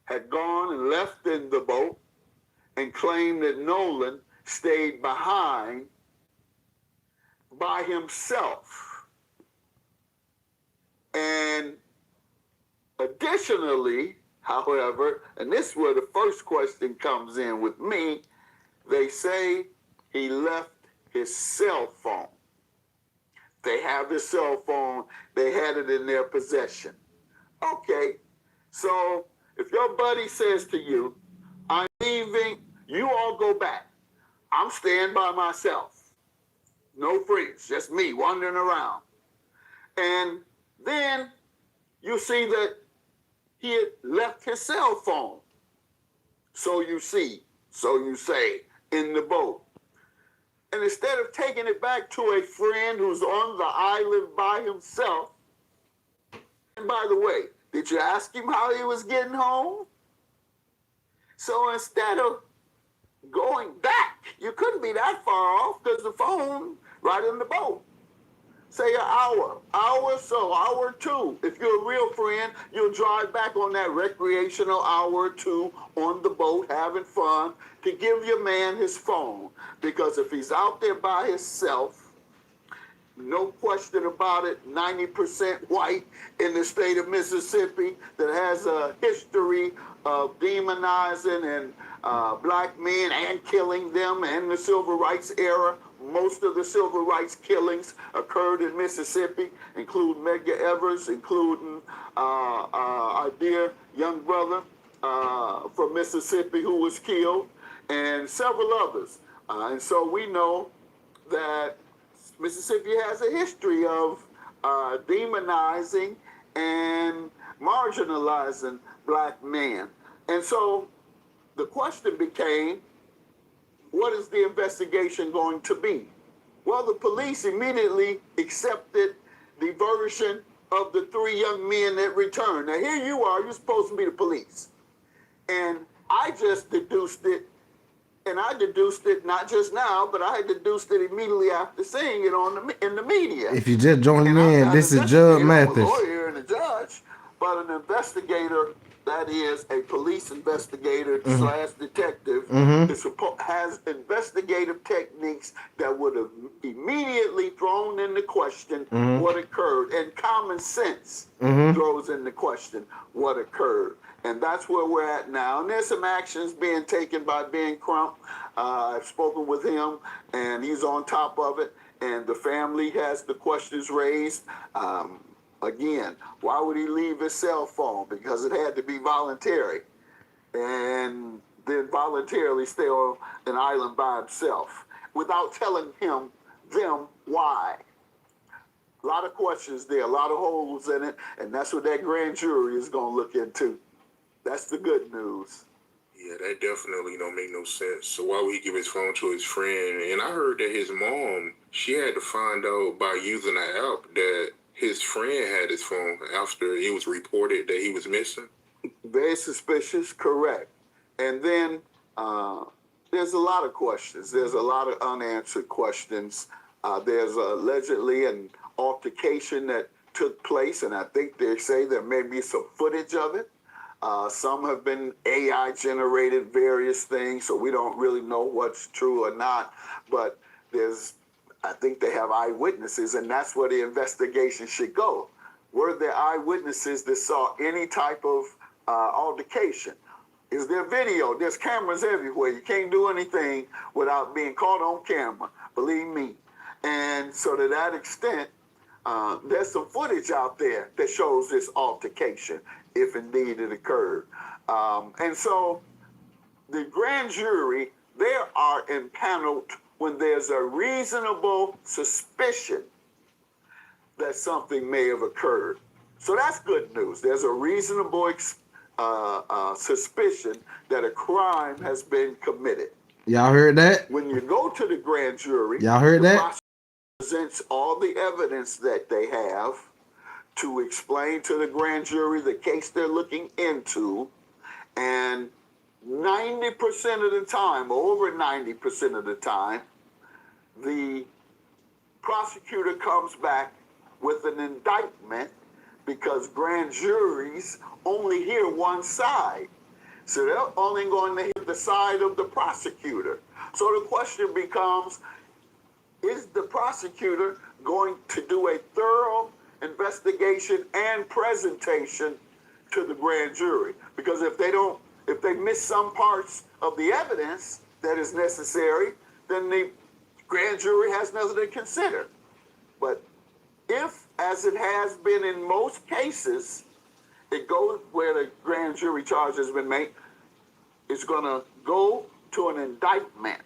[SPEAKER 17] had gone and left in the boat and claimed that Nolan stayed behind by himself. And additionally, however, and this is where the first question comes in with me, they say he left his cell phone. They have his cell phone, they had it in their possession. Okay, so if your buddy says to you, I'm leaving, you all go back. I'm staying by myself. No friends, just me wandering around. And then you see that he had left his cell phone. So you see, so you say, in the boat. And instead of taking it back to a friend who's on the island by himself, and by the way, did you ask him how he was getting home? So instead of going back, you couldn't be that far off because the phone right in the boat. Say an hour or 2. If you're a real friend, you'll drive back on that recreational hour or 2 on the boat having fun to give your man his phone. Because if he's out there by himself, no question about it, 90% white in the state of Mississippi that has a history of demonizing and black men and killing them in the civil rights era. Most of the civil rights killings occurred in Mississippi, including Medgar Evers, including our dear young brother from Mississippi who was killed, and several others. And so we know that Mississippi has a history of demonizing and marginalizing black men. And so the question became, what is the investigation going to be? Well, the police immediately accepted the version of the 3 young men that returned. Now, here you are, you're supposed to be the police. And I just deduced it, and I deduced it not just now, but I had deduced it immediately after seeing it in the media.
[SPEAKER 1] If you just joining in, this is Judge Mathis.
[SPEAKER 17] I'm a lawyer and a judge, but an investigator, that is a police investigator slash detective, has investigative techniques that would have immediately thrown into question what occurred, and common sense throws into question what occurred. And that's where we're at now. And there's some actions being taken by Ben Crump. I've spoken with him, and he's on top of it. And the family has the questions raised. Again, why would he leave his cell phone? Because it had to be voluntary. And then voluntarily stay on an island by himself without telling them why. A lot of questions there, a lot of holes in it, and that's what that grand jury is going to look into. That's the good news.
[SPEAKER 16] Yeah, that definitely don't make no sense. So why would he give his phone to his friend? And I heard that his mom, she had to find out by using an app that his friend had his phone after it was reported that he was missing.
[SPEAKER 17] Very suspicious, correct. And then there's a lot of questions. There's a lot of unanswered questions. There's allegedly an altercation that took place, and I think they say there may be some footage of it. Some have been AI generated, various things, so we don't really know what's true or not. But I think they have eyewitnesses, and that's where the investigation should go. Were there eyewitnesses that saw any type of altercation? Is there video? There's cameras everywhere. You can't do anything without being caught on camera, believe me. And so to that extent, there's some footage out there that shows this altercation, if indeed it occurred. And so the grand jury, they are impaneled when there's a reasonable suspicion that something may have occurred. So that's good news. There's a reasonable suspicion that a crime has been committed.
[SPEAKER 1] Y'all heard that?
[SPEAKER 17] When you go to the grand jury,
[SPEAKER 1] y'all heard that?
[SPEAKER 17] Presents all the evidence that they have to explain to the grand jury the case they're looking into, and 90% of the time, over 90% of the time, the prosecutor comes back with an indictment because grand juries only hear one side. So they're only going to hear the side of the prosecutor. So the question becomes, is the prosecutor going to do a thorough investigation and presentation to the grand jury? Because if they miss some parts of the evidence that is necessary, then the grand jury has nothing to consider. But if, as it has been in most cases, it goes where the grand jury charge has been made, it's going to go to an indictment.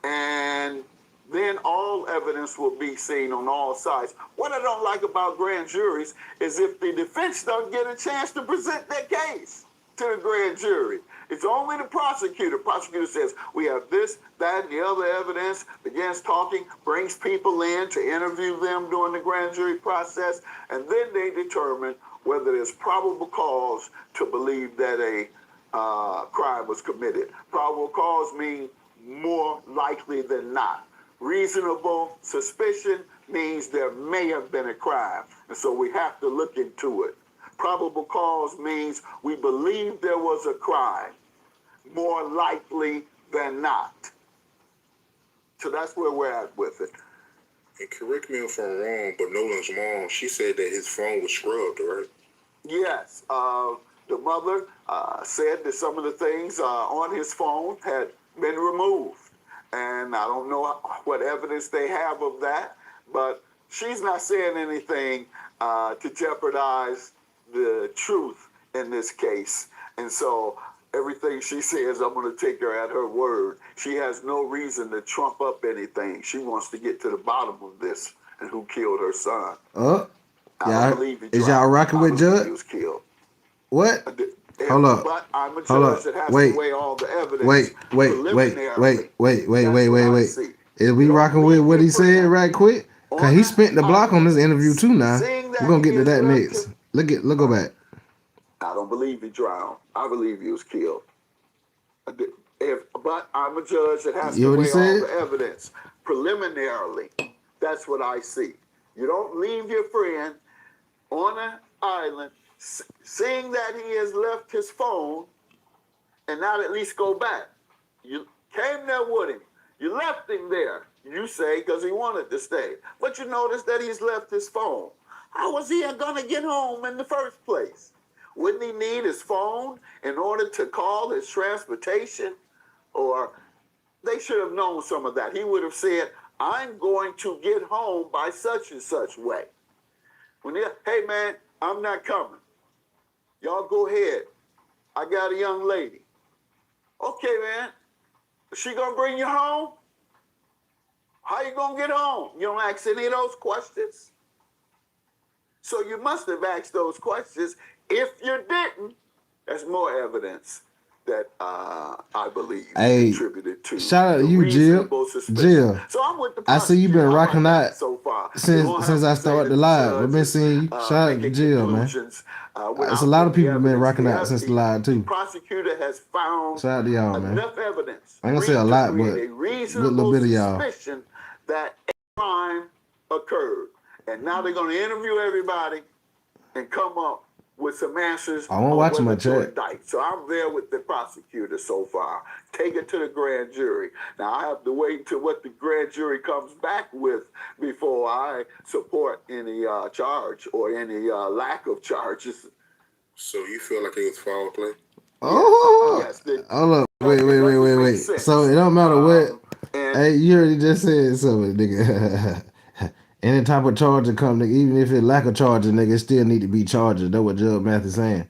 [SPEAKER 17] And then all evidence will be seen on all sides. What I don't like about grand juries is if the defense don't get a chance to present their case to the grand jury. It's only the prosecutor. Prosecutor says, we have this, that, and the other evidence, begins talking, brings people in to interview them during the grand jury process, and then they determine whether there's probable cause to believe that a crime was committed. Probable cause means more likely than not. Reasonable suspicion means there may have been a crime, and so we have to look into it. Probable cause means we believe there was a crime, more likely than not. So that's where we're at with it.
[SPEAKER 16] And correct me if I'm wrong, but Nolan's mom, she said that his phone was scrubbed, right?
[SPEAKER 17] Yes. The mother said that some of the things on his phone had been removed. And I don't know what evidence they have of that, but she's not saying anything to jeopardize the truth in this case. And so everything she says, I'm going to take her at her word. She has no reason to trump up anything. She wants to get to the bottom of this and who killed her son. I don't believe he
[SPEAKER 1] is y'all rocking with Judge?
[SPEAKER 17] He was killed.
[SPEAKER 1] What? Hold up.
[SPEAKER 17] But I'm a
[SPEAKER 1] Hold
[SPEAKER 17] judge
[SPEAKER 1] up.
[SPEAKER 17] that has
[SPEAKER 1] Wait.
[SPEAKER 17] to weigh all the evidence.
[SPEAKER 1] Wait. Is we rocking with what he said right quick? Cause he spent the block on this interview too now. We're gonna get to that next. Go back.
[SPEAKER 17] I don't believe he drowned. I believe he was killed. But I'm a judge that has to weigh all the evidence. Preliminarily, that's what I see. You don't leave your friend on an island seeing that he has left his phone and not at least go back. You came there with him. You left him there, you say, because he wanted to stay. But you notice that he's left his phone. How was he going to get home in the first place? Wouldn't he need his phone in order to call his transportation? Or they should have known some of that. He would have said, I'm going to get home by such and such way. Hey, man, I'm not coming. Y'all go ahead. I got a young lady. Okay, man. Is she going to bring you home? How you going to get home? You don't ask any of those questions? So you must have asked those questions. If you didn't, there's more evidence that I believe
[SPEAKER 1] Hey,
[SPEAKER 17] contributed to
[SPEAKER 1] shout out
[SPEAKER 17] the
[SPEAKER 1] to you, Jill.
[SPEAKER 17] reasonable suspicion.
[SPEAKER 1] Jill,
[SPEAKER 17] So I'm with the
[SPEAKER 1] I see you been
[SPEAKER 17] prosecutor. I
[SPEAKER 1] rocking
[SPEAKER 17] like
[SPEAKER 1] out
[SPEAKER 17] that so far. They
[SPEAKER 1] since
[SPEAKER 17] won't
[SPEAKER 1] since
[SPEAKER 17] have
[SPEAKER 1] I
[SPEAKER 17] to say
[SPEAKER 1] started the
[SPEAKER 17] that the
[SPEAKER 1] live. I've
[SPEAKER 17] judge
[SPEAKER 1] been
[SPEAKER 17] is
[SPEAKER 1] seeing you. Shout out to
[SPEAKER 17] making
[SPEAKER 1] Jill, man.
[SPEAKER 17] conclusions
[SPEAKER 1] It's a
[SPEAKER 17] without
[SPEAKER 1] lot of
[SPEAKER 17] any
[SPEAKER 1] people been
[SPEAKER 17] evidence.
[SPEAKER 1] rocking out since the live
[SPEAKER 17] The
[SPEAKER 1] too.
[SPEAKER 17] prosecutor has found
[SPEAKER 1] Shout out to y'all, man.
[SPEAKER 17] enough evidence
[SPEAKER 1] I ain't gonna say a
[SPEAKER 17] to
[SPEAKER 1] lot,
[SPEAKER 17] create
[SPEAKER 1] but
[SPEAKER 17] a
[SPEAKER 1] good little
[SPEAKER 17] reasonable
[SPEAKER 1] bit of y'all.
[SPEAKER 17] suspicion that a crime occurred. And now they're going to interview everybody and come up with some answers
[SPEAKER 1] I won't
[SPEAKER 17] on
[SPEAKER 1] watch
[SPEAKER 17] whether
[SPEAKER 1] my
[SPEAKER 17] to
[SPEAKER 1] chat.
[SPEAKER 17] indict. So I'm there with the prosecutor so far. Take it to the grand jury. Now I have to wait until what the grand jury comes back with before I support any charge or any lack of charges.
[SPEAKER 16] So you feel like it was foul play?
[SPEAKER 1] Oh,
[SPEAKER 17] Yes. Yes.
[SPEAKER 1] hold up. Wait.
[SPEAKER 17] Doesn't make
[SPEAKER 1] So
[SPEAKER 17] sense.
[SPEAKER 1] it don't matter what.
[SPEAKER 17] And
[SPEAKER 1] Hey, you already just said something, nigga. Any type of charge that come, nigga, even if it lack of charges, nigga, it still need to be charges. That's what Judge Mathis saying.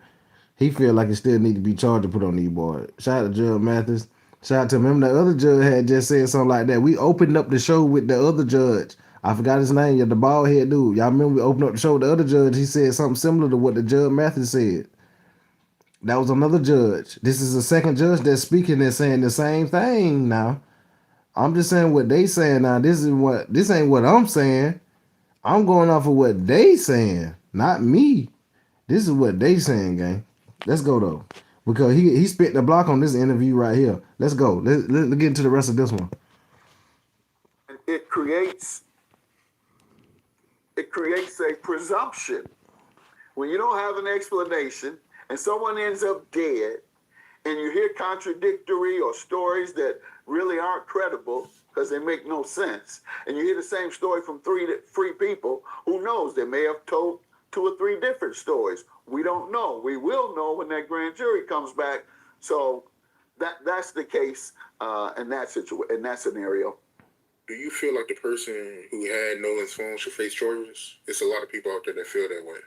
[SPEAKER 1] He feel like it still need to be charged to put on these boys. Shout out to Judge Mathis. Shout out to him. The other judge had just said something like that. We opened up the show with the other judge. I forgot his name. Yeah, the bald head dude. Y'all remember we opened up the show with the other judge? He said something similar to what the Judge Mathis said. That was another judge. This is the second judge that's speaking and saying the same thing now. I'm just saying what they saying now. This ain't what I'm saying. I'm going off of what they saying, not me. This is what they saying, gang. Let's go though. Because he spit the block on this interview right here. Let's go. Let's get into the rest of this one.
[SPEAKER 17] it creates a presumption. When you don't have an explanation and someone ends up dead, and you hear contradictory or stories that really aren't credible because they make no sense, and you hear the same story from three people, who knows? They may have told 2 or 3 different stories. We don't know. We will know when that grand jury comes back. So that's the case in that scenario.
[SPEAKER 16] Do you feel like the person who had Nolan's phone should face charges? It's a lot of people out there that feel that way.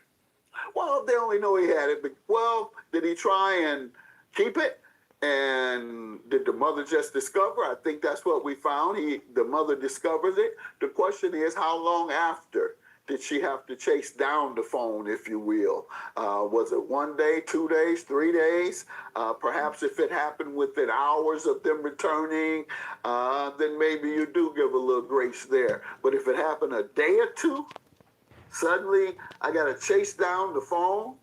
[SPEAKER 17] Well, they only know he had it. But, well, did he try and keep it? And did the mother just discover? I think that's what we found. The mother discovers it. The question is, how long after did she have to chase down the phone, if you will? Was it 1 day, 2 days, 3 days? Perhaps if it happened within hours of them returning, then maybe you do give a little grace there. But if it happened a day or two, suddenly I got to chase down the phone,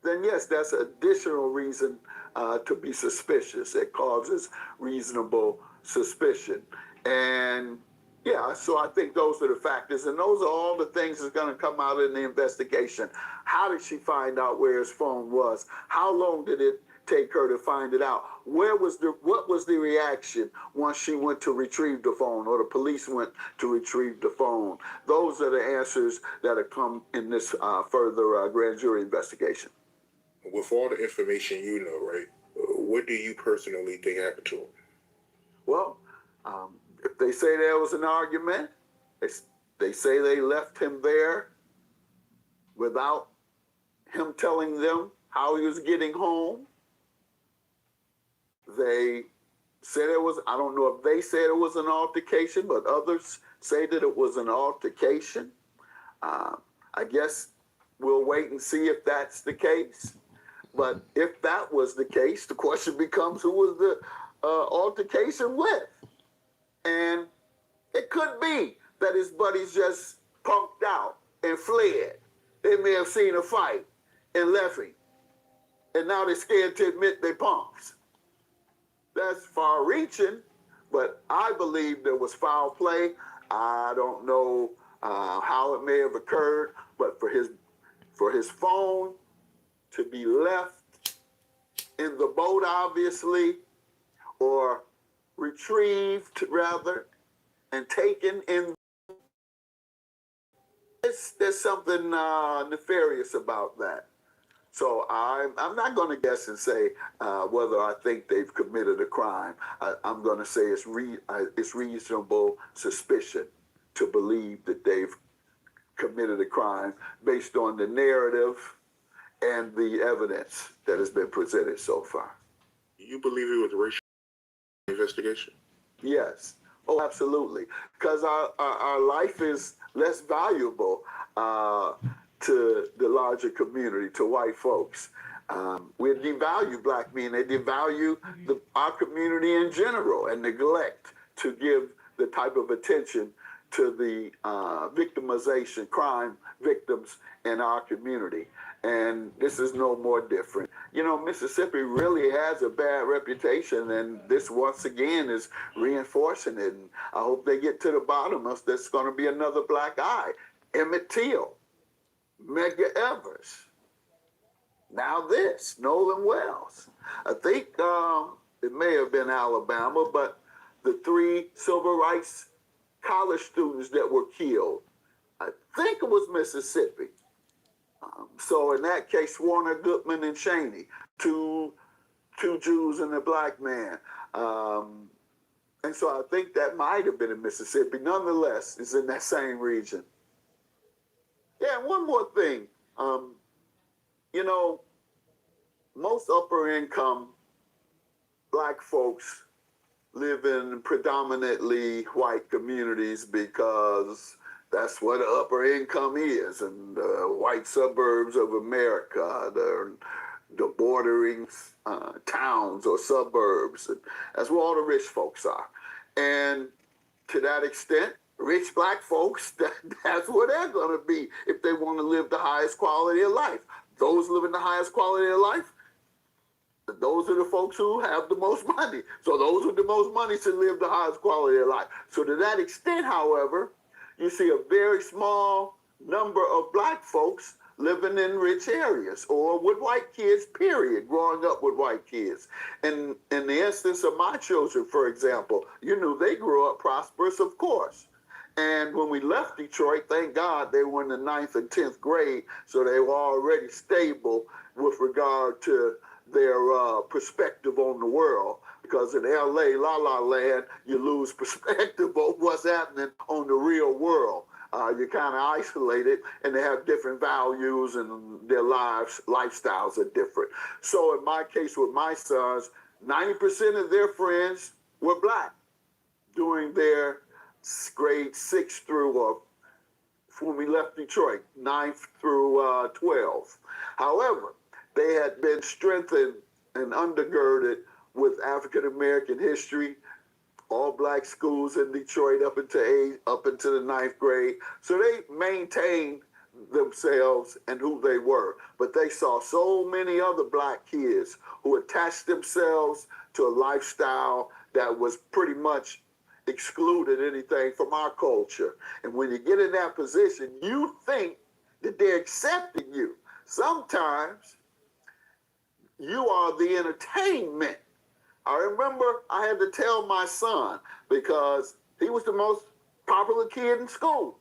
[SPEAKER 17] then yes, that's additional reason to be suspicious. It causes reasonable suspicion. And yeah, so I think those are the factors, and those are all the things that's going to come out in the investigation. How did she find out where his phone was? How long did it take her to find it out? What was the reaction once she went to retrieve the phone, or the police went to retrieve the phone? Those are the answers that have come in this further grand jury investigation.
[SPEAKER 16] With all the information you know, right, what do you personally think happened to him?
[SPEAKER 17] Well, if they say there was an argument, they say they left him there without him telling them how he was getting home. They said it was, I don't know if they said it was an altercation, but others say that it was an altercation. I guess we'll wait and see if that's the case. But if that was the case, the question becomes, who was the altercation with? And it could be that his buddies just punked out and fled. They may have seen a fight and left him. And now they're scared to admit they punks. That's far-reaching, but I believe there was foul play. I don't know how it may have occurred, but for his phone to be left in the boat, obviously, or retrieved, rather, and taken in, there's something nefarious about that. So I'm not going to guess and say whether I think they've committed a crime. I'm going to say it's reasonable suspicion to believe that they've committed a crime based on the narrative and the evidence that has been presented so far.
[SPEAKER 16] You believe it was a racial investigation?
[SPEAKER 17] Yes. Oh, absolutely. Because our life is less valuable to the larger community, to white folks. We devalue black men. They devalue our community in general and neglect to give the type of attention to the victimization, crime victims in our community. And this is no more different. You know, Mississippi really has a bad reputation, and this once again is reinforcing it. And I hope they get to the bottom of this. Going to be another black eye. Emmett Till, Medgar Evers. Now this, Nolan Wells. I think it may have been Alabama, but the 3 civil rights college students that were killed, I think it was Mississippi. So in that case, Warner, Goodman, and Cheney, two Jews and a black man. And so I think that might have been in Mississippi. Nonetheless, it's in that same region. Yeah, and one more thing. You know, most upper income black folks live in predominantly white communities because that's what upper income is, and white suburbs of America, the bordering towns or suburbs. And that's where all the rich folks are. And to that extent, rich black folks, that's where they're going to be if they want to live the highest quality of life. Those living the highest quality of life, those are the folks who have the most money. So those with the most money should live the highest quality of life. So to that extent, however, you see a very small number of black folks living in rich areas or with white kids, period, growing up with white kids. And in the instance of my children, for example, you knew they grew up prosperous, of course. And when we left Detroit, thank God they were in the 9th and 10th grade, so they were already stable with regard to their perspective on the world. Because in LA, La La Land, you lose perspective on what's happening on the real world. You're kind of isolated, and they have different values, and their lifestyles are different. So in my case with my sons, 90% of their friends were black during their grade 6 through, when we left Detroit, 9th through 12. However, they had been strengthened and undergirded with African American history, all black schools in Detroit up into the 9th grade. So they maintained themselves and who they were. But they saw so many other black kids who attached themselves to a lifestyle that was pretty much excluded anything from our culture. And when you get in that position, you think that they're accepting you. Sometimes you are the entertainment. I remember I had to tell my son, because he was the most popular kid in school,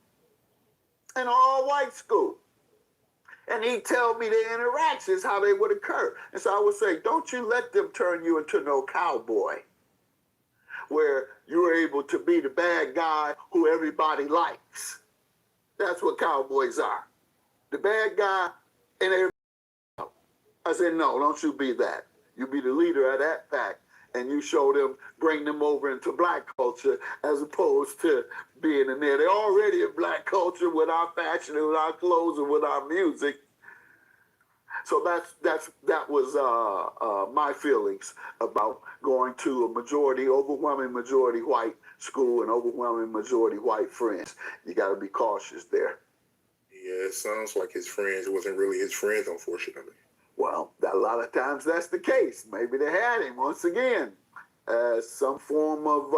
[SPEAKER 17] an all-white school. And he'd tell me the interactions, how they would occur. And so I would say, don't you let them turn you into no cowboy, where you're able to be the bad guy who everybody likes. That's what cowboys are. The bad guy and everybody else. I said, no, don't you be that. You be the leader of that pack, and you show them, bring them over into black culture as opposed to being in there. They're already in black culture with our fashion and with our clothes and with our music. So that was my feelings about going to a overwhelming majority white school and overwhelming majority white friends. You got to be cautious there.
[SPEAKER 16] Yeah, it sounds like his friends. It wasn't really his friends, unfortunately.
[SPEAKER 17] Well, a lot of times that's the case. Maybe they had him once again as some form of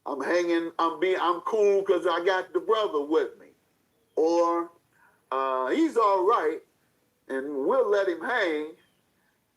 [SPEAKER 17] I'm cool because I got the brother with me, or he's all right and we'll let him hang,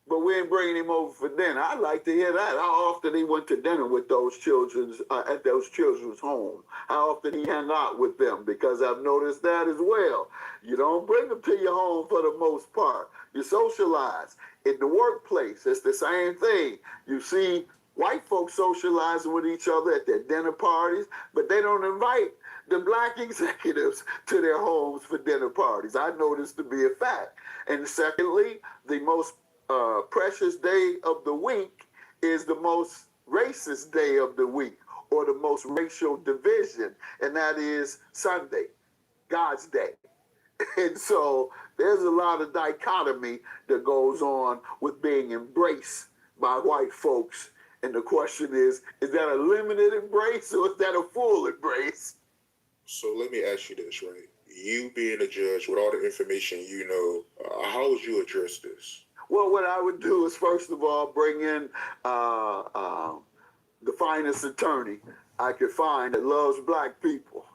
[SPEAKER 17] but we ain't bringing him over for dinner. I'd like to hear that. How often he went to dinner with those children at those children's home? How often he hung out with them? Because I've noticed that as well. You don't bring them to your home for the most part. You socialize. In the workplace, it's the same thing. You see white folks socializing with each other at their dinner parties, but they don't invite the black executives to their homes for dinner parties. I know this to be a fact. And secondly, the most precious day of the week is the most racist day of the week, or the most racial division, and that is Sunday, God's day. And so there's a lot of dichotomy that goes on with being embraced by white folks. And the question is that a limited embrace or is that a full embrace?
[SPEAKER 16] So let me ask you this, right? You being a judge with all the information you know, how would you address this?
[SPEAKER 17] Well, what I would do is first of all bring in the finest attorney I could find that loves black people.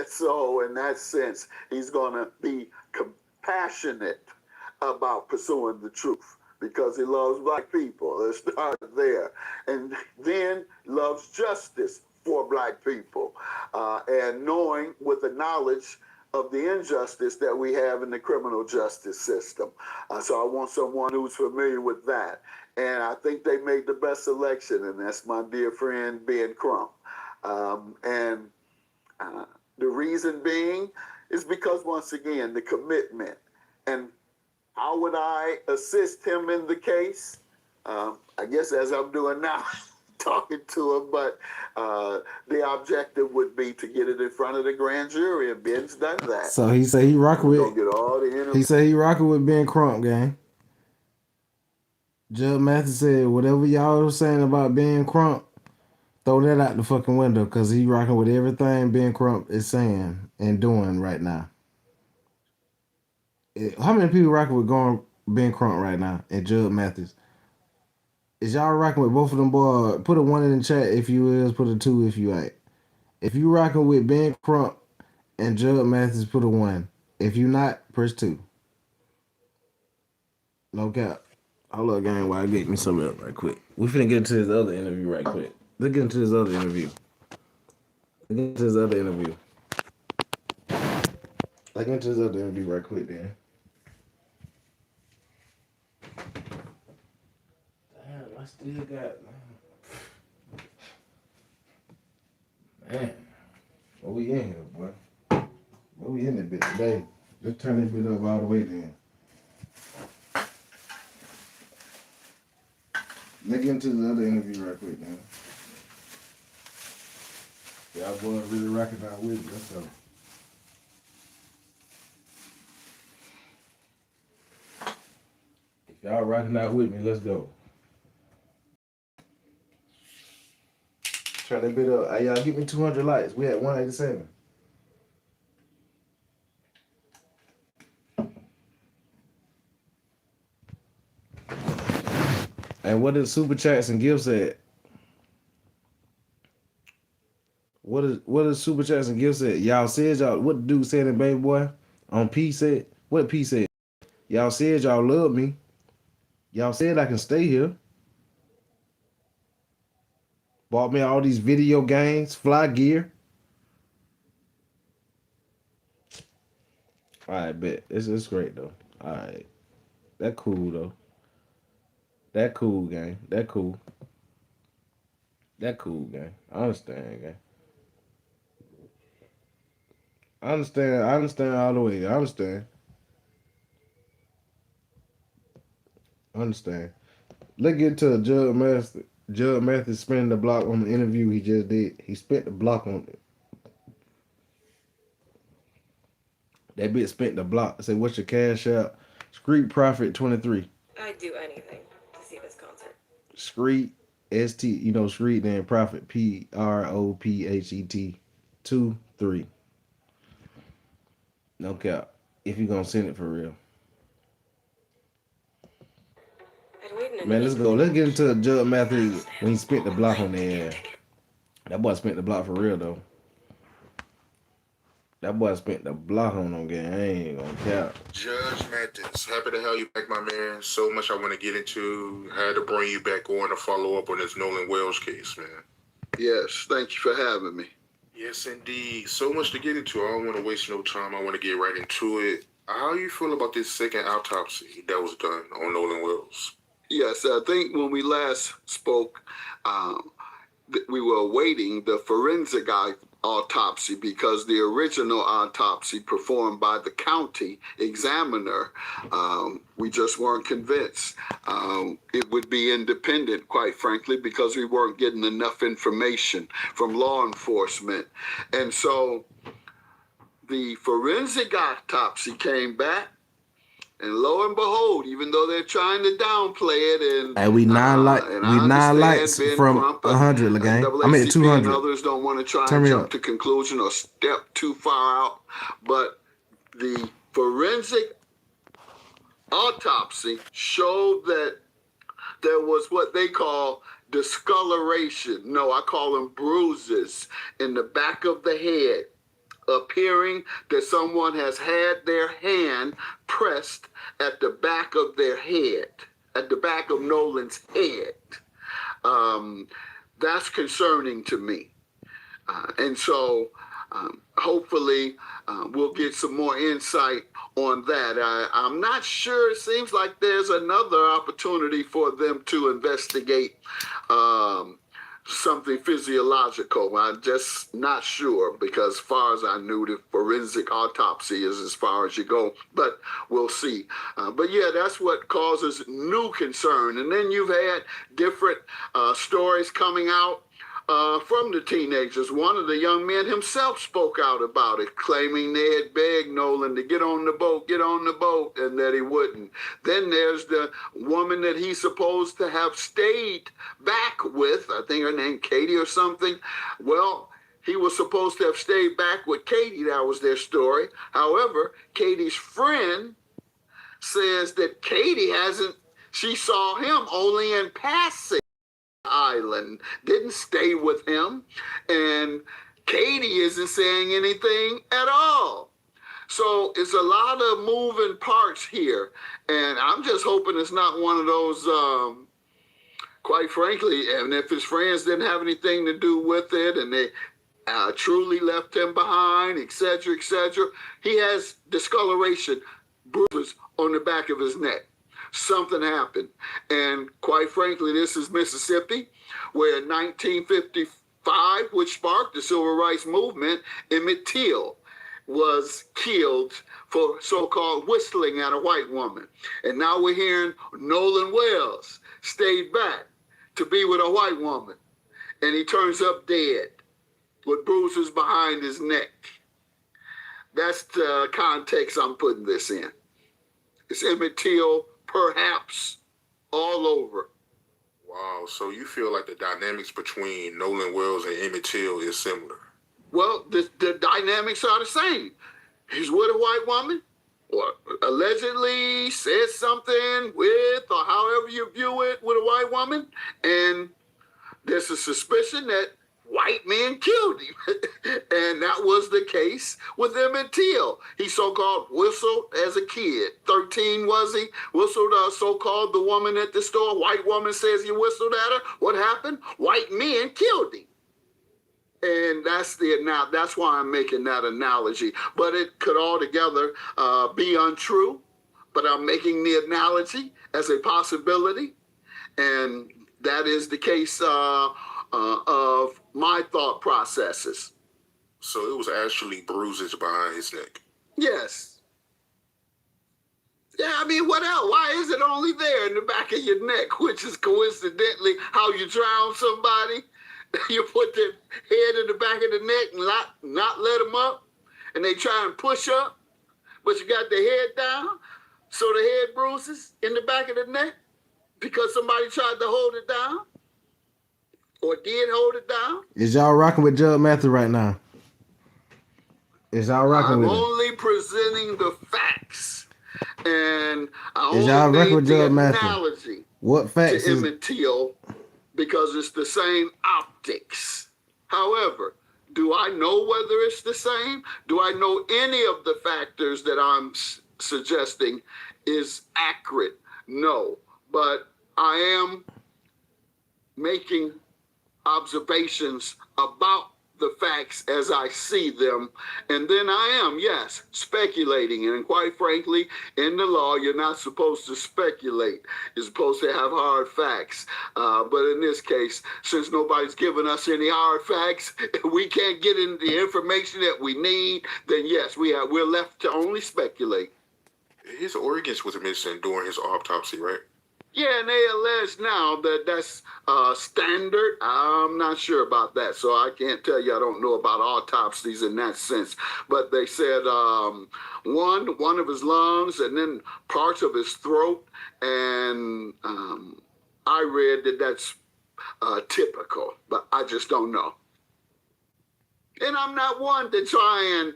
[SPEAKER 17] So in that sense, he's going to be compassionate about pursuing the truth because he loves black people. Let's start there. And then loves justice for black people. And knowing with the knowledge of the injustice that we have in the criminal justice system. So I want someone who's familiar with that. And I think they made the best selection, and that's my dear friend, Ben Crump. The reason being is because, once again, the commitment. And how would I assist him in the case? I guess as I'm doing now, talking to him, but the objective would be to get it in front of the grand jury, and Ben's done that.
[SPEAKER 1] So he said he rocking with.
[SPEAKER 17] Get all the
[SPEAKER 1] He said he rocking with Ben Crump, gang. Judge Mathis said whatever y'all was saying about Ben Crump, throw that out the fucking window because he rocking with everything Ben Crump is saying and doing right now. How many people rocking with going Ben Crump right now and Judge Mathis? Is y'all rocking with both of them, boy? Put a 1 in the chat if you is, put a 2 if you ain't. If you rocking with Ben Crump and Judge Mathis, put a 1. If you not, press 2. No cap. Hold up, gang, while I get me something else right quick. We finna get into this other interview right quick. Let's get into this other interview. Right quick, then. Damn, I still got... Man. What we in here, boy? What we in this bit today? Let's turn this bit up all the way, then. Let's get into the other interview right quick, man. Y'all boys really rocking out with me. Let's go. If y'all rocking out with me, let's go. Turn that bit up. Hey, y'all, give me 200 likes. We at 187. And what is super chats and gifts at? What is super chats and gifts at? Y'all said y'all, what the dude said in Baby Boy on P said? What P said? Y'all said y'all love me. Y'all said I can stay here. Bought me all these video games, fly gear. All right, bet. It's great though. All right. That cool though. That cool, gang. That cool. That cool, gang. I understand, gang. I understand all the way. I understand. Let's get to Judge Mathis spinning the block on the interview he just did. He spent the block on it. That bitch spent the block. Say, what's your cash out? Street Profit 23.
[SPEAKER 11] I'd do anything to see this concert.
[SPEAKER 1] Street ST, Street then Profit PROPHET 23. No cap. If you gonna send it for real. Man, let's go. Let's get into Judge Mathis when he spent the block on the ass. That boy spent the block for real though. That boy spent the block on them, gang. I ain't gonna cap.
[SPEAKER 16] Judge Mathis, happy to have you back, my man. So much I want to get into. Had to bring you back on to follow up on this Nolan Wells case, man.
[SPEAKER 17] Yes, thank you for having me.
[SPEAKER 16] Yes, indeed. So much to get into. I don't want to waste no time. I want to get right into it. How you feel about this second autopsy that was done on Nolan Wells?
[SPEAKER 17] Yes, I think when we last spoke, we were awaiting the forensic autopsy because the original autopsy performed by the county examiner, we just weren't convinced it would be independent, quite frankly, because we weren't getting enough information from law enforcement. And so the forensic autopsy came back, and lo and behold, even though they're trying to downplay it, and
[SPEAKER 1] we 9
[SPEAKER 17] understand
[SPEAKER 1] likes
[SPEAKER 17] Ben
[SPEAKER 1] from
[SPEAKER 17] Crump,
[SPEAKER 1] 100, Legang. I mean
[SPEAKER 17] NAACP
[SPEAKER 1] 200.
[SPEAKER 17] and others don't want to try
[SPEAKER 1] Turn
[SPEAKER 17] and
[SPEAKER 1] me
[SPEAKER 17] jump
[SPEAKER 1] up.
[SPEAKER 17] to conclusion or step too far out, but the forensic autopsy showed that there was what they call discoloration. No, I call them bruises in the back of the head, appearing that someone has had their hand pressed at the back of their head, at the back of Nolan's head. That's concerning to me. And so hopefully we'll get some more insight on that. I'm not sure. It seems like there's another opportunity for them to investigate something physiological. I'm just not sure, because as far as I knew, the forensic autopsy is as far as you go, but we'll see. But yeah, that's what causes new concern. And then you've had different stories coming out from the teenagers. One of the young men himself spoke out about it, claiming they had begged Nolan to get on the boat, and that he wouldn't. Then there's the woman that he's supposed to have stayed back with. I think her name Katie or something. Well, he was supposed to have stayed back with Katie. That was their story. However, Katie's friend says that Katie she saw him only in passing island, didn't stay with him, and Katie isn't saying anything at all. So it's a lot of moving parts here, and I'm just hoping it's not one of those, quite frankly, and if his friends didn't have anything to do with it and they truly left him behind, etc., etc. He has discoloration, bruises on the back of his neck. Something happened. And quite frankly, this is Mississippi, where in 1955, which sparked the civil rights movement, Emmett Till was killed for so-called whistling at a white woman. And now we're hearing Nolan Wells stayed back to be with a white woman, and he turns up dead with bruises behind his neck. That's the context I'm putting this in. It's Emmett Till, perhaps, all over.
[SPEAKER 16] Wow, so you feel like the dynamics between Nolan Wells and Emmett Till is similar?
[SPEAKER 17] Well, the dynamics are the same. He's with a white woman, or allegedly said something with, or however you view it, with a white woman, and there's a suspicion that white men killed him. And that was the case with Emmett Till. He so-called whistled as a kid. 13 was he? Whistled so-called the woman at the store. White woman says he whistled at her. What happened? White men killed him. And that's why I'm making that analogy. But it could altogether be untrue. But I'm making the analogy as a possibility. And that is the case of my thought processes.
[SPEAKER 16] So it was actually bruises behind his neck?
[SPEAKER 17] Yes. Yeah, I mean, what else? Why is it only there in the back of your neck, which is coincidentally how you drown somebody? You put their head in the back of the neck and not let them up, and they try and push up, but you got their head down, so the head bruises in the back of the neck because somebody tried to hold it down or did hold it down.
[SPEAKER 1] Is y'all rocking with Judge Matthew right now? Is y'all rocking with him?
[SPEAKER 17] I'm only presenting the facts, and I
[SPEAKER 1] Is y'all
[SPEAKER 17] only
[SPEAKER 1] rocking
[SPEAKER 17] made
[SPEAKER 1] with
[SPEAKER 17] the
[SPEAKER 1] Judge Matthew?
[SPEAKER 17] analogy
[SPEAKER 1] What facts
[SPEAKER 17] to
[SPEAKER 1] is?
[SPEAKER 17] Emmett Till because it's the same optics. However, do I know whether it's the same? Do I know any of the factors that I'm suggesting is accurate? No, but I am making observations about the facts as I see them, and then I am, yes, speculating. And quite frankly, in the law, you're not supposed to speculate. You're supposed to have hard facts. But in this case, since nobody's given us any hard facts, we can't get in the information that we need, then yes, we're left to only speculate.
[SPEAKER 16] His organs was missing during his autopsy, right?
[SPEAKER 17] Yeah, and they allege now that that's standard. I'm not sure about that, so I can't tell you. I don't know about autopsies in that sense. But they said one of his lungs, and then parts of his throat, and I read that that's typical, but I just don't know. And I'm not one to try and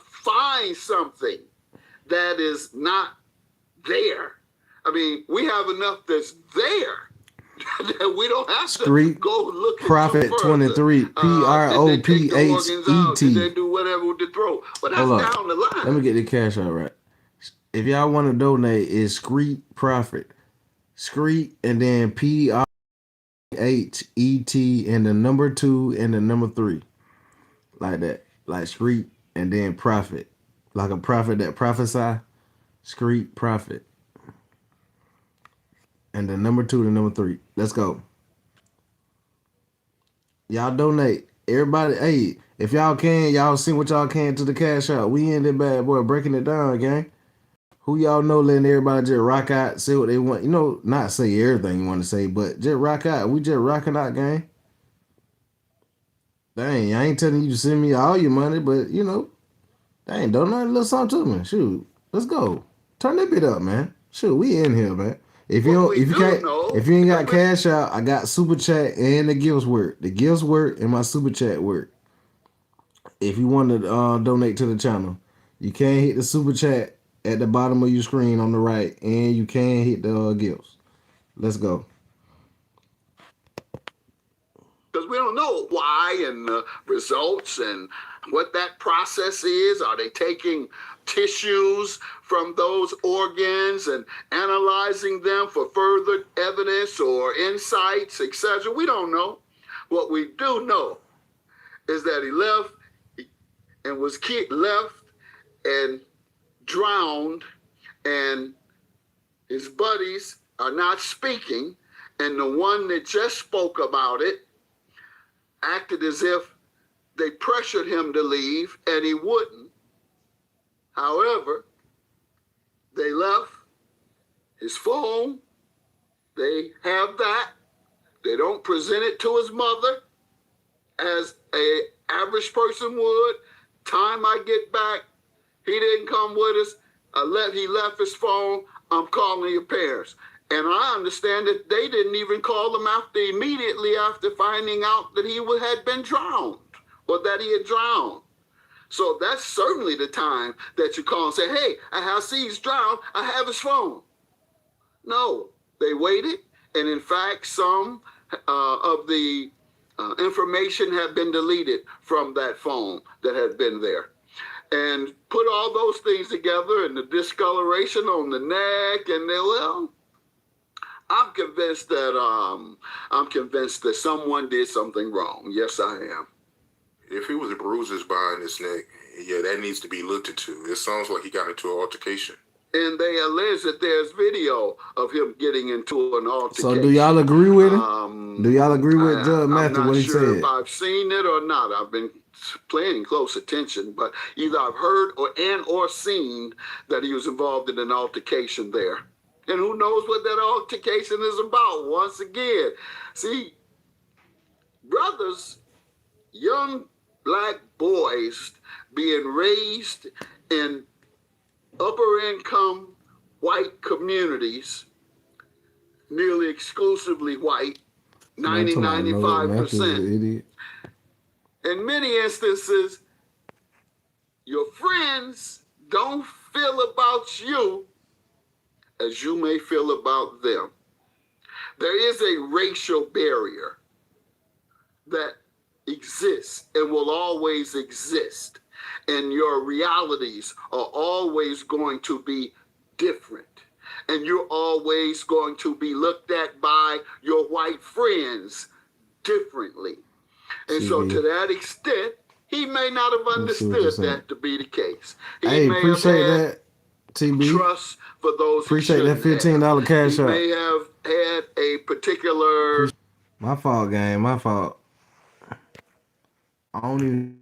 [SPEAKER 17] find something that is not there. I mean, we have enough that's there that we don't have to go looking
[SPEAKER 1] Prophet
[SPEAKER 17] for further.
[SPEAKER 1] 23,
[SPEAKER 17] Did they take the organs out? Did they
[SPEAKER 1] PROPHET.
[SPEAKER 17] do whatever with the throat? But that's
[SPEAKER 1] Hold up.
[SPEAKER 17] down the line.
[SPEAKER 1] Let me get the cash out right. If y'all want to donate, it's Screet Prophet. Screet and then PRHET and the number 2 and the number 3. Like that. Like Screet and then Prophet. Like a prophet that prophesy. Screet Prophet. And the number 2 and number 3. Let's go. Y'all donate. Everybody, hey, if y'all can, y'all send what y'all can to the cash out. We in that bad boy breaking it down, gang. Who y'all know letting everybody just rock out, say what they want. You know, not say everything you want to say, but just rock out. We just rocking out, gang. Dang, I ain't telling you to send me all your money, but you know, dang, donate a little something to me. Shoot, let's go. Turn that bit up, man. Shoot, we in here, man. If you don't, if you can't, if you ain't got cash out, I got super chat and the gifts work. The gifts work and my super chat work. If you want to donate to the channel, you can hit the super chat at the bottom of your screen on the right, and you can hit the gifts. Let's go.
[SPEAKER 17] Because we don't know why and the results and what that process is. Are they taking tissues from those organs and analyzing them for further evidence or insights, etc.? We don't know. What we do know is that he left and was left and drowned, and his buddies are not speaking, and the one that just spoke about it acted as if they pressured him to leave and he wouldn't. However, they left his phone. They have that. They don't present it to his mother as a average person would. Time I get back, he didn't come with us. He left his phone. I'm calling your parents. And I understand that they didn't even call him immediately after finding out that he had been drowned or that he had drowned. So that's certainly the time that you call and say, hey, I see he's drowned. I have his phone. No, they waited. And in fact, some of the information had been deleted from that phone that had been there. And put all those things together and the discoloration on the neck, and I'm convinced that someone did something wrong. Yes, I am.
[SPEAKER 16] If it was bruises behind his neck, yeah, that needs to be looked into. It sounds like he got into an altercation.
[SPEAKER 17] And they allege that there's video of him getting into an altercation.
[SPEAKER 1] So do y'all agree with him? Do y'all agree with Judge Matthew what he said?
[SPEAKER 17] I'm not sure if I've seen it or not. I've been paying close attention, but either I've heard or seen that he was involved in an altercation there. And who knows what that altercation is about? Once again, see, brothers, young black boys being raised in upper income white communities, nearly exclusively white, 95%. In many instances, your friends don't feel about you as you may feel about them. There is a racial barrier that exists and will always exist. And your realities are always going to be different. And you're always going to be looked at by your white friends differently. And so to that extent, he may not have understood that to be the case. He may
[SPEAKER 1] appreciate that, TB.
[SPEAKER 17] Trust for those
[SPEAKER 1] appreciate that $15 cash out.
[SPEAKER 17] He may have had a particular...
[SPEAKER 1] My fault, gang. My fault. I don't even...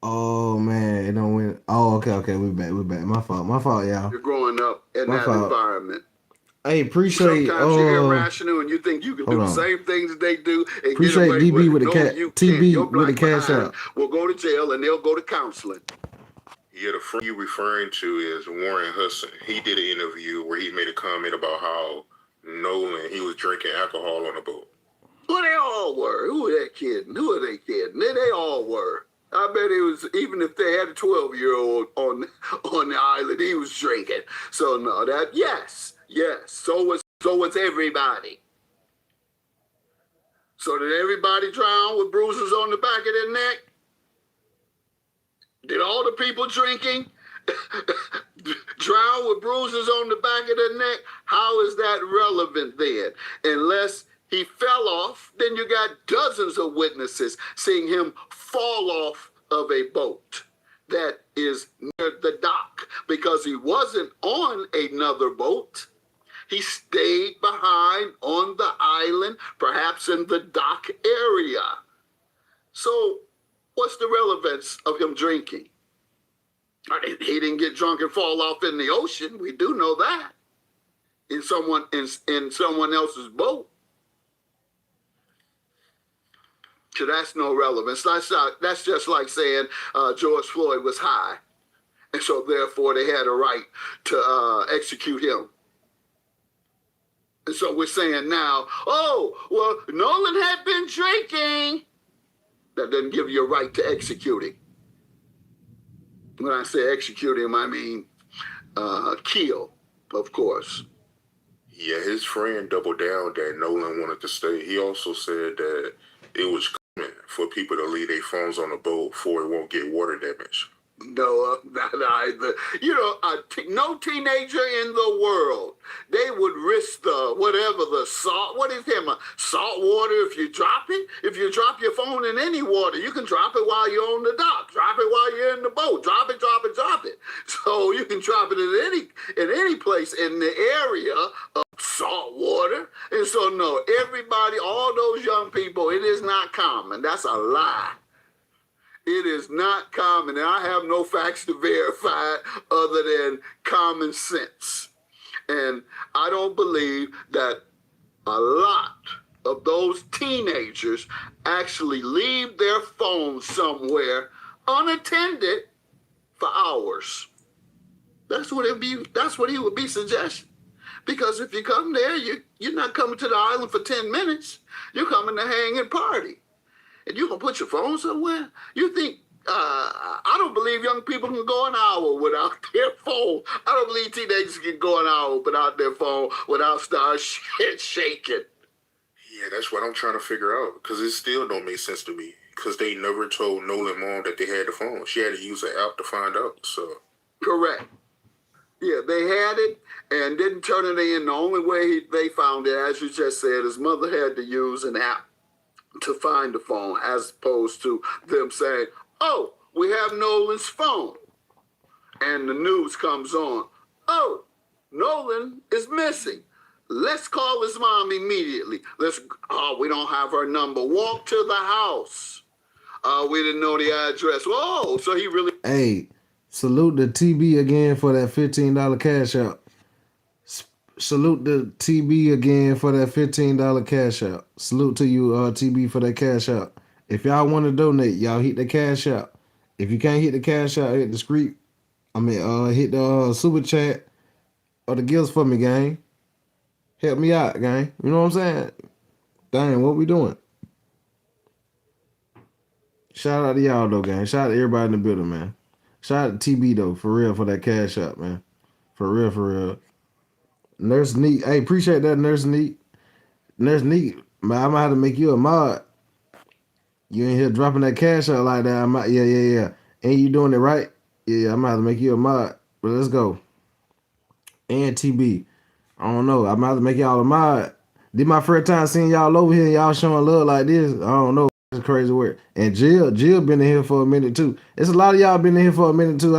[SPEAKER 1] Oh man, it don't win. Oh, okay, we back, we back. My fault, y'all.
[SPEAKER 17] You're growing up in
[SPEAKER 1] My
[SPEAKER 17] that
[SPEAKER 1] fault.
[SPEAKER 17] environment.
[SPEAKER 1] Hey, appreciate.
[SPEAKER 17] Sometimes you're irrational and you think you can do
[SPEAKER 1] Hold
[SPEAKER 17] the
[SPEAKER 1] on.
[SPEAKER 17] same things they do and get
[SPEAKER 1] Appreciate
[SPEAKER 17] away with
[SPEAKER 1] DB
[SPEAKER 17] it.
[SPEAKER 1] with the
[SPEAKER 17] No,
[SPEAKER 1] cat.
[SPEAKER 17] you can't. Your
[SPEAKER 1] TB with the
[SPEAKER 17] black
[SPEAKER 1] cash
[SPEAKER 17] behind
[SPEAKER 1] out.
[SPEAKER 17] will go to jail and they'll go to counseling.
[SPEAKER 16] Yeah, the friend you referring to is Warren Hudson. He did an interview where he made a comment about how Nolan, he was drinking alcohol on the boat.
[SPEAKER 17] Well, they all were. Who are they kidding? Who are they kidding? They all were. I bet it was, even if they had a 12-year-old on the island, he was drinking. So no, yes. So was everybody. So did everybody drown with bruises on the back of their neck? Did all the people drinking drown with bruises on the back of their neck? How is that relevant then? Unless he fell off, then you got dozens of witnesses seeing him fall off of a boat that is near the dock because he wasn't on another boat. He stayed behind on the island, perhaps in the dock area. So what's the relevance of him drinking? He didn't get drunk and fall off in the ocean. We do know that. In someone else's boat. So that's no relevance. That's just like saying George Floyd was high. And so therefore they had a right to execute him. And so we're saying now, oh, well, Nolan had been drinking. That doesn't give you a right to execute him. When I say execute him, I mean kill, of course.
[SPEAKER 16] Yeah, his friend doubled down that Nolan wanted to stay. He also said that it was common for people to leave their phones on the boat for it won't get water damage.
[SPEAKER 17] No, not either. You know, no teenager in the world, they would risk the salt. What is him? Salt water if you drop it? If you drop your phone in any water, you can drop it while you're on the dock. Drop it while you're in the boat. Drop it. So you can drop it in any place in the area of salt water. And so, no, everybody, all those young people, it is not common. That's a lie. It is not common, and I have no facts to verify it other than common sense. And I don't believe that a lot of those teenagers actually leave their phones somewhere unattended for hours. That's what he would be suggesting. Because if you come there, you're not coming to the island for 10 minutes. You're coming to hang and party. And you gonna put your phone somewhere? You think, I don't believe young people can go an hour without their phone. I don't believe teenagers can go an hour without their phone without start shaking.
[SPEAKER 16] Yeah, that's what I'm trying to figure out, because it still don't make sense to me, because they never told Nolan mom that they had the phone. She had to use an app to find out, so.
[SPEAKER 17] Correct. Yeah, they had it and didn't turn it in. The only way they found it, as you just said, his mother had to use an app to find the phone, as opposed to them saying, oh, we have Nolan's phone. And the news comes on. Oh, Nolan is missing. Let's call his mom immediately. We don't have her number. Walk to the house. We didn't know the address. Oh, so he really...
[SPEAKER 1] Hey, salute the TB again for that $15 cash out. Salute the TB again for that $15 cash out. Salute to you, TB, for that cash out. If y'all want to donate, y'all hit the cash out. If you can't hit the cash out, hit the hit the super chat or the gifts for me, gang. Help me out, gang. You know what I'm saying? Dang, what we doing? Shout out to y'all though, gang. Shout out to everybody in the building, man. Shout out to TB though, for real, for that cash out, man. For real. Nurse Neat. Hey, appreciate that, Nurse Neat. Nurse Neat, man, I might have to make you a mod. You ain't here dropping that cash out like that. Yeah. Ain't you doing it right? Yeah, I might have to make you a mod. But let's go. And TB. I don't know. I might have to make y'all a mod. This my first time seeing y'all over here and y'all showing love like this. I don't know. It's crazy work. And Jill been in here for a minute too. It's a lot of y'all been in here for a minute too.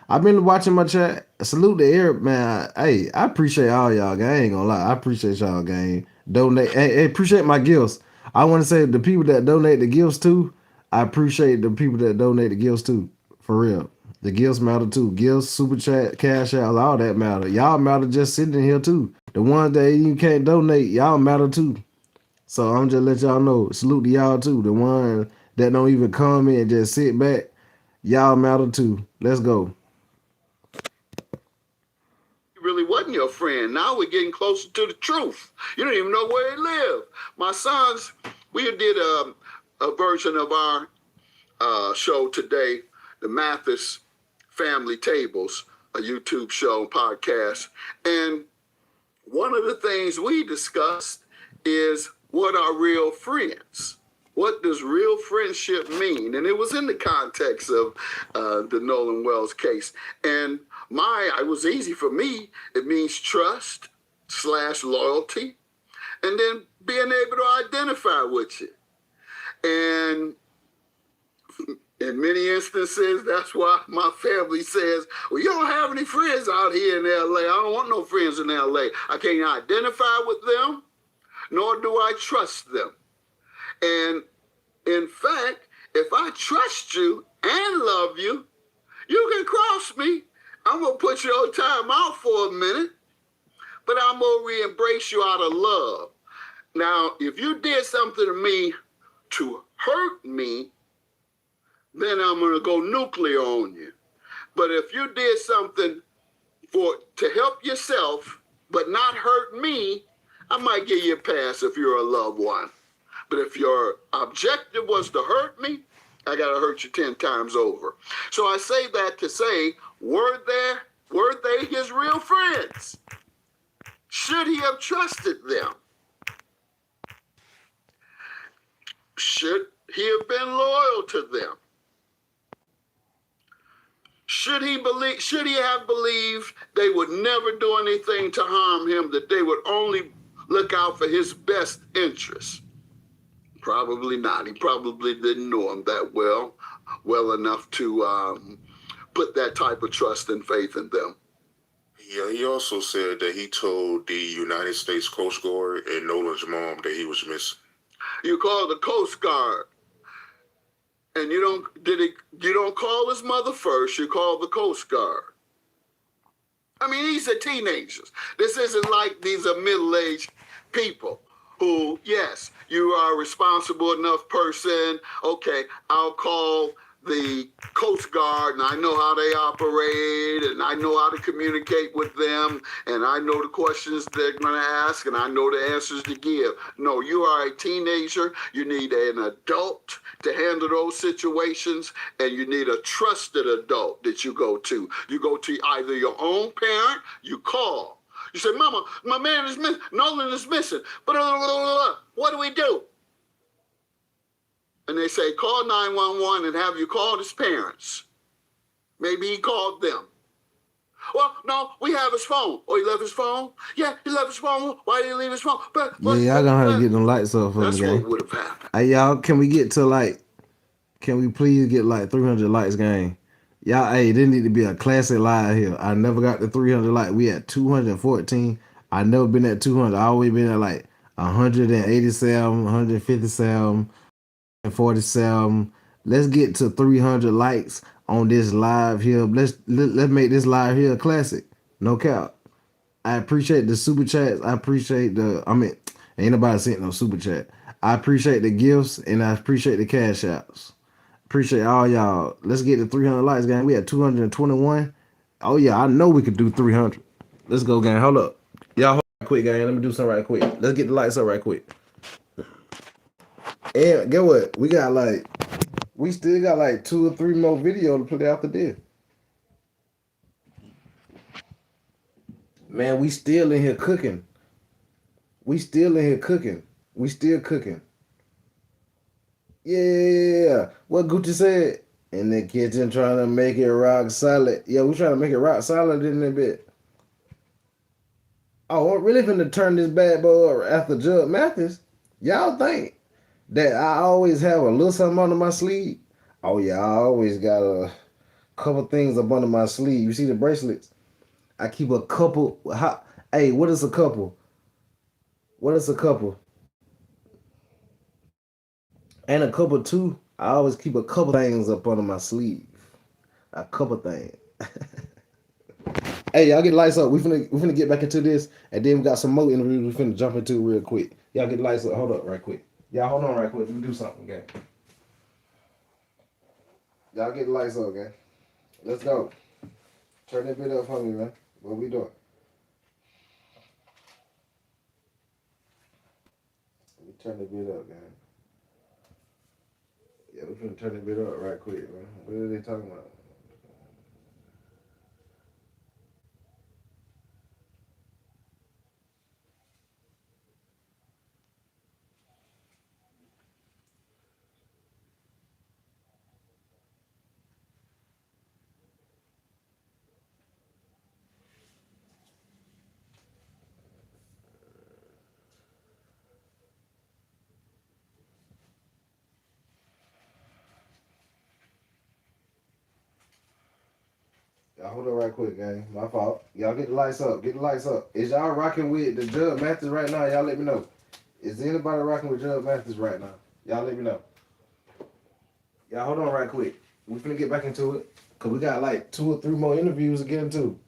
[SPEAKER 1] I've been watching my chat. Salute to Eric, man. Hey, I appreciate all y'all, gang. I ain't gonna lie. I appreciate y'all, gang. Donate. Hey, appreciate my gifts. I want to say the people that donate the gifts too. I appreciate the people that donate the gifts too. For real. The gifts matter too. Gifts, super chat, cash out, all that matter. Y'all matter just sitting in here too. The ones that you can't donate, y'all matter too. So I'm just let y'all know. Salute to y'all too. The ones that don't even come in, just sit back. Y'all matter too. Let's go.
[SPEAKER 17] He really wasn't your friend. Now we're getting closer to the truth. You don't even know where he lived. My sons, we did a version of our show today, the Mathis Family Tables, a YouTube show, podcast. And one of the things we discussed is what are real friends? What does real friendship mean? And it was in the context of the Nolan Wells case. And it was easy for me. It means trust / loyalty, and then being able to identify with you. And in many instances, that's why my family says, well, you don't have any friends out here in LA. I don't want no friends in LA. I can't identify with them, nor do I trust them. And in fact, if I trust you and love you, you can cross me. I'm going to put you on time out for a minute, but I'm going to re-embrace you out of love. Now, if you did something to me to hurt me, then I'm going to go nuclear on you. But if you did something to help yourself, but not hurt me, I might give you a pass if you're a loved one. But if your objective was to hurt me, I got to hurt you 10 times over. So I say that to say, were they his real friends? Should he have trusted them? Should he have been loyal to them? Should he have believed they would never do anything to harm him, that they would only look out for his best interests? Probably not. He probably didn't know him that well enough to put that type of trust and faith in them.
[SPEAKER 16] Yeah, he also said that he told the United States Coast Guard and Nolan's mom that he was missing.
[SPEAKER 17] You call the Coast Guard, and you don't call his mother first. You call the Coast Guard. I mean, these are teenagers. This isn't like these are middle-aged people who, yes, you are a responsible enough person. Okay, I'll call the Coast Guard, and I know how they operate, and I know how to communicate with them, and I know the questions they're going to ask, and I know the answers to give. No, you are a teenager. You need an adult to handle those situations, and you need a trusted adult that you go to. You go to either your own parent, you call. You say, Mama, my man is missing. Nolan is missing. But what do we do? And they say, call 911 and have you call his parents. Maybe he called them. Well, no, we have his phone. Oh, he left his phone? Yeah, he left his phone. Why did he leave his phone?
[SPEAKER 1] Yeah, y'all gonna have to get them lights up for me,
[SPEAKER 17] That's
[SPEAKER 1] gang.
[SPEAKER 17] what would have happened.
[SPEAKER 1] Hey, y'all, can we please get like 300 likes, gang? Y'all, hey, there need to be a classic live here. I never got the 300 likes. We at 214. I never been at 200. I always been at like 187, 157, and 47. Let's get to 300 likes on this live here. Let's make this live here a classic. No cap. I appreciate the super chats. I appreciate ain't nobody sent no super chat. I appreciate the gifts and I appreciate the cash outs. Appreciate all y'all. Let's get to 300 likes, gang. We at 221. Oh yeah, I know we could do 300. Let's go, gang. Hold up. Y'all hold on quick, gang. Let me do something right quick. Let's get the lights up right quick. And get what? We still got like 2 or 3 more videos to play after this. Man, we still in here cooking. We still cooking. Yeah. What Gucci said? In the kitchen trying to make it rock solid. Yeah, we trying to make it rock solid in a bit. Oh, I'm really finna turn this bad boy after Judge Mathis. Y'all think that I always have a little something under my sleeve? Oh yeah, I always got a couple things up under my sleeve. You see the bracelets? I keep a couple. Hey, what is a couple? What is a couple? And a couple too. I always keep a couple things up under my sleeve. A couple things. Hey, y'all get the lights up. We finna get back into this, and then we got some more interviews we finna jump into real quick. Y'all get the lights up. Hold up, right quick. Y'all hold on, right quick. Let me do something, okay? Y'all get the lights up, okay? Let's go. Turn that bit up for me, man. What we doing? Let me turn the bit up, man. Yeah, we finna turn the bit up right quick, man. What are they talking about? Y'all hold on right quick, gang. My fault. Y'all get the lights up. Get the lights up. Is y'all rocking with the Judge Mathis right now? Y'all let me know. Is anybody rocking with Judge Mathis right now? Y'all let me know. Y'all hold on right quick. We finna get back into it. Cause we got like 2 or 3 more interviews to get into.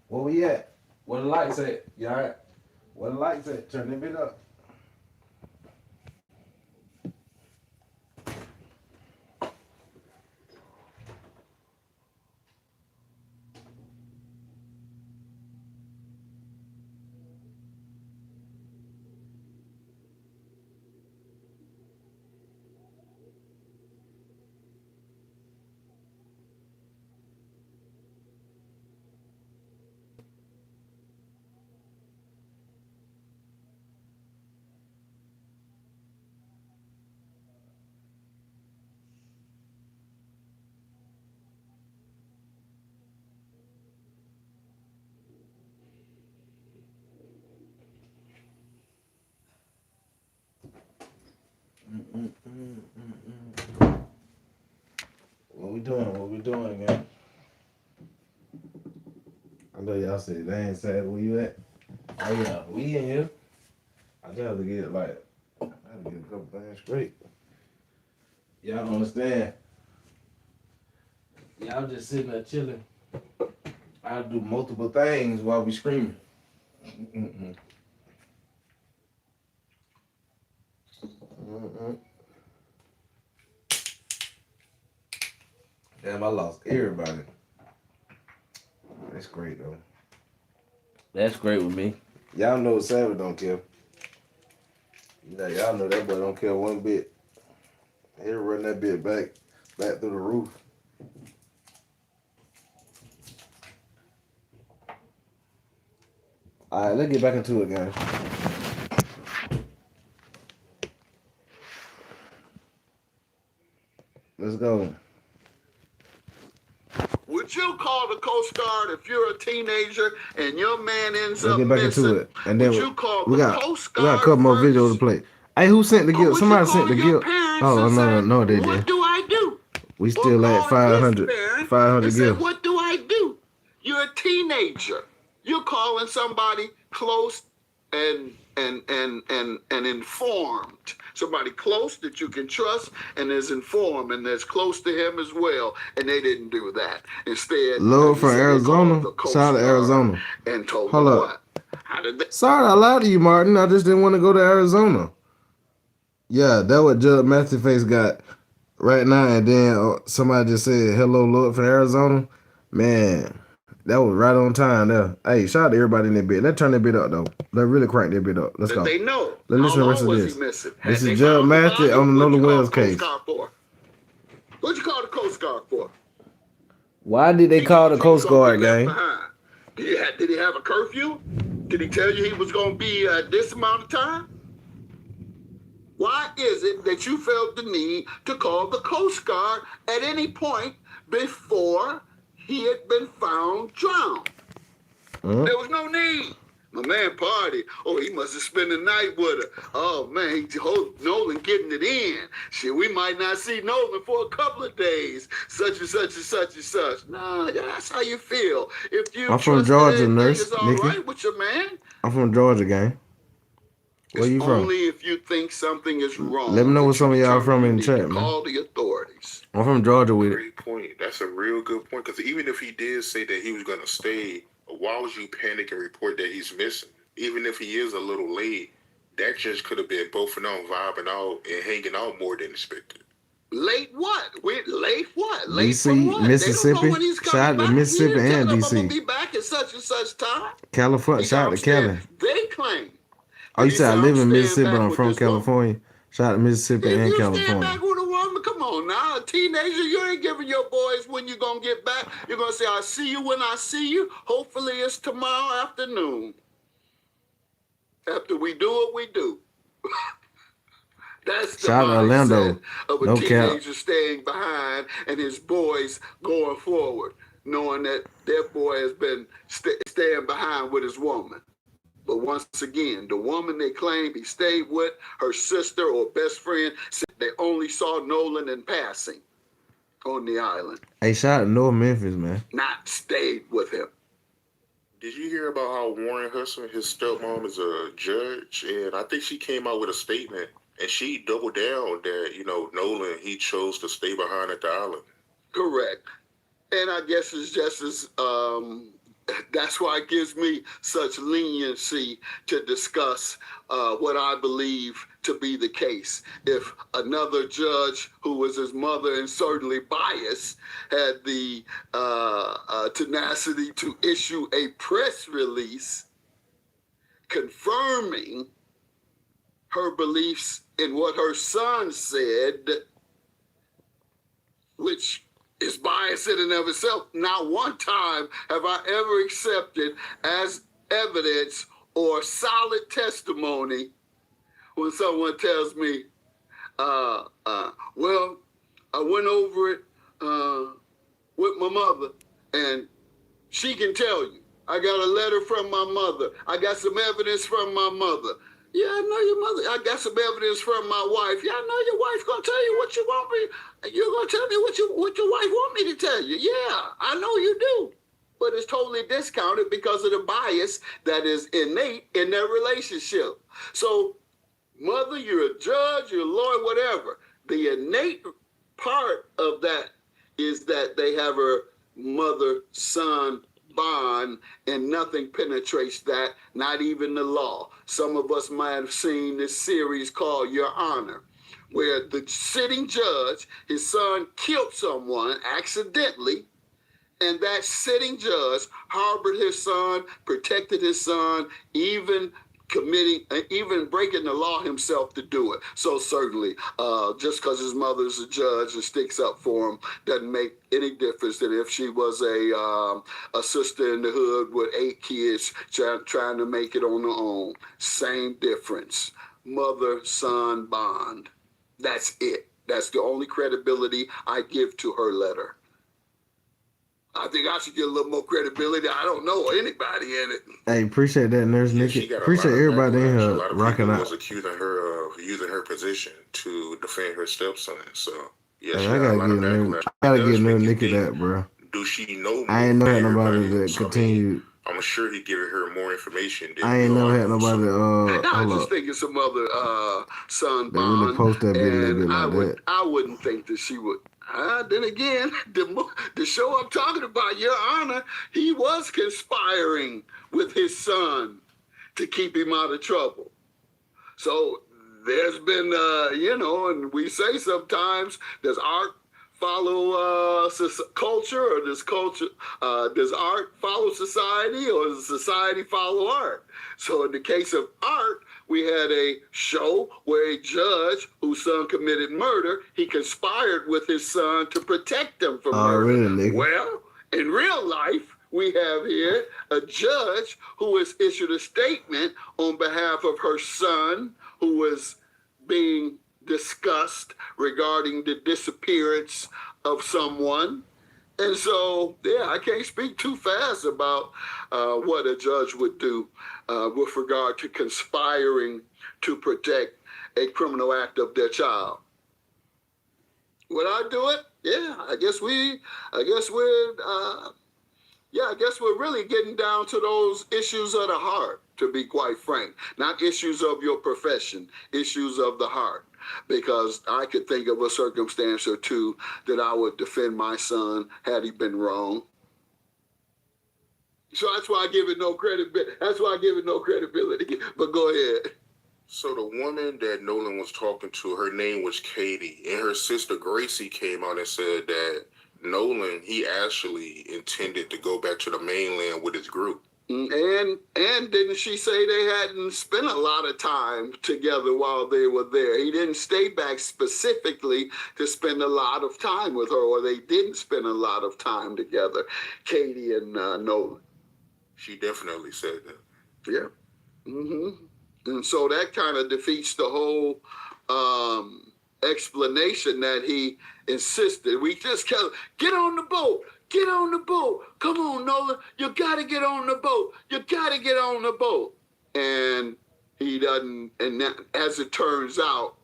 [SPEAKER 1] Where we at? Where the lights at? You alright? Where the lights at? Turn that bit up. What we doing? What we doing, man? I know y'all said they ain't sad. Where you at? Oh yeah, we in here. I just have to get I have to get a couple things straight. Y'all understand? Y'all just sitting there chilling. I do multiple things while we screaming. Mm-mm. Mm-mm. Damn, I lost everybody. That's great though. That's great with me. Y'all know Savage don't care. Y'all know that boy don't care one bit. He'll run that bit back through the roof. All right, let's get back into it, guys. Let's go.
[SPEAKER 17] Would you call the Coast Guard if you're a teenager and your man ends
[SPEAKER 1] Let's
[SPEAKER 17] up
[SPEAKER 1] get back
[SPEAKER 17] missing?
[SPEAKER 1] into it, and then
[SPEAKER 17] Would you call
[SPEAKER 1] we
[SPEAKER 17] the
[SPEAKER 1] got
[SPEAKER 17] Coast
[SPEAKER 1] we got a
[SPEAKER 17] Guard
[SPEAKER 1] couple more videos to
[SPEAKER 17] first?
[SPEAKER 1] play. Hey, who sent the
[SPEAKER 17] Or
[SPEAKER 1] gift?
[SPEAKER 17] would you
[SPEAKER 1] Somebody sent
[SPEAKER 17] call
[SPEAKER 1] the
[SPEAKER 17] your
[SPEAKER 1] gift.
[SPEAKER 17] parents
[SPEAKER 1] Oh
[SPEAKER 17] and say,
[SPEAKER 1] no, they
[SPEAKER 17] what
[SPEAKER 1] did.
[SPEAKER 17] do I do?
[SPEAKER 1] We
[SPEAKER 17] Or
[SPEAKER 1] still at
[SPEAKER 17] call his
[SPEAKER 1] 500
[SPEAKER 17] parent
[SPEAKER 1] 500
[SPEAKER 17] and say,
[SPEAKER 1] gifts.
[SPEAKER 17] what do I do? You're a teenager. You're calling somebody close and informed. Somebody close that you can trust and is informed and is close to him as well. And they didn't do that. Instead,
[SPEAKER 1] Lord
[SPEAKER 17] you
[SPEAKER 1] from
[SPEAKER 17] said they called
[SPEAKER 1] Arizona.
[SPEAKER 17] the Coast
[SPEAKER 1] Shout out to
[SPEAKER 17] Guard
[SPEAKER 1] Arizona.
[SPEAKER 17] and told
[SPEAKER 1] Hold
[SPEAKER 17] them
[SPEAKER 1] up.
[SPEAKER 17] what? How did they?
[SPEAKER 1] Sorry I lied to you, Martin. I just didn't want to go to Arizona. Yeah, that what Judge Matthew Face got right now. And then somebody just said, hello, Lord from Arizona. Man, That was right on time there. Hey, shout out to everybody in that bit. Let's turn that bit up though. Let's really crank that bit up. Let's go.
[SPEAKER 17] They know.
[SPEAKER 1] Let's listen to the rest of
[SPEAKER 17] Was
[SPEAKER 1] this.
[SPEAKER 17] he missing?
[SPEAKER 1] This
[SPEAKER 17] Had
[SPEAKER 1] is
[SPEAKER 17] they
[SPEAKER 1] Judge
[SPEAKER 17] found the
[SPEAKER 1] Master
[SPEAKER 17] body?
[SPEAKER 1] on the
[SPEAKER 17] What'd
[SPEAKER 1] Nolan
[SPEAKER 17] you call
[SPEAKER 1] Wells
[SPEAKER 17] the Coast
[SPEAKER 1] case.
[SPEAKER 17] Guard for? What'd you call the Coast Guard for?
[SPEAKER 1] Why did they call the Coast Guard, gang?
[SPEAKER 17] Did he have a curfew? Did he tell you he was going to be this amount of time? Why is it that you felt the need to call the Coast Guard at any point before he had been found drowned? There was no need. My man party. Oh, he must have spent the night with her. Oh, man, Nolan getting it in. Shit, we might not see Nolan for a couple of days. Such and such and such and such. Nah, that's how you feel. If you
[SPEAKER 1] I'm from Georgia, nurse.
[SPEAKER 17] is all
[SPEAKER 1] Nikki.
[SPEAKER 17] right with your man.
[SPEAKER 1] I'm from Georgia, gang. Where you from?
[SPEAKER 17] Only if you think something is wrong.
[SPEAKER 1] Let me know what some of y'all from in the chat, man.
[SPEAKER 17] Call the authorities.
[SPEAKER 1] I'm from Georgia with it.
[SPEAKER 16] Great point. That's a real good point. Because even if he did say that he was going to stay, why would you panic and report that he's missing? Even if he is a little late, that just could have been both of them vibing out and hanging out more than expected.
[SPEAKER 17] Late what? Late what? Late
[SPEAKER 1] DC,
[SPEAKER 17] from what?
[SPEAKER 1] Mississippi.
[SPEAKER 17] They don't know when he's coming
[SPEAKER 1] Shout out to
[SPEAKER 17] back.
[SPEAKER 1] Mississippi
[SPEAKER 17] He
[SPEAKER 1] and
[SPEAKER 17] tell them,
[SPEAKER 1] DC.
[SPEAKER 17] I'm gonna be back at such and such time.
[SPEAKER 1] California. Shout out to Cali.
[SPEAKER 17] They claim.
[SPEAKER 1] Oh, you said I live in Mississippi, but I'm
[SPEAKER 17] with
[SPEAKER 1] from
[SPEAKER 17] this
[SPEAKER 1] California. Shout out to Mississippi and
[SPEAKER 17] If you stand
[SPEAKER 1] California.
[SPEAKER 17] back with a woman, come on now. A teenager, you ain't giving your boys when you're going to get back. You're going to say, I'll see you when I see you. Hopefully it's tomorrow afternoon. After we do what we do. That's the
[SPEAKER 1] Shout out to Orlando.
[SPEAKER 17] of a
[SPEAKER 1] No
[SPEAKER 17] teenager
[SPEAKER 1] cap.
[SPEAKER 17] staying behind and his boys going forward, knowing that their boy has been staying behind with his woman. But once again, the woman they claim he stayed with, her sister or best friend, said they only saw Nolan in passing on the island.
[SPEAKER 1] Hey, shout out to North Memphis, man.
[SPEAKER 17] Not stayed with him.
[SPEAKER 16] Did you hear about how Warren Hudson, his stepmom, is a judge? And I think she came out with a statement, and she doubled down that, Nolan, he chose to stay behind at the island.
[SPEAKER 17] Correct. And I guess it's just as... that's why it gives me such leniency to discuss what I believe to be the case. If another judge who was his mother and certainly biased had the tenacity to issue a press release confirming her beliefs in what her son said, which is bias in and of itself. Not one time have I ever accepted as evidence or solid testimony when someone tells me, well, I went over it with my mother, and she can tell you. I got a letter from my mother. I got some evidence from my mother. Yeah, I know your mother. I got some evidence from my wife. Yeah, I know your wife's gonna tell you what you want me. You're gonna tell me what your wife want me to tell you. Yeah, I know you do. But it's totally discounted because of the bias that is innate in their relationship. So, mother, you're a judge, you're a lawyer, whatever. The innate part of that is that they have a mother-son bond, and nothing penetrates that, not even the law. Some of us might have seen this series called Your Honor, where the sitting judge, his son killed someone accidentally, and that sitting judge harbored his son, protected his son, even breaking the law himself to do it. So certainly, just because his mother's a judge and sticks up for him doesn't make any difference than if she was a sister in the hood with 8 kids trying to make it on her own. Same difference. Mother-son bond. That's it. That's the only credibility I give to her letter. I think I should get a little more credibility. I don't know anybody in it.
[SPEAKER 1] Hey, appreciate that, Nurse Nikki. Appreciate everybody in here rocking out.
[SPEAKER 16] Was accusing her of using her position to defend her stepson. So, yeah,
[SPEAKER 1] I gotta get Nurse Nikki that, bro.
[SPEAKER 16] Do she know?
[SPEAKER 1] I ain't never had nobody that continued.
[SPEAKER 16] I'm sure he giving her more information.
[SPEAKER 1] I ain't never had nobody.
[SPEAKER 17] I just think it's some other son
[SPEAKER 1] they
[SPEAKER 17] bond.
[SPEAKER 1] really post that video like that.
[SPEAKER 17] I wouldn't think that she would. Then again, the show I'm talking about, Your Honor, he was conspiring with his son to keep him out of trouble. So there's been, and we say sometimes there's art follow culture, or does art follow society, or does society follow art? So in the case of art, we had a show where a judge whose son committed murder, he conspired with his son to protect him from murder.
[SPEAKER 1] Really?
[SPEAKER 17] Well, in real life, we have here a judge who has issued a statement on behalf of her son, who was being discussed regarding the disappearance of someone. And so, yeah, I can't speak too fast about what a judge would do with regard to conspiring to protect a criminal act of their child. Would I do it? Yeah, I guess we're really getting down to those issues of the heart, to be quite frank. Not issues of your profession, issues of the heart. Because I could think of a circumstance or two that I would defend my son had he been wrong. So that's why I give it no credibility. But go ahead.
[SPEAKER 16] So the woman that Nolan was talking to, her name was Katie, and her sister Gracie came out and said that Nolan, he actually intended to go back to the mainland with his group.
[SPEAKER 17] And didn't she say they hadn't spent a lot of time together while they were there? He didn't stay back specifically to spend a lot of time with her, or they didn't spend a lot of time together, Katie and Nolan.
[SPEAKER 16] She definitely said that.
[SPEAKER 17] Yeah. And so that kind of defeats the whole explanation that he insisted. We just kept, get on the boat. Get on the boat. Come on, Nolan. You got to get on the boat. You got to get on the boat. And he doesn't. And that, as it turns out,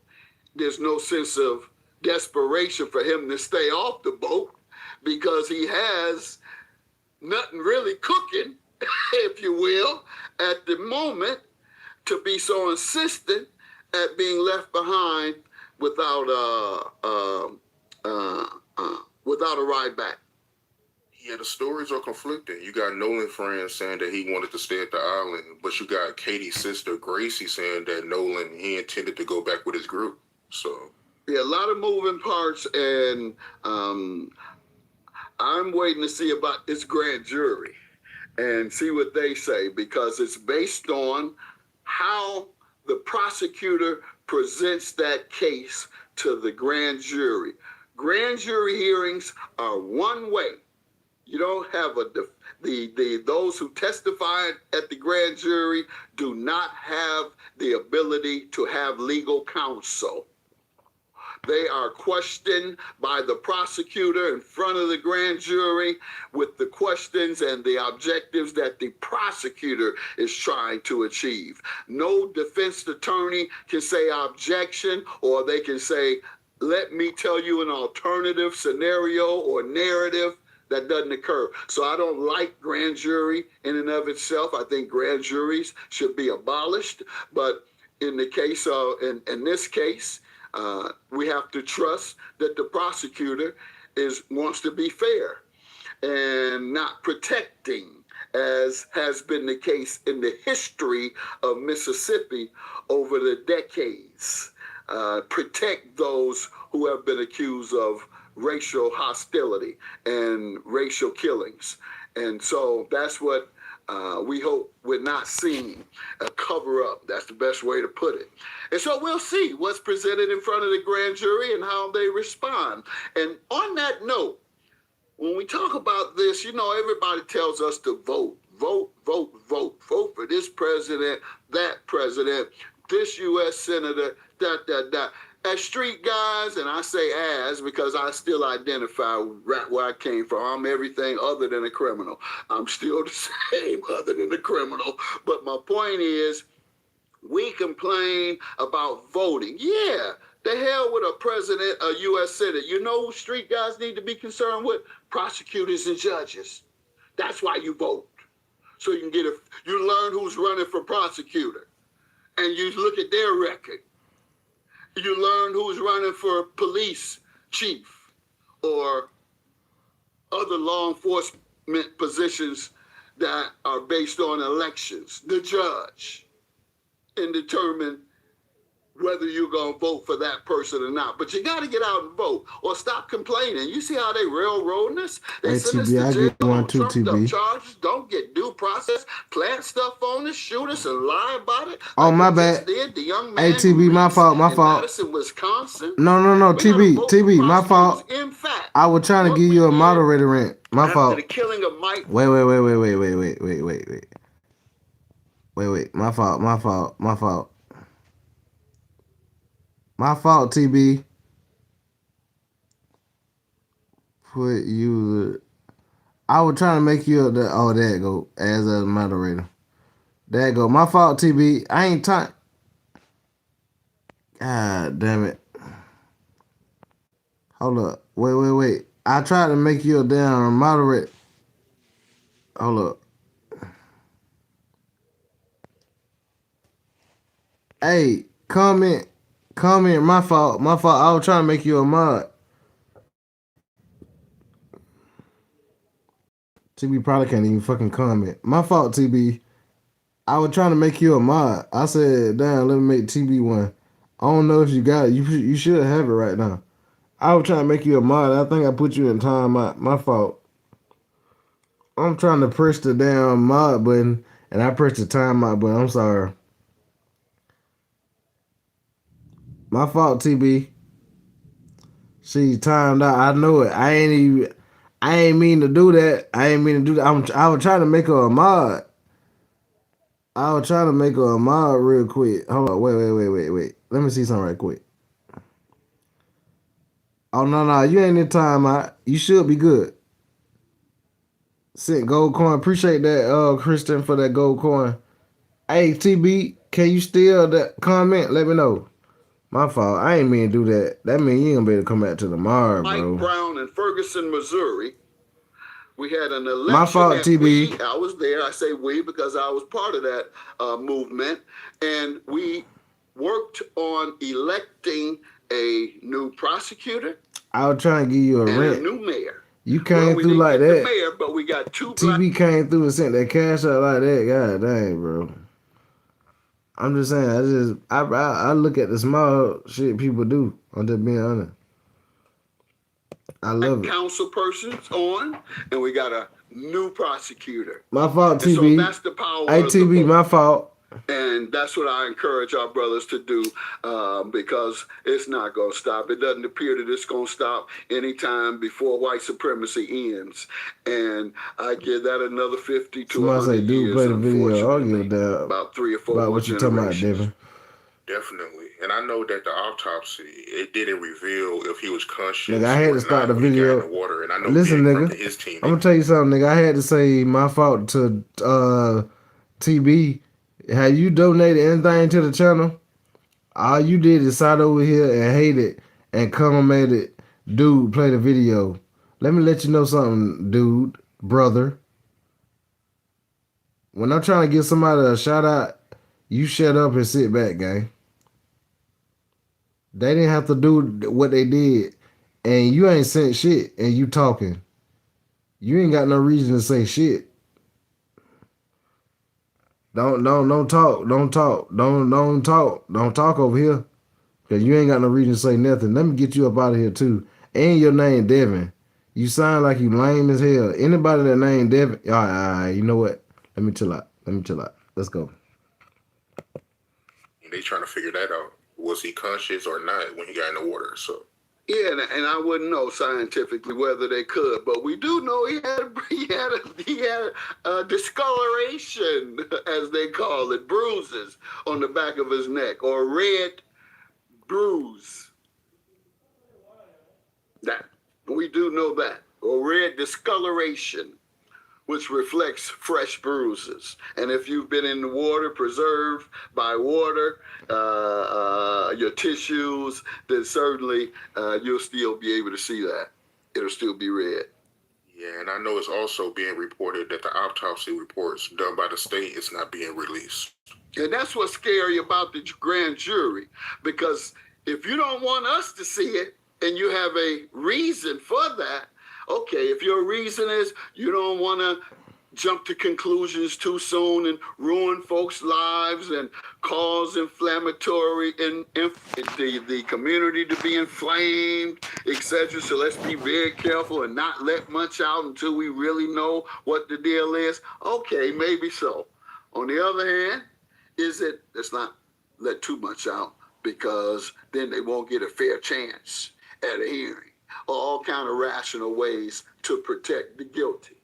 [SPEAKER 17] there's no sense of desperation for him to stay off the boat because he has nothing really cooking, if you will, at the moment to be so insistent at being left behind without a ride back.
[SPEAKER 16] Yeah, the stories are conflicting. You got Nolan friends saying that he wanted to stay at the island, but you got Katie's sister Gracie saying that Nolan, he intended to go back with his group. So
[SPEAKER 17] yeah, a lot of moving parts, and I'm waiting to see about this grand jury and see what they say, because it's based on how the prosecutor presents that case to the grand jury. Grand jury hearings are one way. You don't have those who testified at the grand jury do not have the ability to have legal counsel. They are questioned by the prosecutor in front of the grand jury with the questions and the objectives that the prosecutor is trying to achieve. No defense attorney can say objection, or they can say, let me tell you an alternative scenario or narrative. That doesn't occur. So I don't like grand jury in and of itself. I think grand juries should be abolished. But in the case of, in this case, we have to trust that the prosecutor wants to be fair and not protecting, as has been the case in the history of Mississippi over the decades. Protect those who have been accused of racial hostility and racial killings. And so that's what we hope we're not seeing, a cover up. That's the best way to put it. And so we'll see what's presented in front of the grand jury and how they respond. And on that note, when we talk about this, you know, everybody tells us to vote for this president, that president, this U.S. senator, that. As street guys, and I say as because I still identify right where I came from. I'm everything other than a criminal. I'm still the same other than a criminal. But my point is, we complain about voting. Yeah, the hell with a president, a U.S. senator. You know who street guys need to be concerned with? Prosecutors and judges. That's why you vote. So you can you learn who's running for prosecutor. And you look at their record. You learn who's running for police chief or other law enforcement positions that are based on elections, the judge, and determine whether you're going to vote for that person or not. But you got to get out and vote or stop complaining. You see how they railroading us? They send us to jail on trumped up charges, don't get due process, plant stuff on us, shoot us, and lie about it.
[SPEAKER 1] Oh, my bad.
[SPEAKER 17] Did the young man
[SPEAKER 1] TB, my fault, my fault.
[SPEAKER 17] Madison, Wisconsin.
[SPEAKER 1] No, TB, my fault.
[SPEAKER 17] In fact,
[SPEAKER 1] I was trying to give you a moderator rant. My
[SPEAKER 17] after
[SPEAKER 1] fault.
[SPEAKER 17] the killing of Mike.
[SPEAKER 1] Wait. My fault, TB. Put you. I was trying to make you there you go, as a moderator. There you go. My fault, TB. I ain't time. God damn it. Hold up. Wait. I tried to make you a damn moderator. Hold up. Hey, comment. My fault. I was trying to make you a mod. TB probably can't even fucking comment. My fault, TB. I was trying to make you a mod. I said, damn, let me make TB one. I don't know if you got it. You should have it right now. I was trying to make you a mod. I think I put you in time. My fault. I'm trying to press the damn mod button, and I pressed the time mod button. I'm sorry. My fault, TB. She timed out. I know it. I ain't mean to do that. I was trying to make her a mod. I was trying to make her a mod real quick. Hold on. Wait. Let me see something right quick. Oh, no. You ain't in time out. You should be good. Sent gold coin. Appreciate that, Christian, for that gold coin. Hey, TB, can you still comment? Let me know. My fault. I ain't mean to do that. That means you ain't gonna be able to come back to tomorrow, bro.
[SPEAKER 17] Mike Brown in Ferguson, Missouri. We had an election.
[SPEAKER 1] My fault, TB.
[SPEAKER 17] I was there. I say we because I was part of that movement. And we worked on electing a new prosecutor.
[SPEAKER 1] I was trying to give you a rent.
[SPEAKER 17] A new mayor.
[SPEAKER 1] You came through like that.
[SPEAKER 17] The mayor, but we got two
[SPEAKER 1] TB came through and sent that cash out like that. God dang, bro. I'm just saying, I look at the small shit people do. I'm just being honest. I love it.
[SPEAKER 17] Council persons on, and we got a new prosecutor.
[SPEAKER 1] My fault, TB.
[SPEAKER 17] So that's the power.
[SPEAKER 1] Hey, TB, my fault.
[SPEAKER 17] And that's what I encourage our brothers to do, because it's not going to stop. It doesn't appear that it's going to stop anytime before white supremacy ends. And I give that another 50 to 100 years.
[SPEAKER 1] Play the video. I'll give that
[SPEAKER 17] about 3 or 4
[SPEAKER 1] about what you talking about, Devin.
[SPEAKER 16] Definitely. And I know that the autopsy, it didn't reveal if he was conscious.
[SPEAKER 1] Nigga, I had to start the video.
[SPEAKER 16] The water. And I know
[SPEAKER 1] listen, nigga,
[SPEAKER 16] his team,
[SPEAKER 1] I'm gonna tell you something, nigga. I had to say my fault to TB. Have you donated anything to the channel? All you did is sat over here and hate it and commented, dude, play the video. Let me let you know something, dude, brother. When I'm trying to give somebody a shout out, you shut up and sit back, gang. They didn't have to do what they did, and you ain't sent shit, and you talking. You ain't got no reason to say shit. Don't talk. Don't talk over here. Cause you ain't got no reason to say nothing. Let me get you up out of here too. And your name Devin. You sound like you lame as hell. Anybody that name Devin, all right, you know what? Let me chill out. Let's go.
[SPEAKER 16] They trying to figure that out. Was he conscious or not when he got in the water? So
[SPEAKER 17] yeah, and I wouldn't know scientifically whether they could, but we do know he had a discoloration, as they call it, bruises on the back of his neck, or red bruise. That we do know that, or red discoloration, which reflects fresh bruises. And if you've been in the water, preserved by water, your tissues, then certainly you'll still be able to see that. It'll still be red.
[SPEAKER 16] Yeah, and I know it's also being reported that the autopsy reports done by the state is not being released.
[SPEAKER 17] And that's what's scary about the grand jury, because if you don't want us to see it and you have a reason for that, okay, if your reason is you don't want to jump to conclusions too soon and ruin folks' lives and cause inflammatory and the community to be inflamed, etc. So let's be very careful and not let much out until we really know what the deal is. Okay, maybe so. On the other hand, let's not let too much out, because then they won't get a fair chance at a hearing. All kind of rational ways to protect the guilty.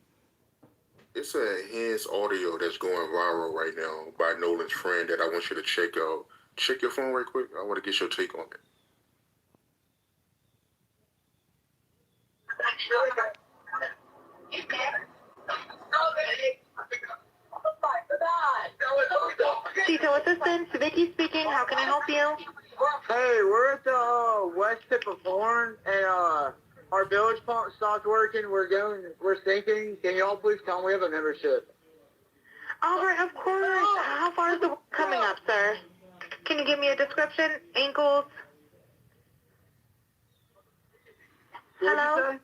[SPEAKER 16] It's a his audio that's going viral right now by Nolan's friend that I want you to check out. Check your phone right quick. I want to get your take on it.
[SPEAKER 18] Tito Assistant, Vicky speaking. How can I help you?
[SPEAKER 19] Hey, we're at the west tip of Horn, and our village pump stopped working. We're sinking. Can y'all please tell me we have a membership?
[SPEAKER 18] All right, of course. How far is the work coming up, sir? Can you give me a description? Ankles? Hello?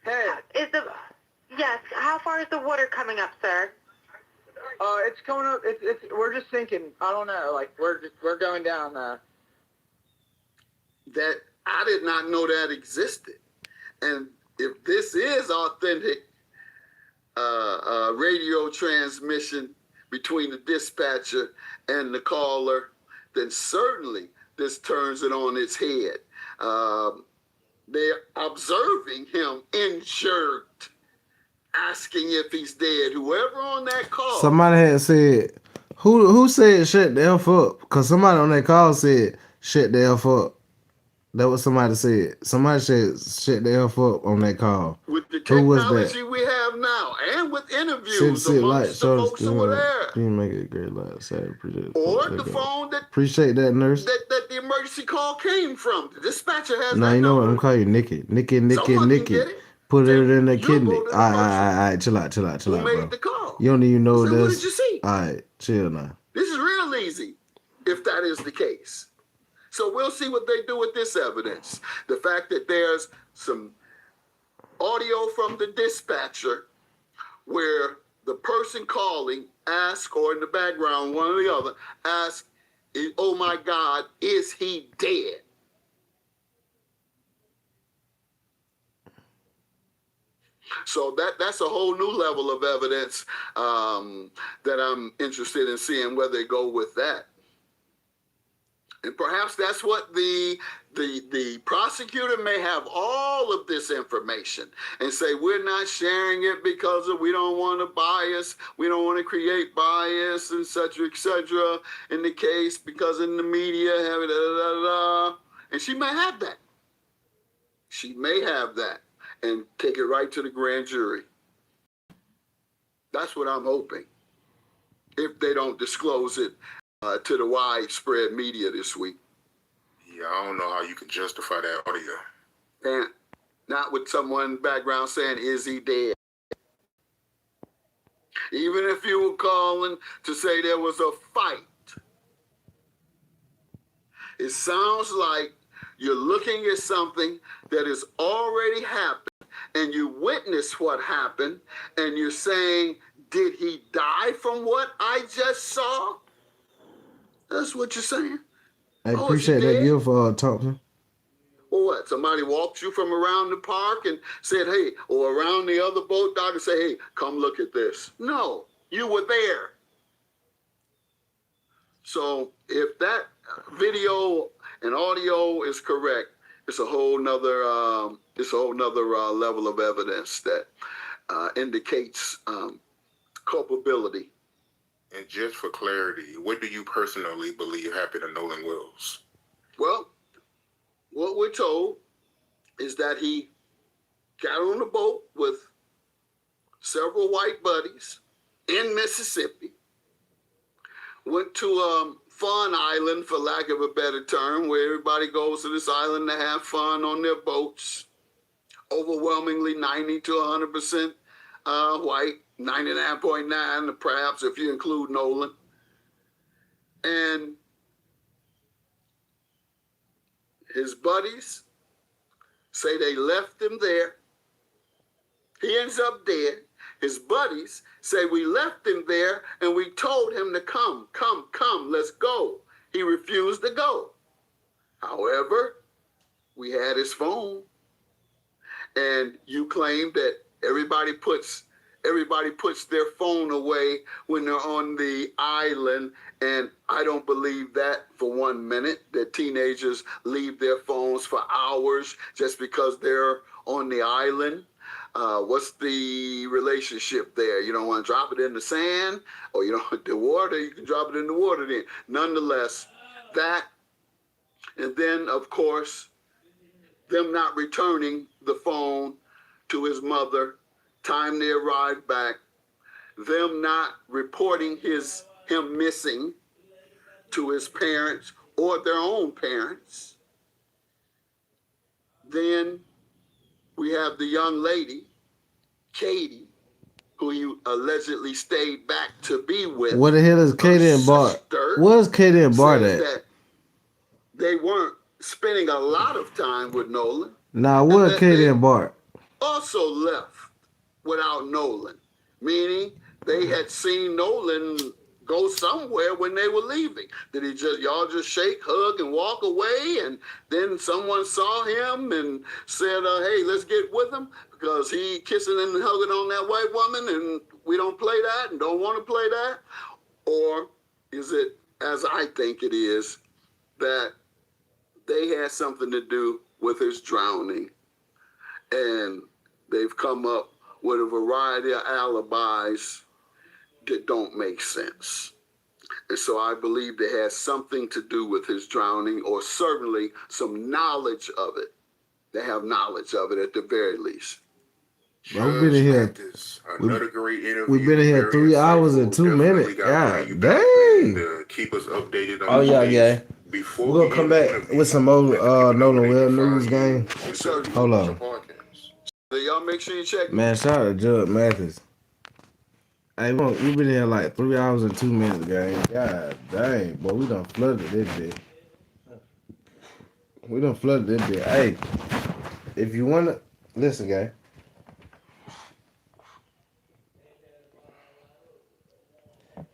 [SPEAKER 19] Hey.
[SPEAKER 18] Yes, how far is the water coming up, sir?
[SPEAKER 19] It's coming up. We're just sinking. I don't know. Like we're going down.
[SPEAKER 17] That I did not know that existed, and if this is authentic radio transmission between the dispatcher and the caller, then certainly this turns it on its head. They're observing him injured, asking if he's dead. Whoever on that call.
[SPEAKER 1] Somebody had said, who said shut the F up? Because somebody on that call said shut the F up. That was somebody said. Somebody said shut the F up on that call.
[SPEAKER 17] With the
[SPEAKER 1] Who was
[SPEAKER 17] technology
[SPEAKER 1] that?
[SPEAKER 17] we have now, and with interviews amongst the folks who were there.
[SPEAKER 1] You make it a great light. Sorry, appreciate it.
[SPEAKER 17] Or the phone that
[SPEAKER 1] appreciate that, nurse.
[SPEAKER 17] that the emergency call came from. The dispatcher has
[SPEAKER 1] Now
[SPEAKER 17] that
[SPEAKER 1] you know what? I'm
[SPEAKER 17] number.
[SPEAKER 1] gonna call you Nikki. Nikki.
[SPEAKER 17] Someone can get it.
[SPEAKER 1] Put it in the
[SPEAKER 17] You
[SPEAKER 1] kidney.
[SPEAKER 17] go to the
[SPEAKER 1] Alright, chill out,
[SPEAKER 17] Who
[SPEAKER 1] bro.
[SPEAKER 17] made the call?
[SPEAKER 1] You don't even know
[SPEAKER 17] So
[SPEAKER 1] this.
[SPEAKER 17] what did you see?
[SPEAKER 1] Alright, chill now.
[SPEAKER 17] This is real easy, if that is the case. So we'll see what they do with this evidence. The fact that there's some audio from the dispatcher where the person calling asks, or in the background, one or the other, asks, oh my God, is he dead? So that's a whole new level of evidence that I'm interested in seeing where they go with that. And perhaps that's what the prosecutor may have all of this information and say, we're not sharing it because we don't want to bias, we don't want to create bias, et cetera, in the case, because in the media, and she may have that. She may have that and take it right to the grand jury. That's what I'm hoping, if they don't disclose it to the widespread media this week.
[SPEAKER 16] Yeah, I don't know how you can justify that audio.
[SPEAKER 17] And not with someone in the background saying, is he dead? Even if you were calling to say there was a fight, it sounds like you're looking at something that has already happened and you witnessed what happened and you're saying, did he die from what I just saw? That's what you're saying.
[SPEAKER 1] I appreciate that gift, Thompson.
[SPEAKER 17] Or what? Somebody walked you from around the park and said, hey, or around the other boat dock and say, hey, come look at this. No, you were there. So if that video and audio is correct, it's a whole nother level of evidence that indicates culpability.
[SPEAKER 16] And just for clarity, what do you personally believe happened to Nolan Wells?
[SPEAKER 17] Well, what we're told is that he got on a boat with several white buddies in Mississippi, went to Fun Island, for lack of a better term, where everybody goes to this island to have fun on their boats. Overwhelmingly 90 to 100% white, 99.9 perhaps if you include Nolan. And his buddies say they left him there. He ends up dead. His buddies say we left him there and we told him to come, let's go. He refused to go. However, we had his phone, and you claim that everybody puts their phone away when they're on the island, and I don't believe that for 1 minute, that teenagers leave their phones for hours just because they're on the island. What's the relationship there? You don't want to drop it in the sand, or you don't the water, you can drop it in the water then. Nonetheless, that, and then of course, them not returning the phone to his mother, time they arrived back, them not reporting him missing to his parents or their own parents. Then we have the young lady, Katie, who you allegedly stayed back to be with.
[SPEAKER 1] What the hell is Katie and Bart? Where's Katie and Bart at?
[SPEAKER 17] That they weren't spending a lot of time with Nolan.
[SPEAKER 1] Nah, where's Katie and Bart?
[SPEAKER 17] Also left without Nolan, meaning they had seen Nolan go somewhere when they were leaving. Did y'all just shake, hug, and walk away, and then someone saw him and said, hey, let's get with him because he kissing and hugging on that white woman and we don't play that and don't want to play that? Or is it, as I think it is, that they had something to do with his drowning, and they've come up with a variety of alibis that don't make sense? And so I believe they had something to do with his drowning, or certainly some knowledge of it. They have knowledge of it at the very least.
[SPEAKER 1] Bro, we've been in here.
[SPEAKER 16] Another great interview.
[SPEAKER 1] We've been in here 3 hours and 2 minutes. God dang.
[SPEAKER 16] To keep us updated on
[SPEAKER 1] Oh yeah. We're gonna come back with some more Nolan Well news game. Hold on.
[SPEAKER 17] So y'all make sure you check.
[SPEAKER 1] Man, shout out to Judge Mathis. Hey, we've been here like 3 hours and 2 minutes, gang. God dang, boy, we done flooded this bit. Hey, if you wanna listen, gang.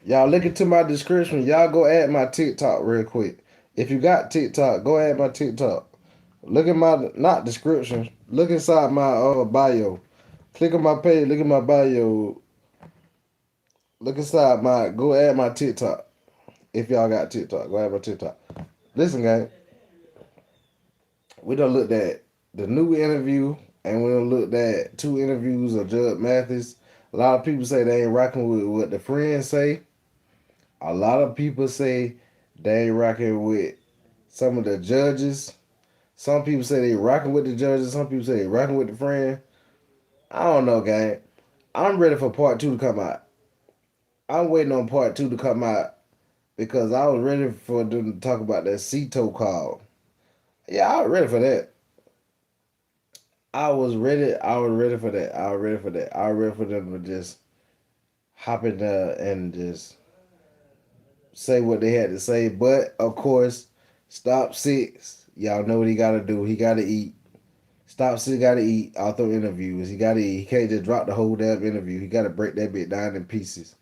[SPEAKER 1] Y'all look into my description. Y'all go add my TikTok real quick. If you got TikTok, go add my TikTok. Look at my, not description. Look inside my bio. Click on my page. Look at my bio. Look inside go add my TikTok. If y'all got TikTok, go add my TikTok. Listen, gang. We done looked at the new interview, and we done looked at 2 interviews of Judge Mathis. A lot of people say they ain't rocking with what the friends say. A lot of people say they ain't rocking with some of the judges. Some people say they rocking with the judges. Some people say they rocking with the friend. I don't know, gang. I'm ready for part 2 to come out. I'm waiting on part 2 to come out because I was ready for them to talk about that Cito call. Yeah, I was ready for that. I was ready for that. I was ready for them to just hop in there and just say what they had to say. But, of course, Stop 6. Y'all know what he got to do. He got to eat. Stop 6 got to eat author interviews. He got to eat. He can't just drop the whole damn interview. He got to break that bit down in pieces.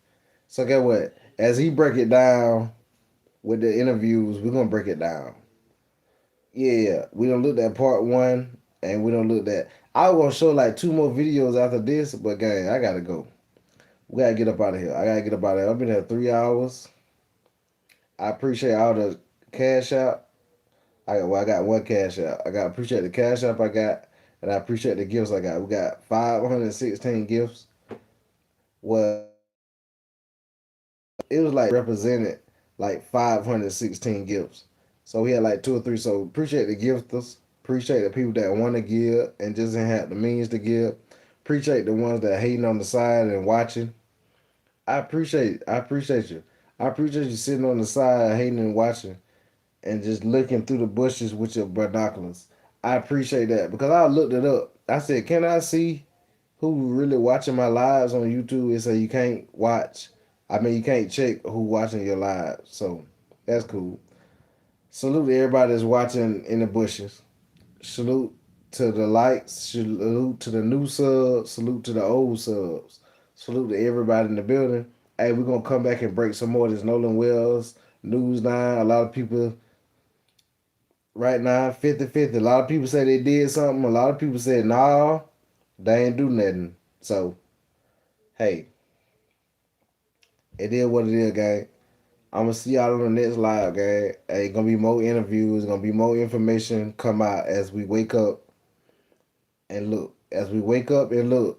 [SPEAKER 1] So, guess what? As he break it down with the interviews, we're going to break it down. Yeah. We don't look at part 1, and we don't look at... I was going to show like 2 more videos after this, but, gang, I got to go. We got to get up out of here. I've been here 3 hours. I appreciate all the cash out. I got 1 cash out. I appreciate the cash out I got, and I appreciate the gifts I got. We got 516 gifts. Well, it was like represented like 516 gifts. So we had like 2 or 3. So appreciate the gifters. Appreciate the people that want to give and just didn't have the means to give. Appreciate the ones that hating on the side and watching. I appreciate you. I appreciate you sitting on the side hating and watching and just looking through the bushes with your binoculars. I appreciate that because I looked it up. I said, can I see who really watching my lives on YouTube? It said you can't watch. You can't check who watching your lives. So that's cool. Salute to everybody that's watching in the bushes. Salute to the likes. Salute to the new subs. Salute to the old subs. Salute to everybody in the building. Hey, we're gonna come back and break some more of this Nolan Wells news now. A lot of people right now 50-50. A lot of people say they did something. A lot of people said nah, they ain't do nothing. So hey, it is what it is, gang. I'm gonna see y'all on the next live, gang. Hey, gonna be more interviews, gonna be more information come out as we wake up and look. As we wake up and look,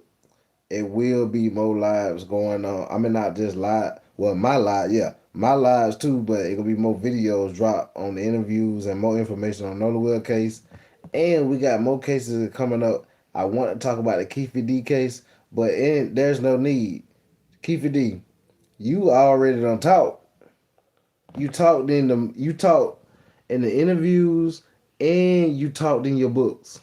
[SPEAKER 1] it will be more lives going on. I mean, not just live. Well, my live, yeah, my lives too. But it gonna be more videos drop on the interviews and more information on Nolan Will case. And we got more cases coming up. I want to talk about the Keefe D case, but there's no need. Keefe D, you already done talk. You talked in the interviews and you talked in your books.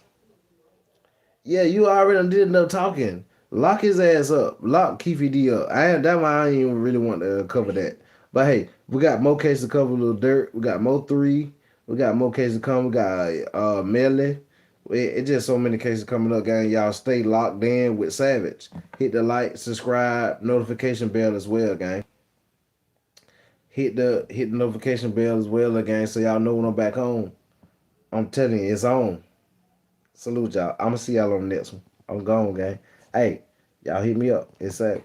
[SPEAKER 1] Yeah, you already did enough talking. Lock his ass up. Lock Keefe D up. That's why I ain't even really want to cover that. But hey, we got more cases to cover. A little dirt. We got more three. We got more cases to come. We got Melly. It's just so many cases coming up, gang. Y'all stay locked in with Savage. Hit the like, subscribe, notification bell as well, gang. Hit the notification bell as well, gang, so y'all know when I'm back home. I'm telling you, it's on. Salute y'all. I'ma see y'all on the next one. I'm gone, gang. Hey, y'all hit me up. It's that.